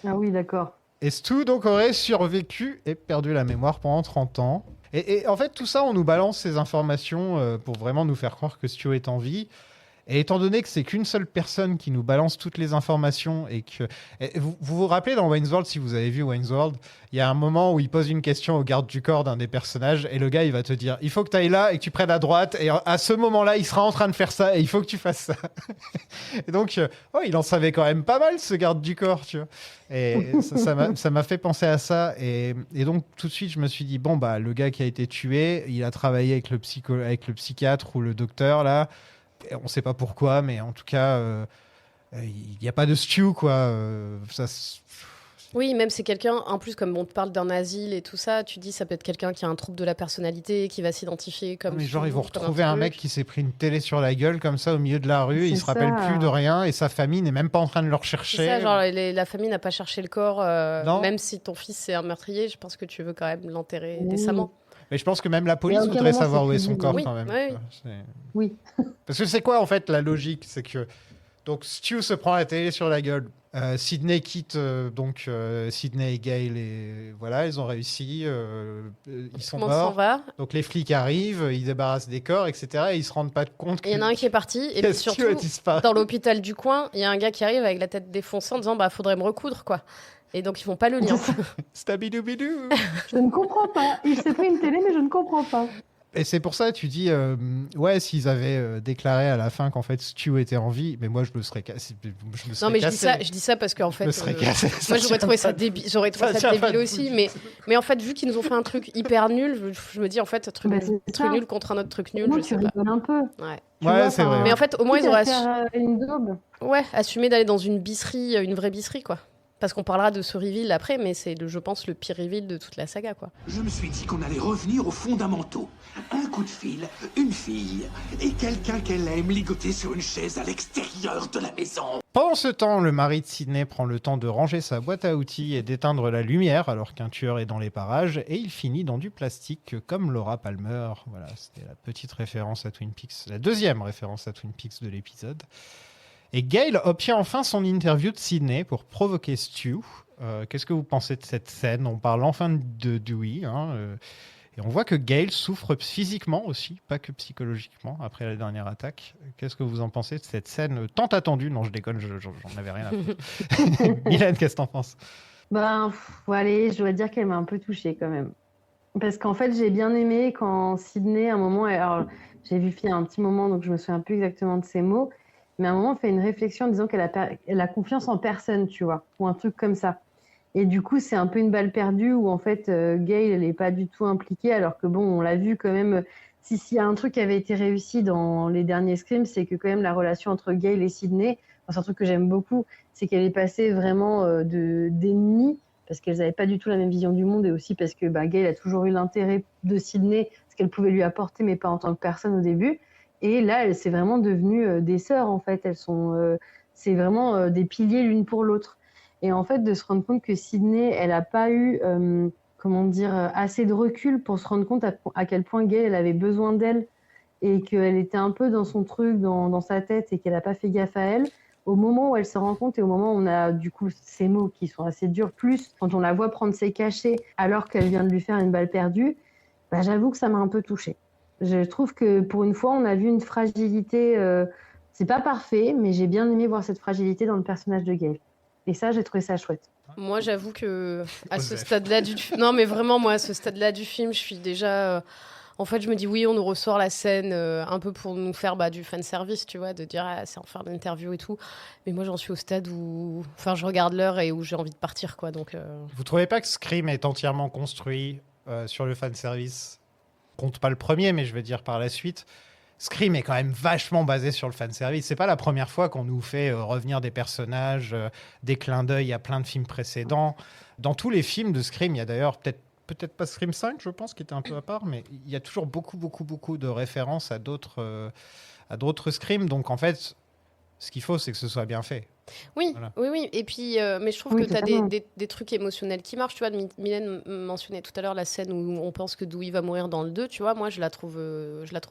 S10: Ah oui, d'accord.
S8: Et Stu donc aurait survécu et perdu la mémoire pendant 30 ans. Et en fait, tout ça, on nous balance ces informations pour vraiment nous faire croire que Stu est en vie. Et étant donné que c'est qu'une seule personne qui nous balance toutes les informations et que... vous vous rappelez dans Wayne's World, si vous avez vu Wayne's World, il y a un moment où il pose une question au garde du corps d'un des personnages et le gars, il va te dire, il faut que tu ailles là et que tu prennes à droite et à ce moment-là, il sera en train de faire ça et il faut que tu fasses ça. Et donc, il en savait quand même pas mal, ce garde du corps, tu vois. Et ça m'a fait penser à ça. Et donc, tout de suite, je me suis dit, le gars qui a été tué, il a travaillé avec le psychiatre ou le docteur, là. On ne sait pas pourquoi, mais en tout cas, il n'y a pas de Stu, quoi.
S9: Oui, même c'est quelqu'un, en plus, comme on te parle d'un asile et tout ça, tu dis ça peut être quelqu'un qui a un trouble de la personnalité, qui va s'identifier comme...
S8: Mais genre, ils vont retrouver un mec qui s'est pris une télé sur la gueule, comme ça, au milieu de la rue, il se rappelle plus de rien, et sa famille n'est même pas en train de le rechercher.
S9: C'est ça, genre, la famille n'a pas cherché le corps, même si ton fils est un meurtrier, je pense que tu veux quand même l'enterrer décemment.
S8: Mais je pense que même la police voudrait savoir où est son corps, quand même.
S10: Oui.
S8: Parce que c'est quoi, en fait, la logique? C'est que Donc Stu se prend la télé sur la gueule. Sydney quitte Sydney et Gale et voilà, ils ont réussi. Ils sont
S9: Tout le monde s'en
S8: morts.
S9: va.
S8: Donc les flics arrivent, ils débarrassent des corps, etc. Et ils se rendent pas compte
S9: Il y en a un qui est parti, et
S8: que
S9: puis
S8: Stu a
S9: surtout,
S8: disparu.
S9: dans l'hôpital du coin, il y a un gars qui arrive avec la tête défoncée en disant bah faudrait me recoudre quoi. Et donc ils font pas le lien.
S8: Stabidou-bidou.
S10: Je ne comprends pas. Il s'est pris une télé, mais je ne comprends pas.
S8: Et c'est pour ça, tu dis, ouais, s'ils avaient déclaré à la fin qu'en fait Stu était en vie, mais moi je me serais cassé.
S9: Non, mais je dis ça parce qu'en fait,
S8: me serais cassé.
S9: moi j'aurais trouvé ça débile, aussi, mais en fait, vu qu'ils nous ont fait un truc hyper nul, je me dis en fait, truc nul contre un autre truc nul,
S10: Moi,
S9: je
S10: tu
S9: sais pas.
S10: rigoles un peu.
S9: Ouais.
S8: Ouais, c'est vrai.
S9: Mais en fait, au moins ils auraient
S10: une daube.
S9: assumé d'aller dans une bisserie, une vraie bisserie, quoi. Parce qu'on parlera de ce reveal après, mais c'est, je pense, le pire reveal de toute la saga, quoi.
S7: Je me suis dit qu'on allait revenir aux fondamentaux. Un coup de fil, une fille, et quelqu'un qu'elle aime ligoter sur une chaise à l'extérieur de la maison.
S8: Pendant ce temps, le mari de Sydney prend le temps de ranger sa boîte à outils et d'éteindre la lumière alors qu'un tueur est dans les parages, et il finit dans du plastique comme Laura Palmer. Voilà, c'était la petite référence à Twin Peaks, la deuxième référence à Twin Peaks de l'épisode. Et Gale obtient enfin son interview de Sydney pour provoquer Stu. Qu'est-ce que vous pensez de cette scène ? On parle enfin de Dewey. Et on voit que Gale souffre physiquement aussi, pas que psychologiquement, après la dernière attaque. Qu'est-ce que vous en pensez de cette scène tant attendue ? Non, je déconne, j'en avais rien à foutre. Mylène, qu'est-ce que t'en penses ?
S10: Allez, je dois dire qu'elle m'a un peu touchée quand même. Parce qu'en fait, j'ai bien aimé quand Sydney, à un moment, alors j'ai vu Phil un petit moment, donc je me souviens plus exactement de ses mots, mais à un moment, elle fait une réflexion en disant qu'elle a confiance en personne, tu vois, ou un truc comme ça. Et du coup, c'est un peu une balle perdue où, en fait, Gale, elle n'est pas du tout impliquée, alors que, bon, on l'a vu quand même, s'il y a un truc qui avait été réussi dans les derniers Scream, c'est que quand même la relation entre Gale et Sydney, c'est un truc que j'aime beaucoup, c'est qu'elle est passée vraiment d'ennemis, parce qu'elles n'avaient pas du tout la même vision du monde, et aussi parce que Gale a toujours eu l'intérêt de Sydney, ce qu'elle pouvait lui apporter, mais pas en tant que personne au début. Et là, c'est vraiment devenu des sœurs, en fait. Elles sont, c'est vraiment des piliers l'une pour l'autre. Et en fait, de se rendre compte que Sydney, elle n'a pas eu, assez de recul pour se rendre compte à quel point Gale, elle avait besoin d'elle et qu'elle était un peu dans son truc, dans sa tête, et qu'elle n'a pas fait gaffe à elle. Au moment où elle se rend compte et au moment où on a du coup ces mots qui sont assez durs, plus quand on la voit prendre ses cachets alors qu'elle vient de lui faire une balle perdue, j'avoue que ça m'a un peu touchée. Je trouve que pour une fois, on a vu une fragilité. C'est pas parfait, mais j'ai bien aimé voir cette fragilité dans le personnage de Gale. Et ça, j'ai trouvé ça chouette.
S9: Moi, j'avoue que à ce stade-là non, mais vraiment, moi, à ce stade-là du film, je suis déjà. En fait, je me dis oui, on nous ressort la scène un peu pour nous faire du fan service, tu vois, de dire c'est en faire l'interview et tout. Mais moi, j'en suis au stade où, je regarde l'heure et où j'ai envie de partir, quoi. Donc.
S8: Vous trouvez pas que Scream est entièrement construit sur le fan service ? Compte pas le premier, mais je veux dire par la suite, Scream est quand même vachement basé sur le fanservice. C'est pas la première fois qu'on nous fait revenir des personnages, des clins d'œil à plein de films précédents. Dans tous les films de Scream, il y a d'ailleurs peut-être pas Scream 5, je pense, qui était un peu à part, mais il y a toujours beaucoup de références à d'autres Scream. Donc en fait, ce qu'il faut, c'est que ce soit bien fait.
S9: Oui,
S8: Voilà.
S9: oui. Et puis, mais je trouve que tu as des trucs émotionnels qui marchent. Tu vois, Mylène mentionnait tout à l'heure la scène où on pense que Dewey va mourir dans le 2. Tu vois, moi, je la trouve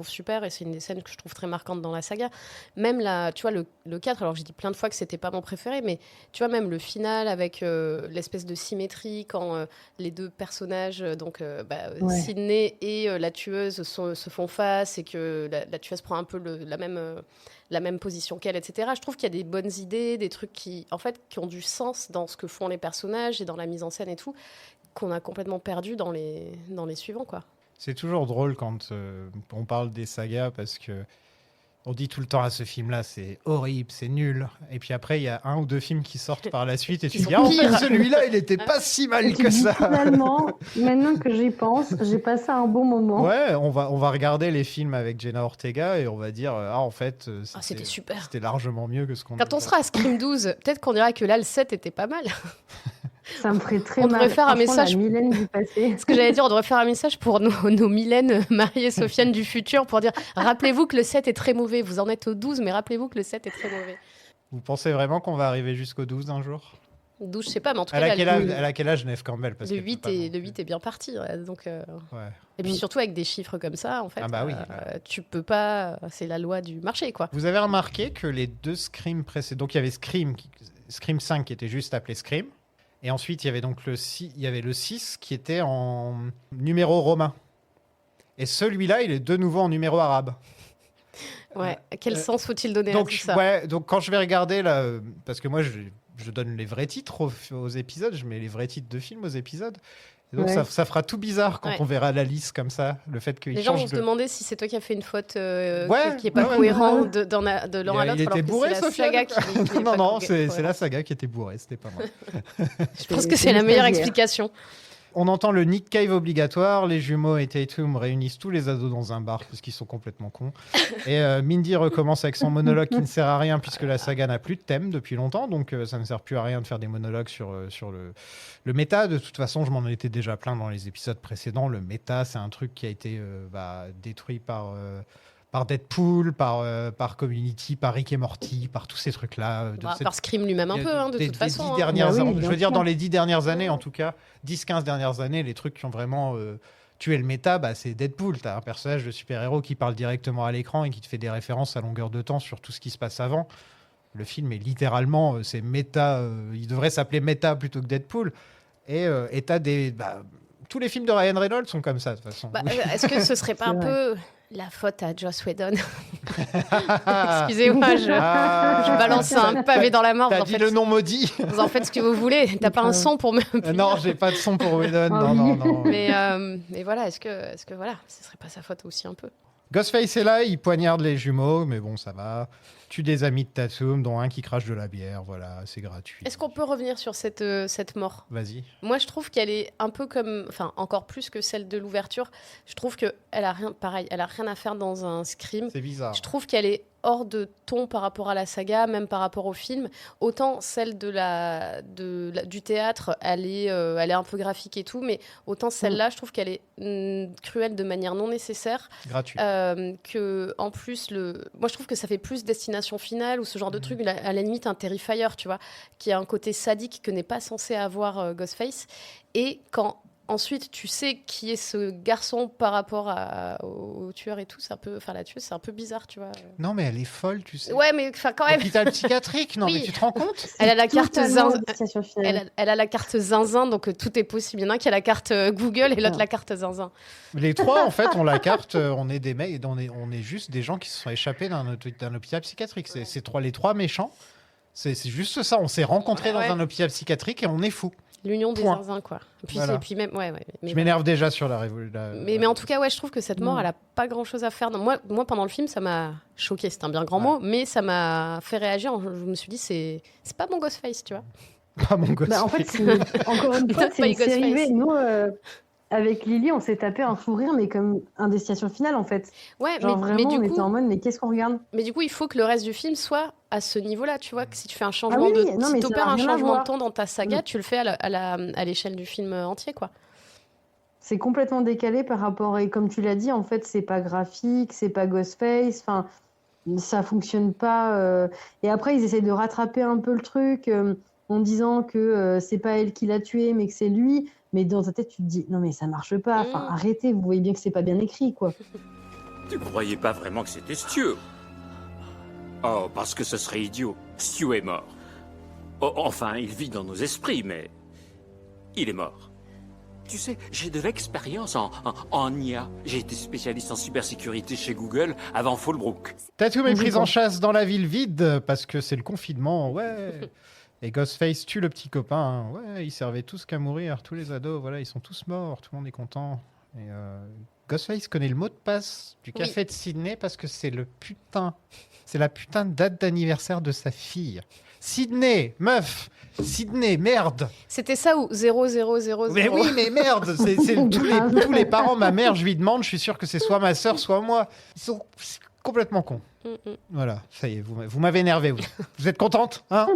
S9: super et c'est une des scènes que je trouve très marquantes dans la saga. Même tu vois, le 4, alors j'ai dit plein de fois que c'était pas mon préféré, mais tu vois, même le final avec l'espèce de symétrie quand les deux personnages, Sydney et la tueuse se font face et que la tueuse prend un peu la même position qu'elle, etc. Je trouve qu'il y a des bonnes idées, des trucs qui ont du sens dans ce que font les personnages et dans la mise en scène et tout, qu'on a complètement perdu dans les suivants, quoi.
S8: C'est toujours drôle quand on parle des sagas parce que on dit tout le temps à ce film-là, c'est horrible, c'est nul. Et puis après, il y a un ou deux films qui sortent par la suite et tu dis, en fait, celui-là, il était pas si mal que ça.
S10: Finalement, maintenant que j'y pense, j'ai passé un bon moment.
S8: Ouais, on va regarder les films avec Jenna Ortega et on va dire, en fait,
S9: c'était super.
S8: C'était largement mieux que ce qu'on.
S9: Quand on sera à Scream 12, peut-être qu'on dira que là, le 7 était pas mal.
S10: Ça me ferait très
S9: on
S10: mal.
S9: devrait faire un message.
S10: Mylène du passé.
S9: Ce que j'allais dire, on devrait faire un message pour nos Mylène, Marie et Sofiane du futur pour dire rappelez-vous que le 7 est très mauvais. Vous en êtes au 12, mais rappelez-vous que le 7 est très mauvais.
S8: Vous pensez vraiment qu'on va arriver jusqu'au 12 un jour ?
S9: 12, je sais pas, mais en tout cas,
S8: Elle a quel âge, Neve Campbell parce
S9: le
S8: qu'elle
S9: 8
S8: peut pas
S9: est, le 8 est bien parti. Donc,
S8: Ouais.
S9: Et puis surtout avec des chiffres comme ça, en fait,
S8: Ah bah oui.
S9: tu peux pas. C'est la loi du marché, quoi.
S8: Vous avez remarqué que les 2 Scream précédents, donc il y avait Scream 5 qui était juste appelé Scream, et ensuite il y avait donc le 6 qui était en numéro romain. Et celui-là, il est de nouveau en numéro arabe.
S9: Ouais. Quel sens faut-il donner à
S8: Donc,
S9: tout ça?
S8: ouais, donc quand je vais regarder là, parce que moi je donne les vrais titres aux épisodes, je mets les vrais titres de films aux épisodes. Et donc ça fera tout bizarre quand on verra la liste comme ça, le fait qu'il
S9: les gens vont se demander si c'est toi qui as fait une faute qui est pas
S8: cohérente
S9: de l'un à l'autre.
S8: Il était bourré, Sofiane. Non, c'est la saga qui était bourrée, c'était pas moi.
S9: Je pense que c'est la meilleure explication.
S8: On entend le Nick Cave obligatoire, les jumeaux et Tatum réunissent tous les ados dans un bar parce qu'ils sont complètement cons. Et Mindy recommence avec son monologue qui ne sert à rien puisque la saga n'a plus de thème depuis longtemps, donc ça ne sert plus à rien de faire des monologues sur le méta. De toute façon, je m'en étais déjà plaint dans les épisodes précédents. Le méta, c'est un truc qui a été détruit par Deadpool, par Community, par Rick et Morty, par tous ces trucs-là.
S9: Par Scream lui-même un peu, de toute façon.
S8: Je veux dire, dans les 10 dernières années, en tout cas, 10-15 dernières années, les trucs qui ont vraiment tué le méta, c'est Deadpool. Tu as un personnage de super-héros qui parle directement à l'écran et qui te fait des références à longueur de temps sur tout ce qui se passe avant. Le film est littéralement, c'est méta. Il devrait s'appeler méta plutôt que Deadpool. Et tu as des... tous les films de Ryan Reynolds sont comme ça, de toute façon.
S9: Est-ce que ce serait pas un peu la faute à Joss Whedon? Excusez-moi, je balance un pavé dans la mort.
S8: T'as dit le nom maudit.
S9: Vous en faites ce que vous voulez. T'as pas un son pour me...
S8: Non, j'ai pas de son pour Whedon. Non.
S9: Mais voilà, est-ce que voilà, ce serait pas sa faute aussi un peu?
S8: Ghostface est là, il poignarde les jumeaux, mais bon, ça va. Tue des amis de Tatum, dont un qui crache de la bière. Voilà, c'est gratuit.
S9: Est-ce qu'on peut revenir sur cette mort?
S8: Vas-y.
S9: Moi, je trouve qu'elle est un peu comme... Enfin, encore plus que celle de l'ouverture. Je trouve qu'elle a rien... Pareil, elle a rien à faire dans un Scream.
S8: C'est bizarre.
S9: Je trouve qu'elle est hors de ton par rapport à la saga, même par rapport au film. Autant celle du théâtre, elle est un peu graphique et tout, mais autant celle-là, je trouve qu'elle est cruelle de manière non nécessaire.
S8: Gratuite.
S9: Que, en plus, moi, je trouve que ça fait plus destination finale ou ce genre de truc, à la limite, un Terrifier, tu vois, qui a un côté sadique que n'est pas censé avoir Ghostface. Et quand... Ensuite, tu sais qui est ce garçon par rapport au tueur et tout. C'est un peu, la tueuse, c'est un peu bizarre, tu vois.
S8: Non, mais elle est folle, tu sais.
S9: Ouais, mais quand même.
S8: Hôpital psychiatrique, non,
S9: oui.
S8: Mais tu te rends compte?
S9: Elle a la carte zinzin. Elle a la carte zinzin, donc tout est possible. Il y en a un qui a la carte Google et l'autre la carte zinzin.
S8: Les trois, en fait, ont la carte. On est des mecs, on est juste des gens qui se sont échappés d'un hôpital psychiatrique. C'est les trois méchants. C'est juste ça. On s'est rencontrés dans un hôpital psychiatrique et on est fous.
S9: L'union des zinzins, quoi. Puis,
S8: voilà.
S9: Et puis même,
S8: je m'énerve déjà sur la révolution.
S9: Mais en tout cas, je trouve que cette mort, elle a pas grand-chose à faire. Moi, pendant le film, ça m'a choqué. C'est un bien grand mot, mais ça m'a fait réagir. Je me suis dit, c'est pas mon Ghostface, tu vois.
S8: Pas mon Ghostface.
S10: En fait, encore une fois, c'est une série B. Nous, avec Lily, on s'est tapé un fou rire, mais comme un destination finale, en fait.
S9: Ouais,
S10: vraiment,
S9: mais du
S10: on
S9: coup,
S10: était en mode, mais qu'est-ce qu'on regarde? Mais
S9: du coup, il faut que le reste du film soit à ce niveau-là, tu vois, que si tu fais un changement si tu opères un changement de temps dans ta saga, tu le fais à l'échelle du film entier, quoi.
S10: C'est complètement décalé par rapport, et comme tu l'as dit, en fait, c'est pas graphique, c'est pas Ghostface, enfin, ça fonctionne pas. Et après, ils essayent de rattraper un peu le truc en disant que c'est pas elle qui l'a tué, mais que c'est lui. Mais dans ta tête, tu te dis, non mais ça marche pas, enfin, arrêtez, vous voyez bien que c'est pas bien écrit, quoi.
S13: Tu croyais pas vraiment que c'était Stu? Oh, parce que ce serait idiot. Stu est mort. Oh, enfin, il vit dans nos esprits, mais... il est mort. Tu sais, j'ai de l'expérience en IA. J'ai été spécialiste en cybersécurité chez Google avant Fallbrook.
S8: Tatum est prise en chasse dans la ville vide parce que c'est le confinement, ouais. Et Ghostface tue le petit copain. Hein. Ouais, ils servaient tous qu'à mourir, tous les ados, voilà, ils sont tous morts, tout le monde est content. Et Ghostface connaît le mot de passe du café de Sydney parce que c'est la putain de date d'anniversaire de sa fille. Sydney, meuf, Sydney, merde.
S9: C'était ça ou 0000.
S8: Mais oui, mais merde, c'est tous les parents, ma mère, je lui demande, je suis sûr que c'est soit ma sœur, soit moi. Ils sont complètement cons. Voilà, ça y est, vous m'avez énervé. Vous êtes contente, hein?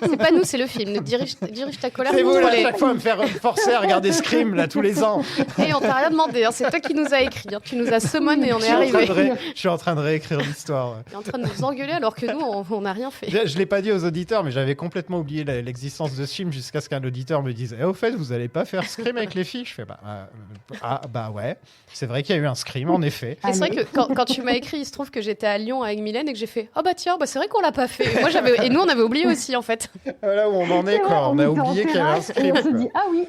S9: C'est pas nous, c'est le film. Dirige ta colère.
S8: C'est vous,
S9: contre
S8: là, à
S9: les-
S8: chaque fois, me faire forcer à regarder Scream, là, tous les ans.
S9: Et on t'a rien demandé, hein. C'est toi qui nous as écrit. hein. Tu nous as summon et on est arrivé.
S8: Je suis en train de réécrire l'histoire. Ouais.
S9: Tu es en train de nous engueuler alors que nous, on n'a rien fait.
S8: Je l'ai pas dit aux auditeurs, mais j'avais complètement oublié l'existence de ce film jusqu'à ce qu'un auditeur me dise au fait, vous allez pas faire Scream avec les filles? Je fais bah ouais. C'est vrai qu'il y a eu un Scream, en effet.
S9: Et c'est vrai que quand tu m'as écrit, il se trouve que j'étais à Lyon avec Mylène et que j'ai fait bah tiens, c'est vrai qu'on l'a pas fait. Et nous on avait oublié aussi en fait.
S8: Voilà où on en est, quoi. On a oublié qu'il y avait un Scream.
S10: Et on se
S8: quoi.
S10: dit, ah oui.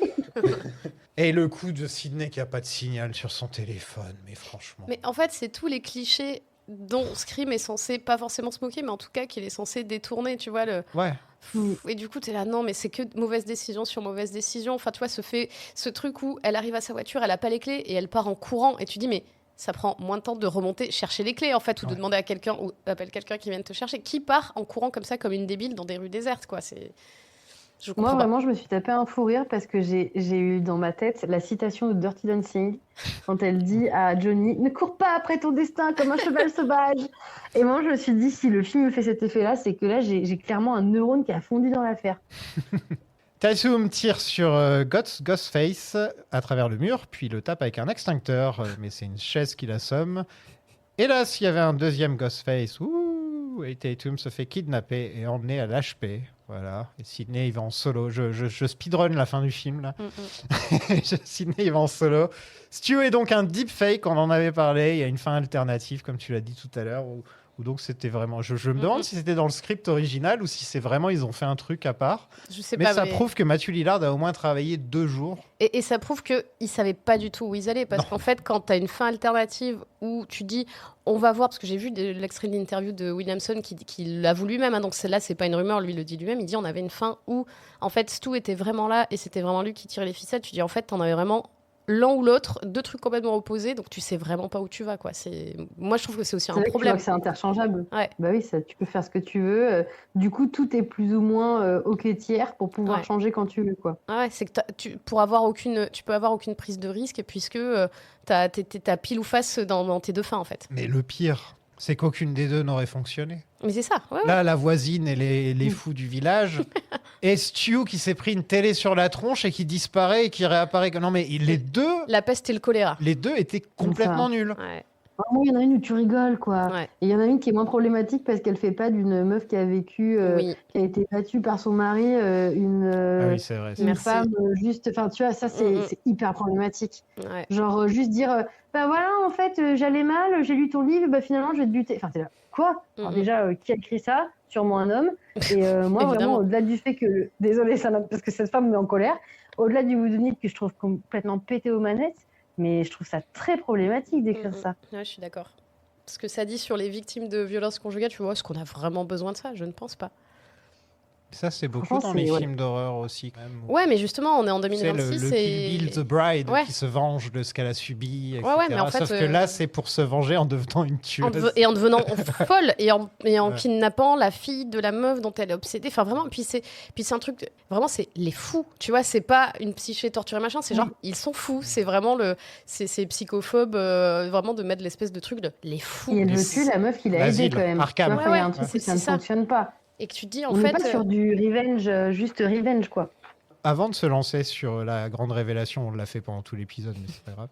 S8: Et le coup de Sydney qui a pas de signal sur son téléphone, mais franchement.
S9: Mais en fait, c'est tous les clichés dont Scream est censé pas forcément se moquer, mais en tout cas qu'il est censé détourner, tu vois
S8: Ouais.
S9: Et du coup, t'es là, non, mais c'est que mauvaise décision sur mauvaise décision. Enfin, tu vois, ce truc où elle arrive à sa voiture, elle a pas les clés et elle part en courant. Et tu dis, mais ça prend moins de temps de remonter, chercher les clés, en fait, ou de demander à quelqu'un, ou appelle quelqu'un qui vienne te chercher. Qui part en courant comme ça, comme une débile, dans des rues désertes, quoi. Je comprends
S10: Moi,
S9: pas.
S10: vraiment, je me suis tapé un fou rire parce que j'ai eu dans ma tête la citation de Dirty Dancing quand elle dit à Johnny « Ne cours pas après ton destin comme un cheval sauvage !» Et moi, je me suis dit, si le film me fait cet effet-là, c'est que là, j'ai clairement un neurone qui a fondu dans l'affaire.
S8: Taisum tire sur Ghostface à travers le mur, puis le tape avec un extincteur, mais c'est une chaise qui l'assomme. Et là, s'il y avait un deuxième Ghostface, et Tatum se fait kidnapper et emmener à l'HP. Voilà. Et Sydney, il va en solo. Je speedrun la fin du film, là. Sydney, il va en solo. Stu est donc un deepfake, on en avait parlé. Il y a une fin alternative, comme tu l'as dit tout à l'heure, où donc c'était vraiment... Je me demande si c'était dans le script original ou si c'est vraiment, ils ont fait un truc à part.
S9: Je sais
S8: mais
S9: pas,
S8: ça prouve que Matthew Lillard a au moins travaillé 2 jours.
S9: Et ça prouve qu'ils ne savaient pas du tout où ils allaient. Parce qu'en fait, quand tu as une fin alternative où tu dis, on va voir, parce que j'ai vu l'extrait de l'interview de Williamson qui l'avoue lui-même, hein, donc celle-là, c'est pas une rumeur, lui le dit lui-même, il dit on avait une fin où, en fait, Stu était vraiment là et c'était vraiment lui qui tirait les ficelles. Tu dis, en fait, t'en avais vraiment l'un ou l'autre, 2 trucs complètement opposés, donc tu sais vraiment pas où tu vas, quoi. Moi, je trouve que c'est aussi un
S10: C'est vrai que tu vois
S9: problème.
S10: que c'est interchangeable.
S9: Ouais.
S10: Bah oui, tu peux faire ce que tu veux. Du coup, tout est plus ou moins tiers pour pouvoir changer quand tu veux, quoi.
S9: Ah ouais, c'est que tu peux avoir aucune prise de risque puisque t'as pile ou face dans tes 2 fins, en fait.
S8: Mais le pire, c'est qu'aucune des 2 n'aurait fonctionné.
S9: Mais c'est ça, ouais.
S8: Là, la voisine et les fous du village. Et Stu qui s'est pris une télé sur la tronche et qui disparaît et qui réapparaît. Non, mais les 2...
S9: La peste et le choléra.
S8: Les 2 étaient complètement nuls.
S9: Ouais.
S10: Moi, il y en a une où tu rigoles, quoi.
S9: Ouais.
S10: Et il y en a une qui est moins problématique parce qu'elle fait pas d'une meuf qui a vécu, qui a été battue par son mari,
S8: Ah oui, c'est vrai.
S10: une femme juste. Enfin, tu vois, ça, c'est hyper problématique.
S9: Ouais.
S10: Genre, juste dire, bah voilà, en fait, j'allais mal, j'ai lu ton livre, bah finalement, je vais te buter. Enfin, t'es là, quoi? Alors, déjà, qui a écrit ça? Sûrement un homme. Et moi, vraiment, au-delà du fait que. Désolée, parce que cette femme me met en colère. Au-delà du whodunit que je trouve complètement pété aux manettes. Mais je trouve ça très problématique d'écrire ça.
S9: Ouais, je suis d'accord. Ce que ça dit sur les victimes de violences conjugales, tu vois, est-ce qu'on a vraiment besoin de ça? Je ne pense pas.
S8: Ça, c'est beaucoup dans les films d'horreur aussi. Quand même.
S9: Ouais, mais justement, on est en 2026.
S8: C'est le Kill Bill the Bride qui se venge de ce qu'elle a subi, etc.
S9: Ouais, mais en fait,
S8: sauf que là, c'est pour se venger en devenant une tueuse.
S9: Et en devenant folle, et en kidnappant la fille de la meuf dont elle est obsédée. Enfin, vraiment, puis c'est un truc... Vraiment, c'est les fous, tu vois, c'est pas une psyché torturée, machin, c'est genre, ils sont fous. C'est vraiment c'est psychophobe, vraiment de mettre l'espèce de truc de les fous.
S10: Et elle veut tuer la meuf qui l'a aidée, quand même.
S8: Arkham.
S10: Tu vois, il y a un truc où ça ne fonctionne pas.
S9: Et que tu te dis,
S10: on n'est pas sur du revenge, juste revenge, quoi.
S8: Avant de se lancer sur la grande révélation, on l'a fait pendant tout l'épisode, mais c'est pas grave.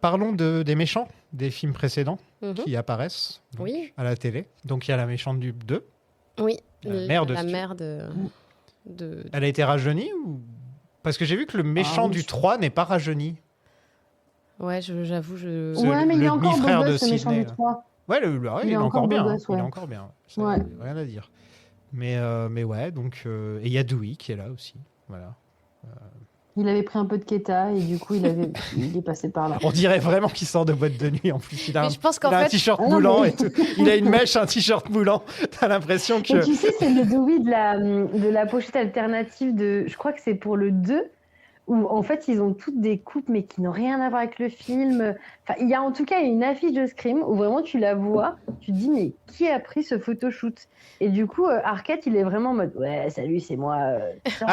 S8: Parlons des méchants des films précédents qui apparaissent à la télé. Donc il y a la méchante du 2.
S9: Oui,
S8: la mère de Elle a été rajeunie ou... Parce que j'ai vu que le méchant du 3 n'est pas rajeuni.
S9: Ouais, j'avoue,
S10: Ouais, mais il est encore beau gosse, le méchant du 3.
S8: Ouais, il est encore bien.
S10: Gosse, ouais.
S8: Il est encore bien. Ça, rien à dire. Mais ouais, donc... et il y a Dewey qui est là aussi. Voilà.
S10: Il avait pris un peu de Keta et du coup, il est passé par là.
S8: On dirait vraiment qu'il sort de boîte de nuit. En plus, il a un t-shirt
S10: Ah,
S8: moulant et tout. Il a une mèche, un t-shirt moulant. T'as l'impression que...
S10: Et tu sais, c'est le Dewey de la pochette alternative de... Je crois que c'est pour le 2, où en fait ils ont toutes des coupes mais qui n'ont rien à voir avec le film. Enfin, il y a en tout cas une affiche de Scream où vraiment tu la vois, tu te dis mais qui a pris ce photoshoot? Et du coup Arquette il est vraiment en mode ouais salut c'est moi.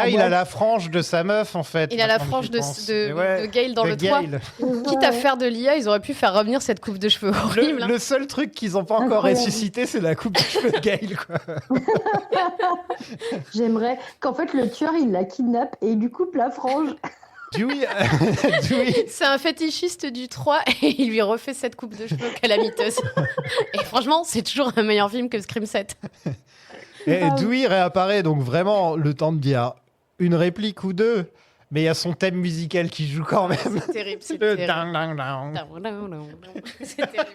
S8: Il a la frange de sa meuf en fait.
S9: Il a la frange de Gail dans le toit. Quitte à faire de l'IA, ils auraient pu faire revenir cette coupe de cheveux horrible.
S8: Le seul truc qu'ils n'ont pas encore ressuscité, c'est la coupe de cheveux de Gail, quoi.
S10: J'aimerais qu'en fait le tueur il la kidnappe et il lui coupe la frange.
S8: Dewey.
S9: C'est un fétichiste du 3 et il lui refait cette coupe de cheveux calamiteuse. Et franchement, c'est toujours un meilleur film que Scream 7.
S8: Et Dewey réapparaît donc vraiment le temps de dire une réplique ou deux, mais il y a son thème musical qui joue quand même.
S9: C'est terrible, c'est
S8: Le
S9: terrible.
S8: dang, dang, dang.
S9: C'est terrible.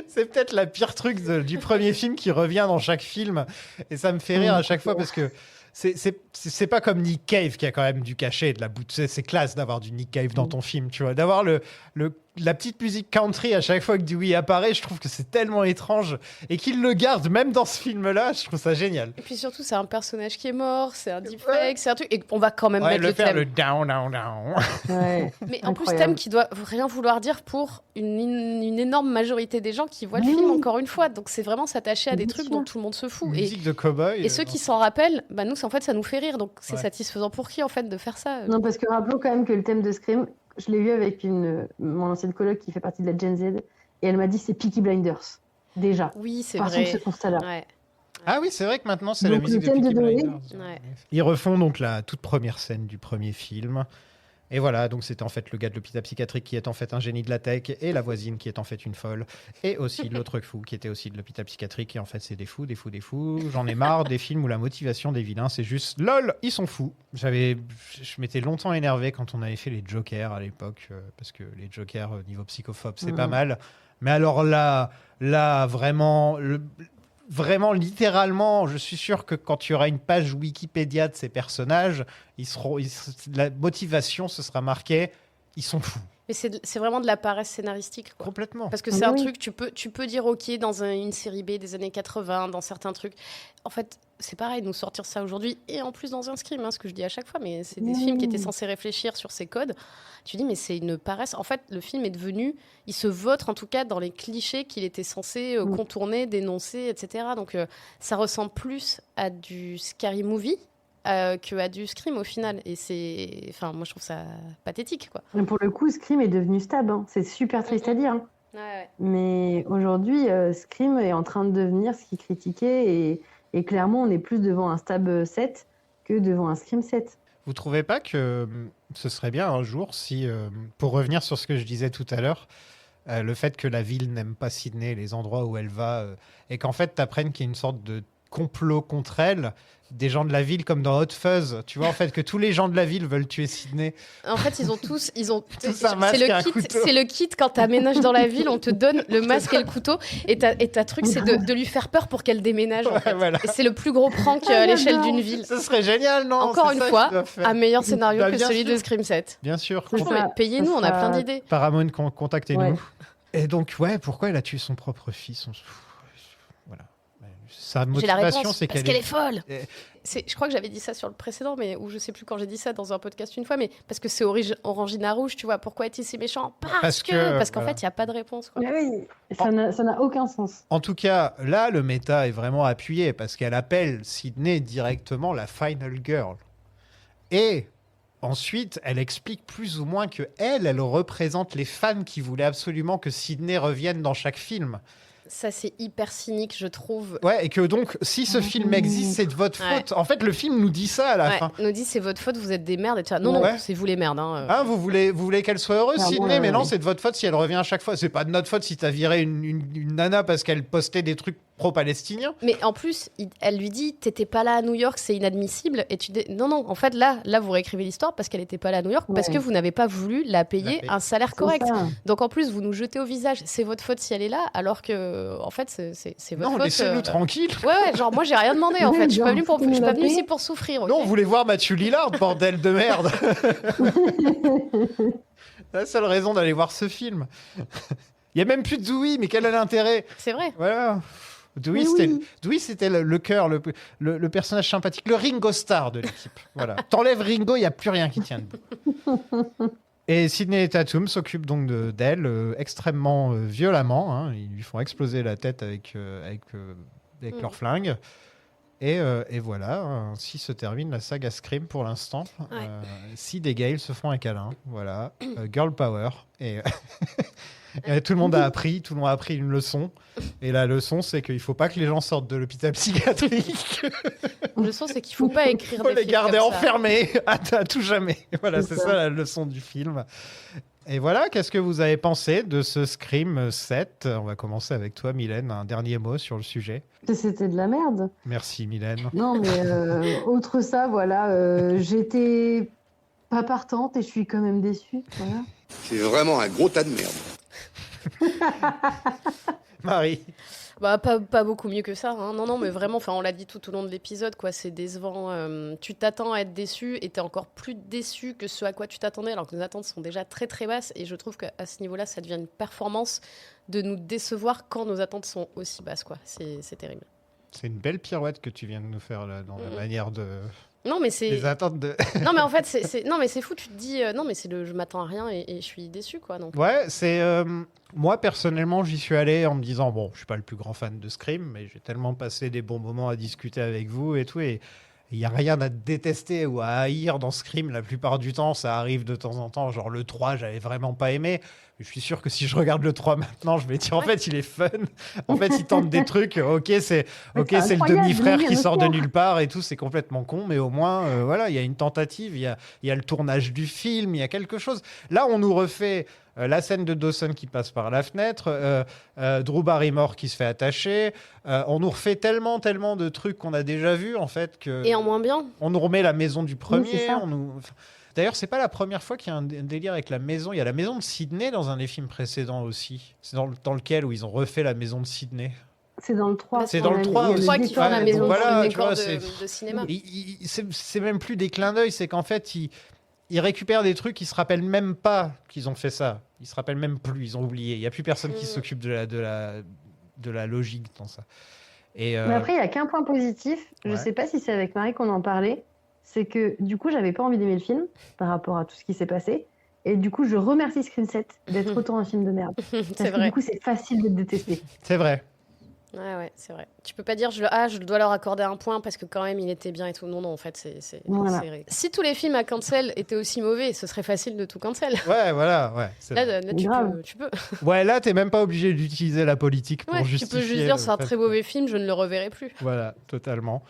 S8: C'est peut-être la pire truc du premier film qui revient dans chaque film. Et ça me fait rire à chaque fois parce que c'est pas comme Nick Cave qui a quand même du cachet et de la boue. C'est classe d'avoir du Nick Cave dans ton film, tu vois. D'avoir la petite musique country à chaque fois que Dewey apparaît, je trouve que c'est tellement étrange. Et qu'il le garde même dans ce film-là, je trouve ça génial.
S9: Et puis surtout, c'est un personnage qui est mort, c'est un deepfake, c'est un truc. Et on va quand même mettre le thème.
S8: Le down, down, down.
S9: Mais en plus, thème qui doit rien vouloir dire pour une énorme majorité des gens qui voient le film encore une fois. Donc c'est vraiment s'attacher à des trucs dont tout le monde se fout.
S8: Musique de cow-boy.
S9: Et ceux qui s'en rappellent, bah nous, en fait, ça nous fait rire. Donc c'est satisfaisant pour qui, en fait, de faire ça?
S10: Non, parce que rappelons quand même que le thème de Scream, je l'ai vu avec mon ancienne coloc qui fait partie de la Gen Z, et elle m'a dit c'est Peaky Blinders. Déjà.
S9: Oui, c'est
S10: vrai.
S9: vrai.
S10: Ce constat-là.
S9: Ouais.
S8: Ah oui, c'est vrai que maintenant c'est la
S10: Donc,
S8: musique
S10: le thème
S8: de Peaky
S10: de Dewey.
S8: Blinders.
S9: Ouais.
S8: Ils refont donc la toute première scène du premier film. Et voilà, donc c'était en fait le gars de l'hôpital psychiatrique qui est en fait un génie de la tech, et la voisine qui est en fait une folle, et aussi l'autre fou qui était aussi de l'hôpital psychiatrique, et en fait c'est des fous, des fous, des fous. J'en ai marre des films où la motivation des vilains c'est juste LOL, ils sont fous. Je m'étais longtemps énervé quand on avait fait les Jokers à l'époque, parce que les Jokers niveau psychophobe c'est pas mal. Mais alors là vraiment... Vraiment, littéralement, je suis sûr que quand il y aura une page Wikipédia de ces personnages, la motivation, ce sera marqué, ils sont fous.
S9: Mais c'est vraiment de la paresse scénaristique, quoi.
S8: Complètement.
S9: Parce que c'est un truc, tu peux dire ok dans une série B des années 80, dans certains trucs. En fait, c'est pareil, nous sortir ça aujourd'hui, et en plus dans un Scream, ce que je dis à chaque fois, mais c'est des films qui étaient censés réfléchir sur ces codes. Tu dis, mais c'est une paresse. En fait, le film est devenu, il se vautre en tout cas dans les clichés qu'il était censé contourner, dénoncer, etc. Donc ça ressemble plus à du Scary Movie que à du Scream au final. Et moi je trouve ça pathétique, quoi.
S10: Mais pour le coup, Scream est devenu Stab. Hein. C'est super triste à dire. Hein.
S9: Ouais.
S10: Mais aujourd'hui, Scream est en train de devenir ce qu'il critiquait, et clairement, on est plus devant un Stab 7 que devant un Scream 7.
S8: Vous trouvez pas que ce serait bien un jour si, pour revenir sur ce que je disais tout à l'heure, le fait que la ville n'aime pas Sydney, les endroits où elle va, et qu'en fait t'apprennes qu'il y a une sorte de complot contre elle, des gens de la ville comme dans Hot Fuzz, tu vois en fait que tous les gens de la ville veulent tuer Sydney.
S9: En fait, ils ont tous
S8: un masque et un couteau.
S9: C'est le kit quand t'aménages dans la ville, on te donne le masque et le couteau, et ta truc c'est de lui faire peur pour qu'elle déménage. En fait.
S8: Voilà.
S9: Et c'est le plus gros prank à l'échelle d'une ville.
S8: Ce serait génial, non?
S9: Encore
S8: C'est
S9: une
S8: ça
S9: fois,
S8: qu'ils doivent faire.
S9: un meilleur scénario
S8: Bah,
S9: que
S8: bien
S9: celui
S8: sûr.
S9: de Scream 7.
S8: Bien sûr.
S9: Franchement, mais payez-nous, on a plein d'idées.
S8: Paramount, contactez-nous.
S10: Ouais.
S8: Et donc, pourquoi elle a tué son propre fils? Voilà. Sa
S9: J'ai la
S8: motivation,
S9: réponse,
S8: c'est
S9: parce
S8: qu'elle
S9: qu'elle est folle.
S8: Et-
S9: Je crois que j'avais dit ça sur le précédent, ou je sais plus quand j'ai dit ça dans un podcast une fois, mais parce que c'est Orangina Rouge, tu vois. Pourquoi est-il si méchant? Parce qu'en
S8: voilà.
S9: fait, il n'y a pas de réponse, quoi.
S10: Mais oui, ça n'a aucun sens.
S8: En tout cas, là, le méta est vraiment appuyé parce qu'elle appelle Sydney directement la Final Girl. Et ensuite, elle explique plus ou moins que elle représente les fans qui voulaient absolument que Sydney revienne dans chaque film.
S9: Ça, c'est hyper cynique, je trouve.
S8: Ouais, et que donc, si ce film existe, c'est de votre faute. En fait, le film nous dit ça à la fin.
S9: Nous dit c'est votre faute, vous êtes des merdes. Et tu vois, non,
S8: Ouais.
S9: non, c'est vous les merdes. Hein.
S8: Hein, vous voulez qu'elle soit heureuse,
S10: Clairement,
S8: Sydney, mais non,
S10: ouais.
S8: c'est de votre faute si elle revient à chaque fois. C'est pas de notre faute si t'as viré une nana parce qu'elle postait des trucs pro-palestiniens.
S9: Mais en plus, elle lui dit t'étais pas là à New York, c'est inadmissible. Et tu dis non, non, en fait, là vous réécrivez l'histoire parce qu'elle était pas là à New York, parce que vous n'avez pas voulu la payer un salaire correct.
S10: ça.
S9: Donc en plus, vous nous jetez au visage, c'est votre faute si elle est là, alors que, en fait, c'est votre
S8: Non,
S9: faute.
S8: laissez-nous tranquille.
S9: Ouais, genre moi j'ai rien demandé en fait. Je suis pas venue ici pour souffrir.
S8: Non,
S9: ok
S8: on voulait voir Matthew Lillard, bordel de merde. La seule raison d'aller voir ce film. Il y a même plus de Dewey, mais quel est l'intérêt?
S9: C'est vrai.
S8: Voilà. Dewey, c'était le cœur, le personnage sympathique, le Ringo Starr de l'équipe. Voilà. T'enlèves Ringo, il n'y a plus rien qui tient debout. Et Sidney Tatum s'occupe donc d'elle extrêmement violemment. Hein. Ils lui font exploser la tête avec leur flingue. Et voilà, ainsi se termine la saga Scream pour l'instant.
S9: Ouais.
S8: Sid et Gale se font un câlin. Voilà, girl power. Et tout le monde a appris une leçon. Et la leçon, c'est qu'il ne faut pas que les gens sortent de l'hôpital psychiatrique.
S9: La leçon, c'est qu'il ne faut pas écrire
S8: Il faut
S9: des
S8: les
S9: films
S8: garder
S9: comme ça.
S8: enfermés à tout jamais. Voilà, c'est ça la leçon du film. Et voilà, qu'est-ce que vous avez pensé de ce Scream 7 ? On va commencer avec toi, Mylène. Un dernier mot sur le sujet.
S10: C'était de la merde.
S8: Merci, Mylène.
S10: Non, mais autre ça, voilà, j'étais pas partante et je suis quand même déçue. Voilà.
S14: C'est vraiment un gros tas de merde.
S8: Marie.
S9: Bah, pas beaucoup mieux que ça. Hein. Non, mais vraiment, on l'a dit tout au long de l'épisode, quoi. C'est décevant. Tu t'attends à être déçu et t'es encore plus déçu que ce à quoi tu t'attendais, alors que nos attentes sont déjà très très basses. Et je trouve qu'à ce niveau-là, ça devient une performance de nous décevoir quand nos attentes sont aussi basses, quoi. C'est terrible.
S8: C'est une belle pirouette que tu viens de nous faire là, dans la manière de...
S9: Non, mais c'est...
S8: Les attentes de...
S9: non, mais en fait, non, mais c'est fou. Tu te dis, non, mais je m'attends à rien et je suis déçu, quoi. Donc.
S8: Ouais, c'est... Moi, personnellement, j'y suis allé en me disant, bon, je suis pas le plus grand fan de Scream, mais j'ai tellement passé des bons moments à discuter avec vous et tout, et il n'y a rien à détester ou à haïr dans Scream. La plupart du temps, ça arrive de temps en temps. Genre le 3, j'avais vraiment pas aimé. Je suis sûr que si je regarde le 3 maintenant, je vais dire, en fait, il est fun. En fait, il tente des trucs. Ok, c'est le demi-frère qui sort de nulle part et tout. C'est complètement con, mais au moins, voilà, il y a une tentative. Il y a le tournage du film. Il y a quelque chose. Là, on nous refait la scène de Dawson qui passe par la fenêtre, Drew Barrymore qui se fait attacher. On nous refait tellement de trucs qu'on a déjà vus, en fait.
S9: Et en moins bien.
S8: On nous remet la maison du premier.
S10: Oui, c'est ça.
S8: D'ailleurs, c'est pas la première fois qu'il y a un délire avec la maison. Il y a la maison de Sydney dans un des films précédents aussi. C'est dans lequel où ils ont refait la maison de Sydney.
S10: C'est dans le 3.
S8: C'est dans le 3 aussi.
S9: Je crois qu'ils font la maison
S8: voilà,
S9: de
S8: tu vois,
S9: de cinéma.
S8: C'est même plus des clins d'œil, c'est qu'en fait, ils récupèrent des trucs, ils se rappellent même pas qu'ils ont fait ça. Ils se rappellent même plus, ils ont oublié. Il y a plus personne qui s'occupe de la logique dans ça. Mais
S10: après, il y a qu'un point positif. Je
S8: Ouais.
S10: sais pas si c'est avec Marie qu'on en parlait. C'est que du coup, j'avais pas envie d'aimer le film par rapport à tout ce qui s'est passé. Et du coup, je remercie Scream 7 d'être autant un film de merde. Parce
S9: C'est
S10: que
S9: vrai.
S10: du coup, c'est facile de le détester.
S8: C'est vrai.
S9: Ouais, c'est vrai. Tu peux pas dire je dois leur accorder un point parce que quand même il était bien et tout. Non, en fait, c'est
S10: Voilà.
S9: vrai. Si tous les films à cancel étaient aussi mauvais, ce serait facile de tout cancel.
S8: Ouais, voilà. Ouais, c'est vrai.
S9: Là, tu peux.
S8: Ouais, là, t'es même pas obligé d'utiliser la politique pour
S9: Ouais, tu
S8: justifier.
S9: peux juste dire
S8: le
S9: c'est un
S8: fait
S9: très
S8: que-
S9: mauvais film, je ne le reverrai plus.
S8: Voilà, totalement.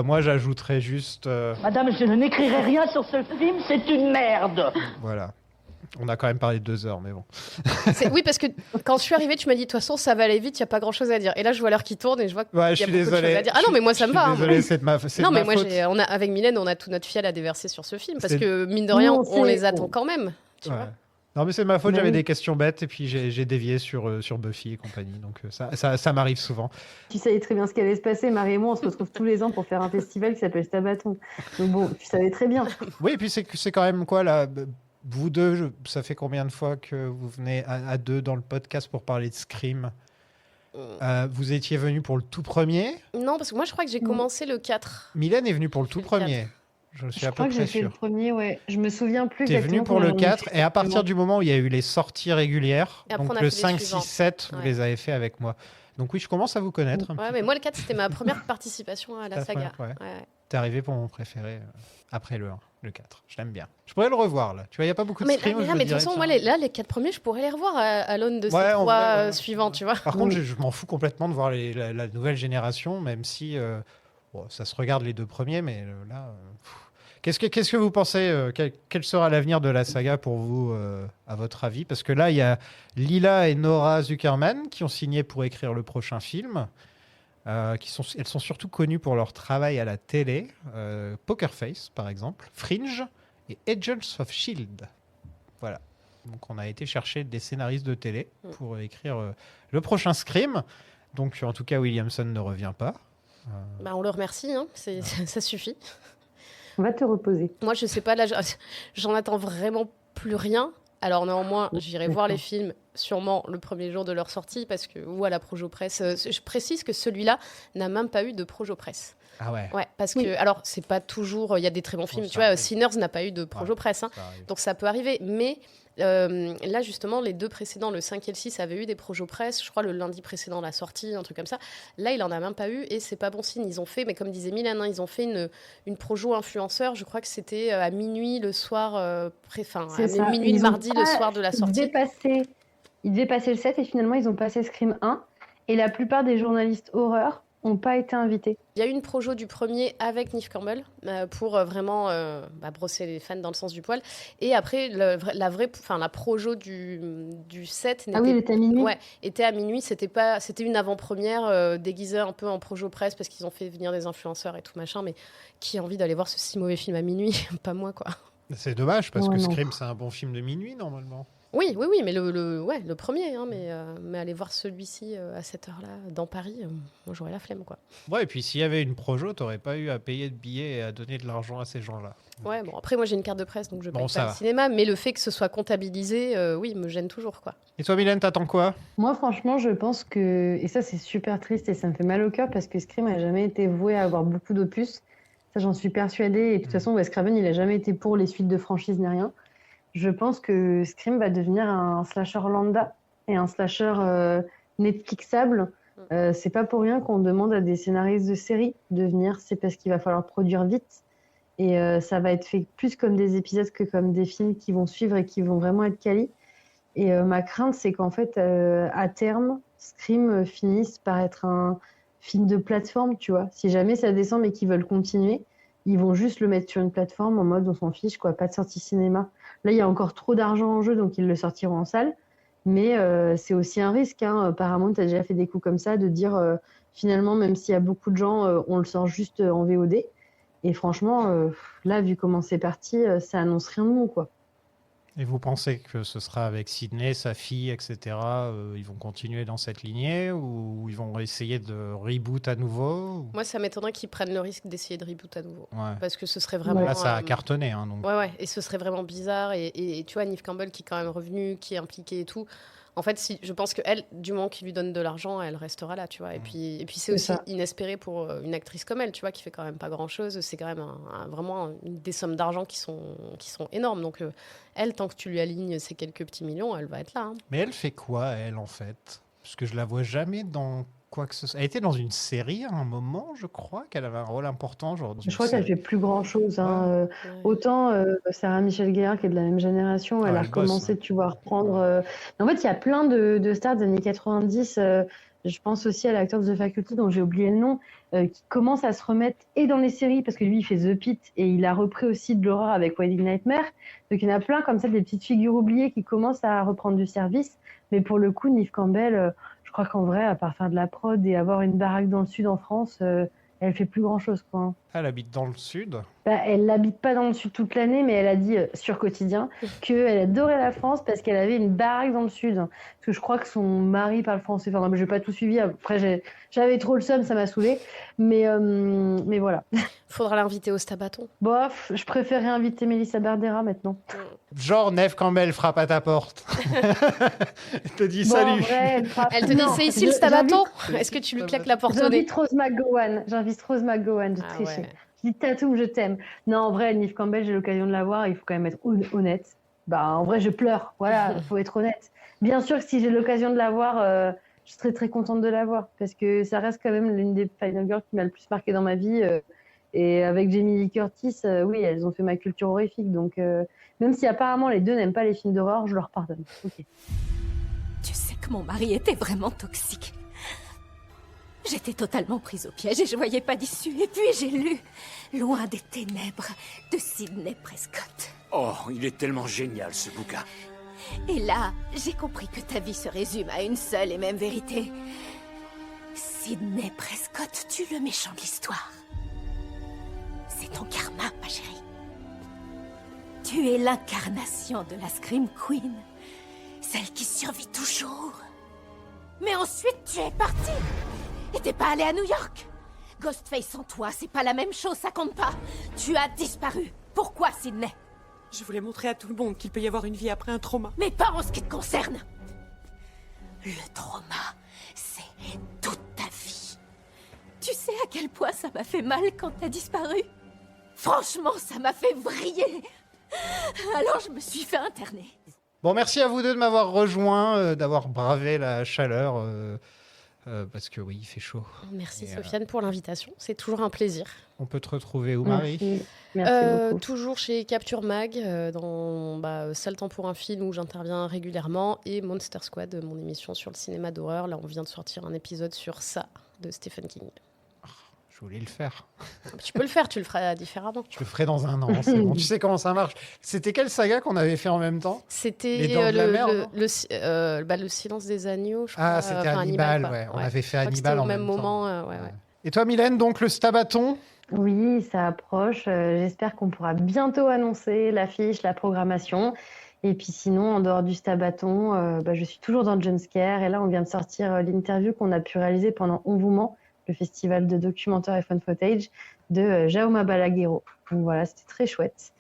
S8: Moi, j'ajouterais juste...
S15: Madame, je ne n'écrirai rien sur ce film, c'est une merde.
S8: Voilà. On a quand même parlé de 2 heures, mais bon.
S9: Oui, parce que quand je suis arrivée, tu m'as dit de toute façon ça va aller vite, il y a pas grand chose à dire. Et là, je vois l'heure qui tourne et je vois qu'il y a
S8: Ouais, je
S9: beaucoup
S8: suis
S9: de choses
S8: désolé.
S9: à dire. Ah non, mais moi ça me va. hein.
S8: Désolé, c'est de ma
S9: Non,
S8: de
S9: mais
S8: ma
S9: moi,
S8: faute.
S9: avec Mylène, on a tout notre fiel à déverser sur ce film parce
S8: C'est-
S9: que mine de rien,
S10: Non,
S9: on les
S10: c'est-
S9: attend quand même. Tu
S8: Ouais.
S9: vois.
S8: Non, mais c'est de ma faute,
S10: Bah
S8: j'avais
S10: oui.
S8: des questions bêtes et puis j'ai dévié sur Buffy et compagnie. Donc ça m'arrive souvent.
S10: Tu savais très bien ce qui allait se passer. Marie et moi, on se retrouve tous les ans pour faire un festival qui s'appelle Stabaton. Donc bon, tu savais très bien.
S8: Oui, et puis c'est quand même quoi là. Vous deux, ça fait combien de fois que vous venez à deux dans le podcast pour parler de Scream Vous étiez venu pour le tout premier.
S9: Non, parce que moi je crois que j'ai commencé le 4.
S8: Mylène est venue pour le tout
S9: le
S8: premier. Je suis
S10: Je
S8: à peu
S10: crois que
S8: près
S10: j'ai fait le
S8: sûr.
S10: premier, ouais. Je me souviens plus
S8: T'es
S10: exactement.
S8: venu pour le
S10: combien j'en ai
S8: 4
S10: fait,
S8: et à partir
S10: exactement.
S8: du moment où il y a eu les sorties régulières,
S9: Et après,
S8: donc
S9: on a
S8: le
S9: fait les
S8: 5, 6,
S9: suivants.
S8: 7, vous
S9: Ouais.
S8: les avez fait avec moi. Donc oui, je commence à vous connaître. un
S9: Ouais,
S8: petit
S9: mais
S8: peu.
S9: moi le 4 c'était ma première participation à la
S8: Ta
S9: saga.
S8: première, ouais.
S9: Ouais.
S8: T'es arrivé pour mon préféré après le 1, le 4. Je l'aime bien. Je pourrais le revoir là. Tu vois, il n'y a pas beaucoup de
S9: Mais,
S8: Scream. où je
S9: mais
S8: me
S9: de toute
S8: dirais,
S9: façon,
S8: tiens.
S9: moi les 4 premiers, je pourrais les revoir à l'aune de ces
S8: Ouais, en
S9: 3
S8: vrai, ouais.
S9: suivants, tu vois.
S8: Par contre, je m'en fous complètement de voir la nouvelle génération, même si bon, ça se regarde les 2 premiers, mais là. Qu'est-ce que vous pensez quel sera l'avenir de la saga pour vous, à votre avis? Parce que là, il y a Lila et Nora Zuckerman qui ont signé pour écrire le prochain film. Elles sont surtout connues pour leur travail à la télé. Poker Face, par exemple, Fringe et Agents of S.H.I.E.L.D. Voilà. Donc, on a été chercher des scénaristes de télé pour écrire le prochain Scream. Donc, en tout cas, Williamson ne revient pas.
S9: Bah, on le remercie, hein. Ça suffit.
S10: On va te reposer.
S9: Moi, je sais pas, là, j'en attends vraiment plus rien. Alors néanmoins, j'irai voir les films sûrement le premier jour de leur sortie, ou à la Projo Presse. Je précise que celui-là n'a même pas eu de Projo Presse.
S8: Ah ouais.
S9: Ouais, parce que, alors, c'est pas toujours. Il y a des très bons films. Tu vois, Sinners n'a pas eu de Projo Presse. Donc ça peut arriver. Mais là, justement, les deux précédents, le 5 et le 6, avaient eu des Projo Presse. Je crois le lundi précédent, la sortie, un truc comme ça. Là, il en a même pas eu et c'est pas bon signe. Ils ont fait, mais comme disait Mylène, ils ont fait une Projo influenceur. Je crois que c'était à minuit le soir, à minuit le mardi, le soir de la sortie.
S10: Ils devaient passer le 7 et finalement, ils ont passé Scream 1. Et la plupart des journalistes horreur n'ont pas été invités.
S9: Il y a eu une projo du premier avec Neve Campbell pour vraiment brosser les fans dans le sens du poil. Et après, la projo du 7
S10: elle était à minuit.
S9: Ouais, était à minuit. C'était une avant-première déguisée un peu en projo presse parce qu'ils ont fait venir des influenceurs et tout machin. Mais qui a envie d'aller voir ce si mauvais film à minuit? Pas moi, quoi.
S8: C'est dommage parce que Scream, c'est un bon film de minuit, normalement.
S9: Oui, mais le premier, hein, mais aller voir celui-ci à cette heure-là, dans Paris, moi j'aurais la flemme, quoi.
S8: Ouais, et puis s'il y avait une projo, t'aurais pas eu à payer de billets et à donner de l'argent à ces gens-là.
S9: Ouais, bon, après moi j'ai une carte de presse, donc je paye pas le cinéma, mais le fait que ce soit comptabilisé, oui, me gêne toujours, quoi.
S8: Et toi, Mylène, t'attends quoi?
S10: Moi, franchement, je pense que, et ça c'est super triste et ça me fait mal au cœur parce que Scream n'a jamais été voué à avoir beaucoup d'opus. Ça, j'en suis persuadée, et de toute façon, Wes Craven, il a jamais été pour les suites de franchise ni rien. Je pense que Scream va devenir un slasher lambda et un slasher Netflixable. C'est pas pour rien qu'on demande à des scénaristes de séries de venir, c'est parce qu'il va falloir produire vite. Et ça va être fait plus comme des épisodes que comme des films qui vont suivre et qui vont vraiment être quali. Et ma crainte, c'est qu'en fait, à terme, Scream finisse par être un film de plateforme, tu vois. Si jamais ça descend mais qu'ils veulent continuer, ils vont juste le mettre sur une plateforme en mode on s'en fiche, quoi, pas de sortie cinéma. Là, il y a encore trop d'argent en jeu, donc ils le sortiront en salle. Mais c'est aussi un risque. Paramount a déjà fait des coups comme ça, de dire finalement, même s'il y a beaucoup de gens, on le sort juste en VOD. Et franchement, là, vu comment c'est parti, ça annonce rien de bon, quoi.
S8: Et vous pensez que ce sera avec Sidney, sa fille, etc. Ils vont continuer dans cette lignée ou ils vont essayer de reboot à nouveau?
S9: Moi, ça m'étonnerait qu'ils prennent le risque d'essayer de reboot à nouveau.
S8: Ouais.
S9: Parce que ce serait vraiment...
S8: Là, ça a cartonné. Donc.
S9: Ouais, et ce serait vraiment bizarre. Et tu vois, Neve Campbell qui est quand même revenue, qui est impliquée et tout... En fait, je pense qu'elle, du moment qu'il lui donne de l'argent, elle restera là, tu vois. Et puis c'est aussi inespéré pour une actrice comme elle, tu vois, qui fait quand même pas grand-chose. C'est quand même vraiment des sommes d'argent qui sont énormes. Donc elle, tant que tu lui alignes ces quelques petits millions, elle va être là. Hein.
S8: Mais elle fait quoi, elle, en fait? Parce que je la vois jamais dans quoi que ce soit. Elle était dans une série à un moment, je crois, qu'elle avait un rôle important. Je
S10: crois qu'elle fait plus grand-chose. Hein. Autant Sarah Michelle Gellar, qui est de la même génération, elle a recommencé, tu vois, à reprendre... En fait, il y a plein de stars des années 90. Je pense aussi à l'acteur de The Faculty, dont j'ai oublié le nom, qui commence à se remettre et dans les séries, parce que lui, il fait The Pitt, et il a repris aussi de l'horreur avec Wedding Nightmare. Donc, il y en a plein comme ça, des petites figures oubliées qui commencent à reprendre du service. Mais pour le coup, Neve Campbell... Je crois qu'en vrai, à part faire de la prod et avoir une baraque dans le sud en France, elle fait plus grand-chose, quoi.
S8: Elle habite dans le sud?
S10: Elle n'habite pas dans le sud toute l'année, mais elle a dit sur Quotidien qu'elle adorait la France parce qu'elle avait une baraque dans le sud. Parce que je crois que son mari parle français. Enfin, non, je n'ai pas tout suivi. Après, j'avais trop le seum, ça m'a saoulée. Mais voilà.
S9: Faudra l'inviter au Stabaton.
S10: Bof, je préférais inviter Melissa Bardera maintenant.
S8: Genre, Neve Campbell frappe à ta porte. Elle te dit salut.
S10: Vrai,
S9: elle te dit c'est ici le Stabaton. Est-ce que tu lui claques la porte au nez?
S10: J'invite Rose McGowan, j'ai triché. Je dis Tatum, je t'aime. Non, en vrai, Neve Campbell, j'ai l'occasion de la voir, il faut quand même être honnête. En vrai, je pleure. Voilà, il faut être honnête. Bien sûr que si j'ai l'occasion de la voir, je serais très contente de la voir. Parce que ça reste quand même l'une des Final Girls qui m'a le plus marqué dans ma vie. Et avec Jamie Lee Curtis, oui, elles ont fait ma culture horrifique. Donc, même si apparemment les deux n'aiment pas les films d'horreur, je leur pardonne. Okay.
S3: Tu sais que mon mari était vraiment toxique. J'étais totalement prise au piège et je voyais pas d'issue. Et puis j'ai lu Loin des ténèbres de Sidney Prescott.
S13: Oh, il est tellement génial ce bouquin.
S3: Et là, j'ai compris que ta vie se résume à une seule et même vérité. Sidney Prescott tue le méchant de l'histoire. C'est ton karma, ma chérie. Tu es l'incarnation de la Scream Queen. Celle qui survit toujours. Mais ensuite, tu es partie. Et t'es pas allé à New York. Ghostface sans toi, c'est pas la même chose, ça compte pas. Tu as disparu. Pourquoi, Sidney?
S1: Je voulais montrer à tout le monde qu'il peut y avoir une vie après un trauma.
S3: Mais pas en ce qui te concerne. Le trauma, c'est toute ta vie. Tu sais à quel point ça m'a fait mal quand t'as disparu? Franchement, ça m'a fait vriller. Alors je me suis fait interner.
S8: Bon, merci à vous deux de m'avoir rejoint, d'avoir bravé la chaleur, parce que oui, il fait chaud.
S9: Merci Sofiane pour l'invitation, c'est toujours un plaisir.
S8: On peut te retrouver où, Marie?
S10: Merci beaucoup.
S9: Toujours chez Capture Mag, dans Seul temps pour un film où j'interviens régulièrement, et Monster Squad, mon émission sur le cinéma d'horreur. Là, on vient de sortir un épisode sur ça, de Stephen King.
S8: Je voulais le faire.
S9: Tu peux le faire, tu le feras différemment.
S8: Je le ferai dans un an, c'est bon. Tu sais comment ça marche. C'était quelle saga qu'on avait fait en même temps?
S9: C'était
S8: Les Dents de la Mer, non
S9: le Silence des agneaux, je crois.
S8: C'était Hannibal, ouais. On avait fait Hannibal
S9: au
S8: en
S9: même moment.
S8: temps. Et toi, Mylène, donc le Stabaton?
S10: Oui, ça approche. J'espère qu'on pourra bientôt annoncer l'affiche, la programmation. Et puis sinon, en dehors du Stabaton, je suis toujours dans le Jumpscare. Et là, on vient de sortir l'interview qu'on a pu réaliser pendant On vous ment, le festival de documentaire et fun footage de Jaume Balaguerro. Donc voilà, c'était très chouette.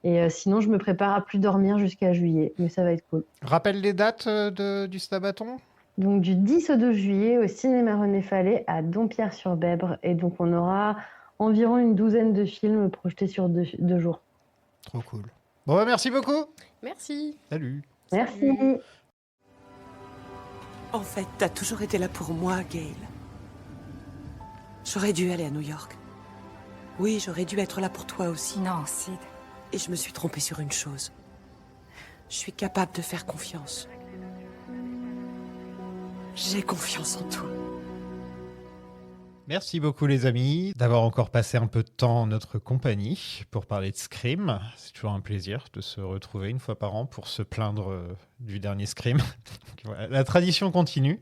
S10: Et sinon, je me prépare à plus dormir jusqu'à juillet, mais ça va être cool.
S8: Rappelle les dates du Stabaton?
S10: Donc du 10 au 2 juillet au cinéma René Fallet à Dompierre-sur-Bèbre. Et donc on aura environ une douzaine de films projetés sur deux jours.
S8: Trop cool. Bon, merci beaucoup.
S9: Merci.
S8: Salut.
S10: Merci.
S6: En fait, t'as toujours été là pour moi, Gail. J'aurais dû aller à New York. Oui, j'aurais dû être là pour toi aussi.
S16: Non, Sid.
S6: Et je me suis trompée sur une chose. Je suis capable de faire confiance. J'ai confiance en toi.
S8: Merci beaucoup les amis d'avoir encore passé un peu de temps en notre compagnie pour parler de Scream. C'est toujours un plaisir de se retrouver une fois par an pour se plaindre du dernier Scream. Donc, voilà, la tradition continue.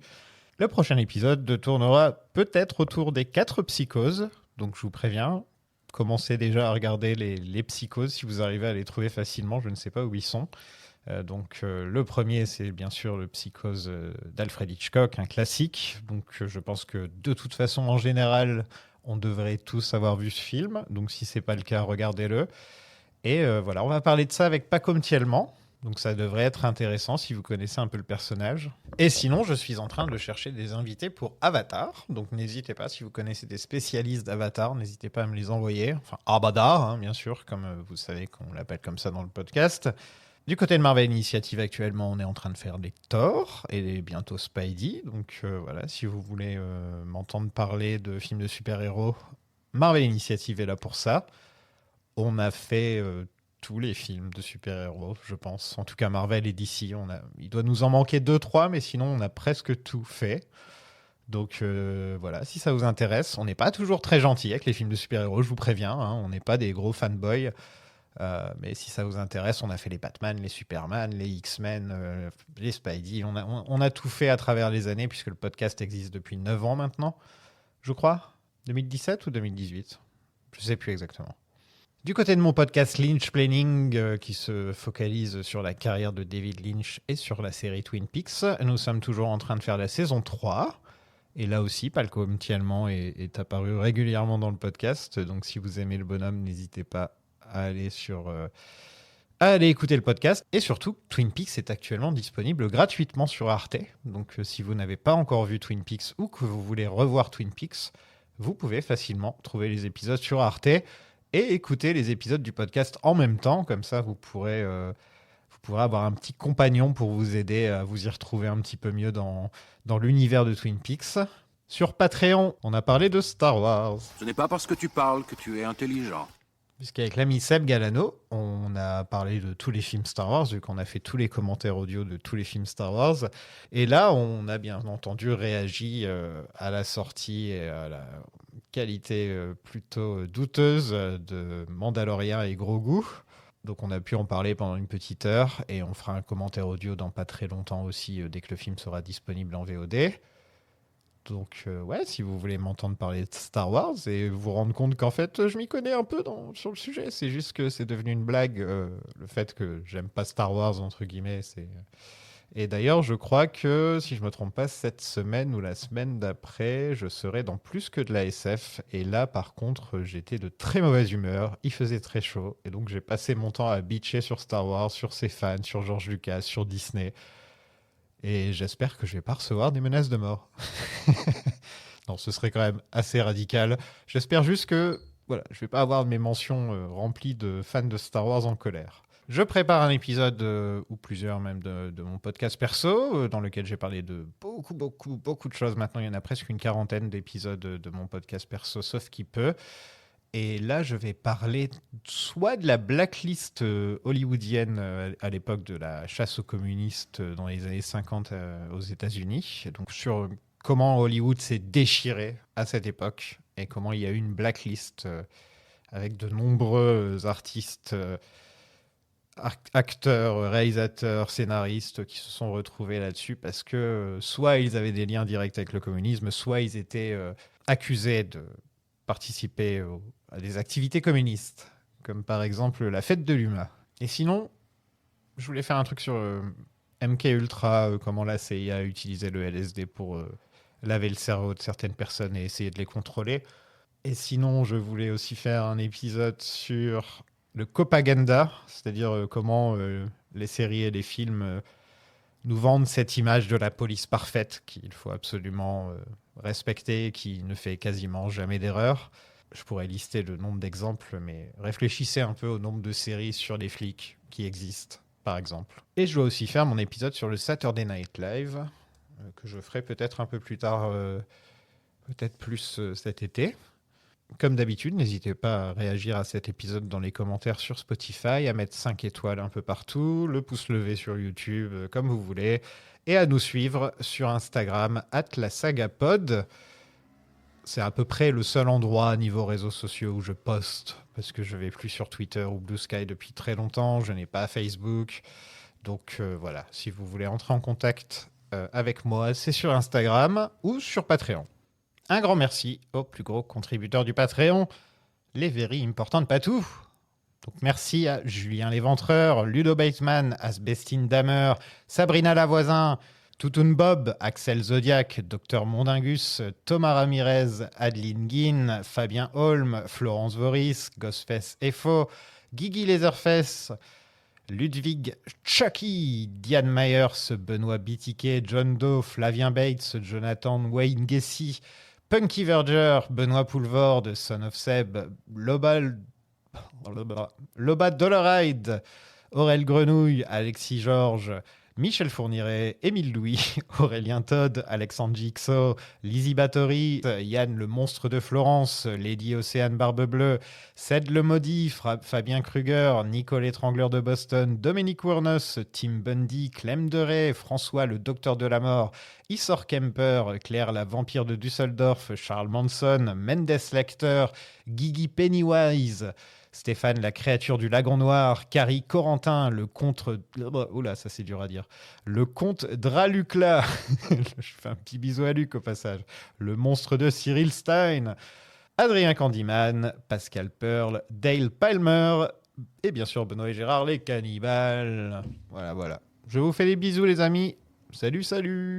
S8: Le prochain épisode tournera peut-être autour des 4 psychoses. Donc je vous préviens, commencez déjà à regarder les psychoses si vous arrivez à les trouver facilement. Je ne sais pas où ils sont. Le premier, c'est bien sûr le Psychose d'Alfred Hitchcock, un classique. Donc je pense que de toute façon, en général, on devrait tous avoir vu ce film. Donc si ce n'est pas le cas, regardez-le. Et voilà, on va parler de ça avec Paco Mtielman. Donc ça devrait être intéressant si vous connaissez un peu le personnage. Et sinon, je suis en train de chercher des invités pour Avatar. Donc n'hésitez pas, si vous connaissez des spécialistes d'Avatar, n'hésitez pas à me les envoyer. Enfin, Abadar, bien sûr, comme vous savez qu'on l'appelle comme ça dans le podcast. Du côté de Marvel Initiative, actuellement, on est en train de faire des Thor et bientôt Spidey. Donc voilà, si vous voulez m'entendre parler de films de super-héros, Marvel Initiative est là pour ça. On a fait tous les films de super-héros, je pense. En tout cas, Marvel et DC, il doit nous en manquer 2-3, mais sinon, on a presque tout fait. Donc voilà, si ça vous intéresse, on n'est pas toujours très gentil avec les films de super-héros, je vous préviens. On n'est pas des gros fanboys. Mais si ça vous intéresse, on a fait les Batman, les Superman, les X-Men, les Spidey. On a tout fait à travers les années, puisque le podcast existe depuis 9 ans maintenant, je crois. 2017 ou 2018 ? Je ne sais plus exactement. Du côté de mon podcast Lynch Planning, qui se focalise sur la carrière de David Lynch et sur la série Twin Peaks, nous sommes toujours en train de faire la saison 3. Et là aussi, Paco Mtielman est apparu régulièrement dans le podcast. Donc si vous aimez le bonhomme, n'hésitez pas à aller écouter le podcast. Et surtout, Twin Peaks est actuellement disponible gratuitement sur Arte. Donc si vous n'avez pas encore vu Twin Peaks ou que vous voulez revoir Twin Peaks, vous pouvez facilement trouver les épisodes sur Arte et écouter les épisodes du podcast en même temps. Comme ça, vous pourrez avoir un petit compagnon pour vous aider à vous y retrouver un petit peu mieux dans l'univers de Twin Peaks. Sur Patreon, on a parlé de Star Wars.
S17: Ce n'est pas parce que tu parles que tu es intelligent.
S8: Puisqu'avec l'ami Seb Galano, on a parlé de tous les films Star Wars, vu qu'on a fait tous les commentaires audio de tous les films Star Wars. Et là, on a bien entendu réagi à la sortie et à la qualité plutôt douteuse de Mandalorian et Grogu. Donc on a pu en parler pendant une petite heure et on fera un commentaire audio dans pas très longtemps aussi, dès que le film sera disponible en VOD. Donc ouais, si vous voulez m'entendre parler de Star Wars et vous rendre compte qu'en fait je m'y connais un peu sur le sujet, c'est juste que c'est devenu une blague, le fait que j'aime pas Star Wars entre guillemets. Et d'ailleurs je crois que si je me trompe pas, cette semaine ou la semaine d'après, je serai dans plus que de la SF. Et là par contre j'étais de très mauvaise humeur, il faisait très chaud et donc j'ai passé mon temps à bitcher sur Star Wars, sur ses fans, sur George Lucas, sur Disney. Et j'espère que je vais pas recevoir des menaces de mort. Non, ce serait quand même assez radical. J'espère juste que voilà, je vais pas avoir mes mentions remplies de fans de Star Wars en colère. Je prépare un épisode, ou plusieurs même, de mon podcast perso, dans lequel j'ai parlé de beaucoup de choses. Maintenant, il y en a presque une quarantaine d'épisodes de mon podcast perso, sauf qui peut. Et là, je vais parler soit de la blacklist hollywoodienne à l'époque de la chasse aux communistes dans les années 50 aux États-Unis. Donc, sur comment Hollywood s'est déchiré à cette époque et comment il y a eu une blacklist avec de nombreux artistes, acteurs, réalisateurs, scénaristes qui se sont retrouvés là-dessus parce que soit ils avaient des liens directs avec le communisme, soit ils étaient accusés de participer à des activités communistes, comme par exemple la fête de l'UMA. Et sinon, je voulais faire un truc sur MK Ultra, comment la CIA utilisait le LSD pour laver le cerveau de certaines personnes et essayer de les contrôler. Et sinon, je voulais aussi faire un épisode sur le copaganda, c'est-à-dire comment les séries et les films nous vendent cette image de la police parfaite qu'il faut absolument respecter, qui ne fait quasiment jamais d'erreur. Je pourrais lister le nombre d'exemples, mais réfléchissez un peu au nombre de séries sur les flics qui existent, par exemple. Et je dois aussi faire mon épisode sur le Saturday Night Live, que je ferai peut-être un peu plus tard, peut-être plus cet été. Comme d'habitude, n'hésitez pas à réagir à cet épisode dans les commentaires sur Spotify, à mettre 5 étoiles un peu partout, le pouce levé sur YouTube, comme vous voulez, et à nous suivre sur Instagram, @lasagapod. C'est à peu près le seul endroit niveau réseaux sociaux où je poste, parce que je vais plus sur Twitter ou Blue Sky depuis très longtemps, je n'ai pas Facebook. Donc voilà, si vous voulez entrer en contact avec moi, c'est sur Instagram ou sur Patreon. Un grand merci aux plus gros contributeurs du Patreon, les Very Important Patou. Donc merci à Julien Léventreur, Ludo Bateman, Asbestine Damer, Sabrina Lavoisin, Toutoun Bob, Axel Zodiac, Dr Mondingus, Thomas Ramirez, Adeline Guin, Fabien Holm, Florence Voris, Ghostface Efo, Guigui Laserface, Ludwig Chucky, Diane Myers, Benoît Bitiquet, John Doe, Flavien Bates, Jonathan Wayne Gacy, Punky Verger, Benoît Poulvord, Son of Seb, Loba Dollaride, Aurel Grenouille, Alexis Georges, Michel Fourniret, Émile Louis, Aurélien Todd, Alexandre Jigsaw, Lizzie Bathory, Yann le monstre de Florence, Lady Océane Barbe Bleue, Ced le Maudit, Fabien Kruger, Nicole Étrangleur de Boston, Dominique Wournos, Tim Bundy, Clem Deray, François le Docteur de la Mort, Issor Kemper, Claire la Vampire de Düsseldorf, Charles Manson, Mendes Lecter, Guigui Pennywise, Stéphane, la créature du lagon noir, Carrie Corentin, le comte... Oula, ça c'est dur à dire. Le comte Dralucla. Je fais un petit bisou à Luc au passage. Le monstre de Cyril Stein. Adrien Candyman, Pascal Pearl, Dale Palmer et bien sûr Benoît et Gérard, les cannibales. Voilà. Je vous fais des bisous les amis. Salut.